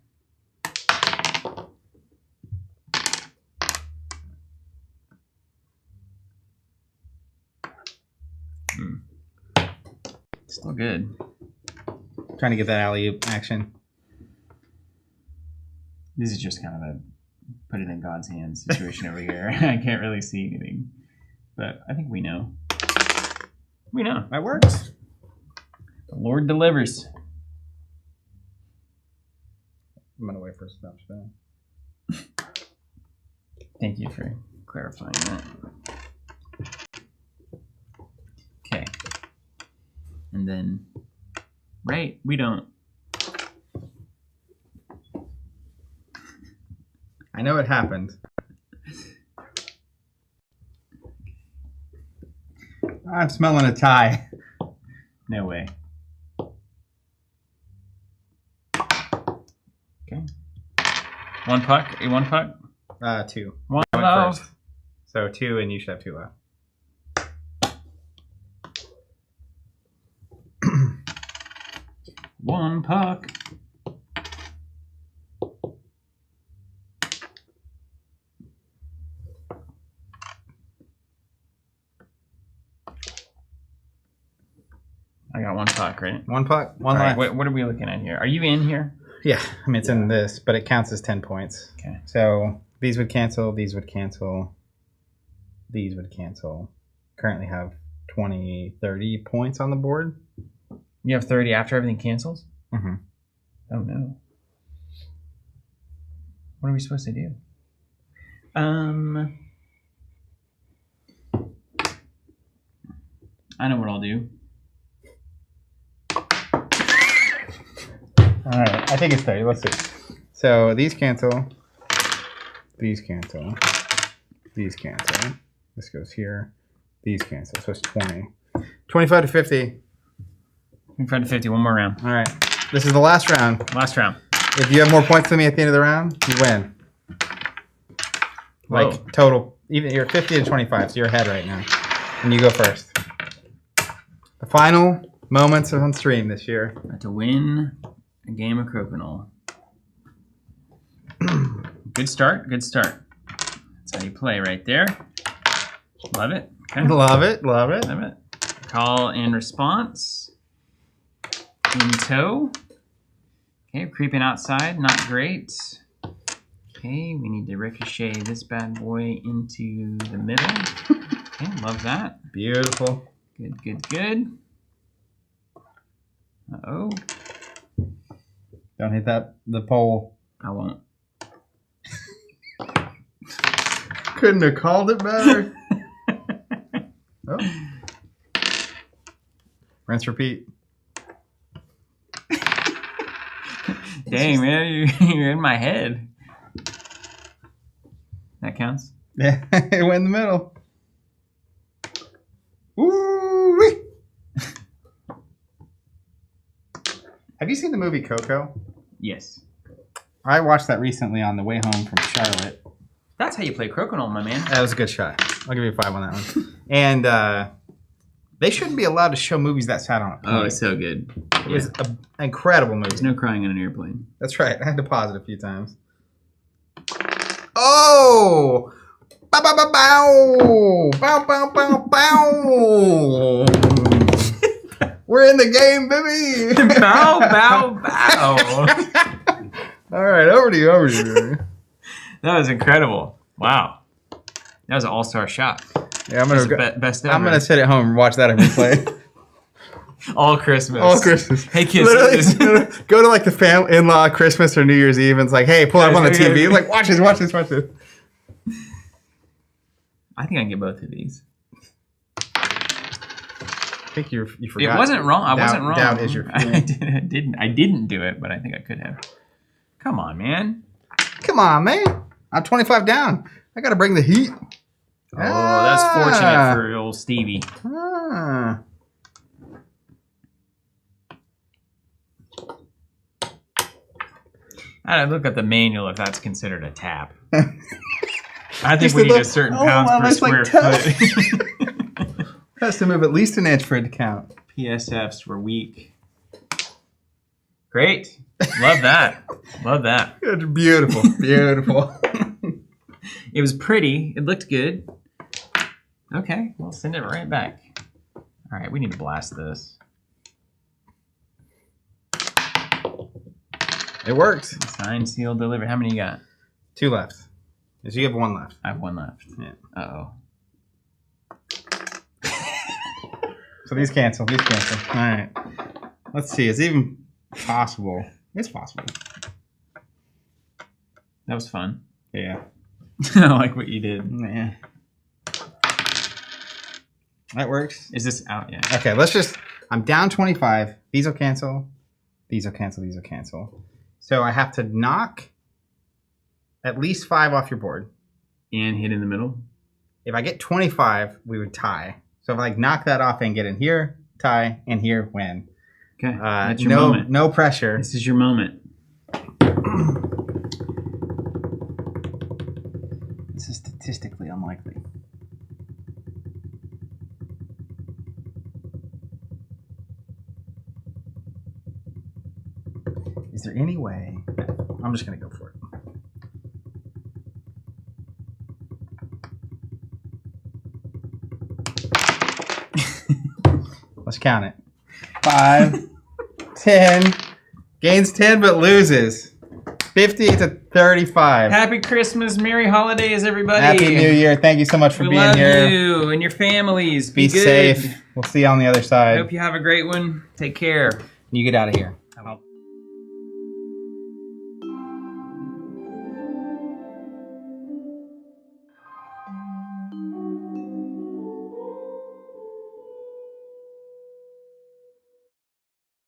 Still good. Trying to get that alley-oop action. This is just kind of a put it in God's hands situation over here. I can't really see anything. But I think we know. We know. That works. The Lord delivers. I'm going to wait for a stop spin. Thank you for clarifying that. Okay. And then, right, we don't. I know it happened. I'm smelling a tie. No way. Okay. One puck? One puck? 2. One I went love. first. So 2, and you should have 2 left. One puck. I got one puck, right? 1 puck, 1 All right, left. what are we looking at here? Are you in here? Yeah, I mean, it's in this, but it counts as 10 points. Okay. So these would cancel, these would cancel, these would cancel. Currently have 20, 30 points on the board. You have 30 after everything cancels? Mm-hmm. Oh, no. What are we supposed to do? I know what I'll do. All right, I think it's 30. Let's see. So these cancel. These cancel. These cancel. This goes here. These cancel. So it's 20. 25 to 50. 25 to 50, one more round. All right. This is the last round. Last round. If you have more points than me at the end of the round, you win. Whoa. Like total. Even you're 50 to 25, so you're ahead right now. And you go first. The final moments on stream this year. About to win a game of Crokinole. Good start. Good start. That's how you play right there. Love it. Okay. Love it. Love it. Love it. Call and response. In tow. Okay, creeping outside. Not great. Okay, we need to ricochet this bad boy into the middle. Okay, love that. Beautiful. Good, good, good. Uh-oh. Don't hit the pole. I won't. Couldn't have called it better. Oh. Rinse, repeat. Dang, man, you're in my head. That counts? Yeah, it went in the middle. Ooh-wee. Have you seen the movie Coco? Yes. I watched that recently on the way home from Charlotte. That's how you play Crokinole, my man. That was a good shot. I'll give you a 5 on that one. And they shouldn't be allowed to show movies that sat on a plane. Oh, it's so good. It was an incredible movie. There's no crying on an airplane. That's right. I had to pause it a few times. Oh! Bow, bow, bow, bow! Bow, bow, bow, bow! We're in the game, baby! Bow, bow, bow. All right, over to you, baby. That was incredible. Wow. That was an all-star shot. Yeah, Best ever. I'm gonna sit at home and watch that every play. All Christmas. All Christmas. Hey, kids. Literally, go to like the family in-law Christmas or New Year's Eve, and it's like, hey, pull up on the TV. Like, watch this, watch this, watch this. I think I can get both of these. I think you forgot. It wasn't wrong. I wasn't wrong. Down is your feeling. I didn't do it, but I think I could have. Come on, man. Come on, man. I'm 25 down. I gotta bring the heat. Oh, that's fortunate for old Stevie. Ah. I gotta look at the manual if that's considered a tap. I think we need a certain pounds per square foot. Has to move at least an inch for it to count. PSFs were weak. Great. Love that. Love that. It's beautiful. Beautiful. It was pretty. It looked good. Okay, we'll send it right back. All right, we need to blast this. It worked. Signed, sealed, delivered. How many you got? 2 left. Yes, you have 1 left. I have 1 left. Yeah. Uh-oh. So these cancel. These cancel. All right. Let's see. It's even possible. It's possible. That was fun. Yeah. I like what you did. Yeah. That works. Is this out yet? Okay, let's just... I'm down 25. These will cancel. These will cancel. These will cancel. So I have to knock at least 5 off your board. And hit in the middle? If I get 25, we would tie. So if I knock that off and get in here, tie, and here, win. Okay, that's your moment. No pressure. This is your moment. This is statistically unlikely. Is there any way? I'm just going to go for it. Let's count it. 5, 10, gains 10 but loses. 50 to 35. Happy Christmas, Merry Holidays, everybody. Happy New Year. Thank you so much for being here. We love you and your families. Be good. safe. We'll see you on the other side. Hope you have a great one. Take care. You get out of here.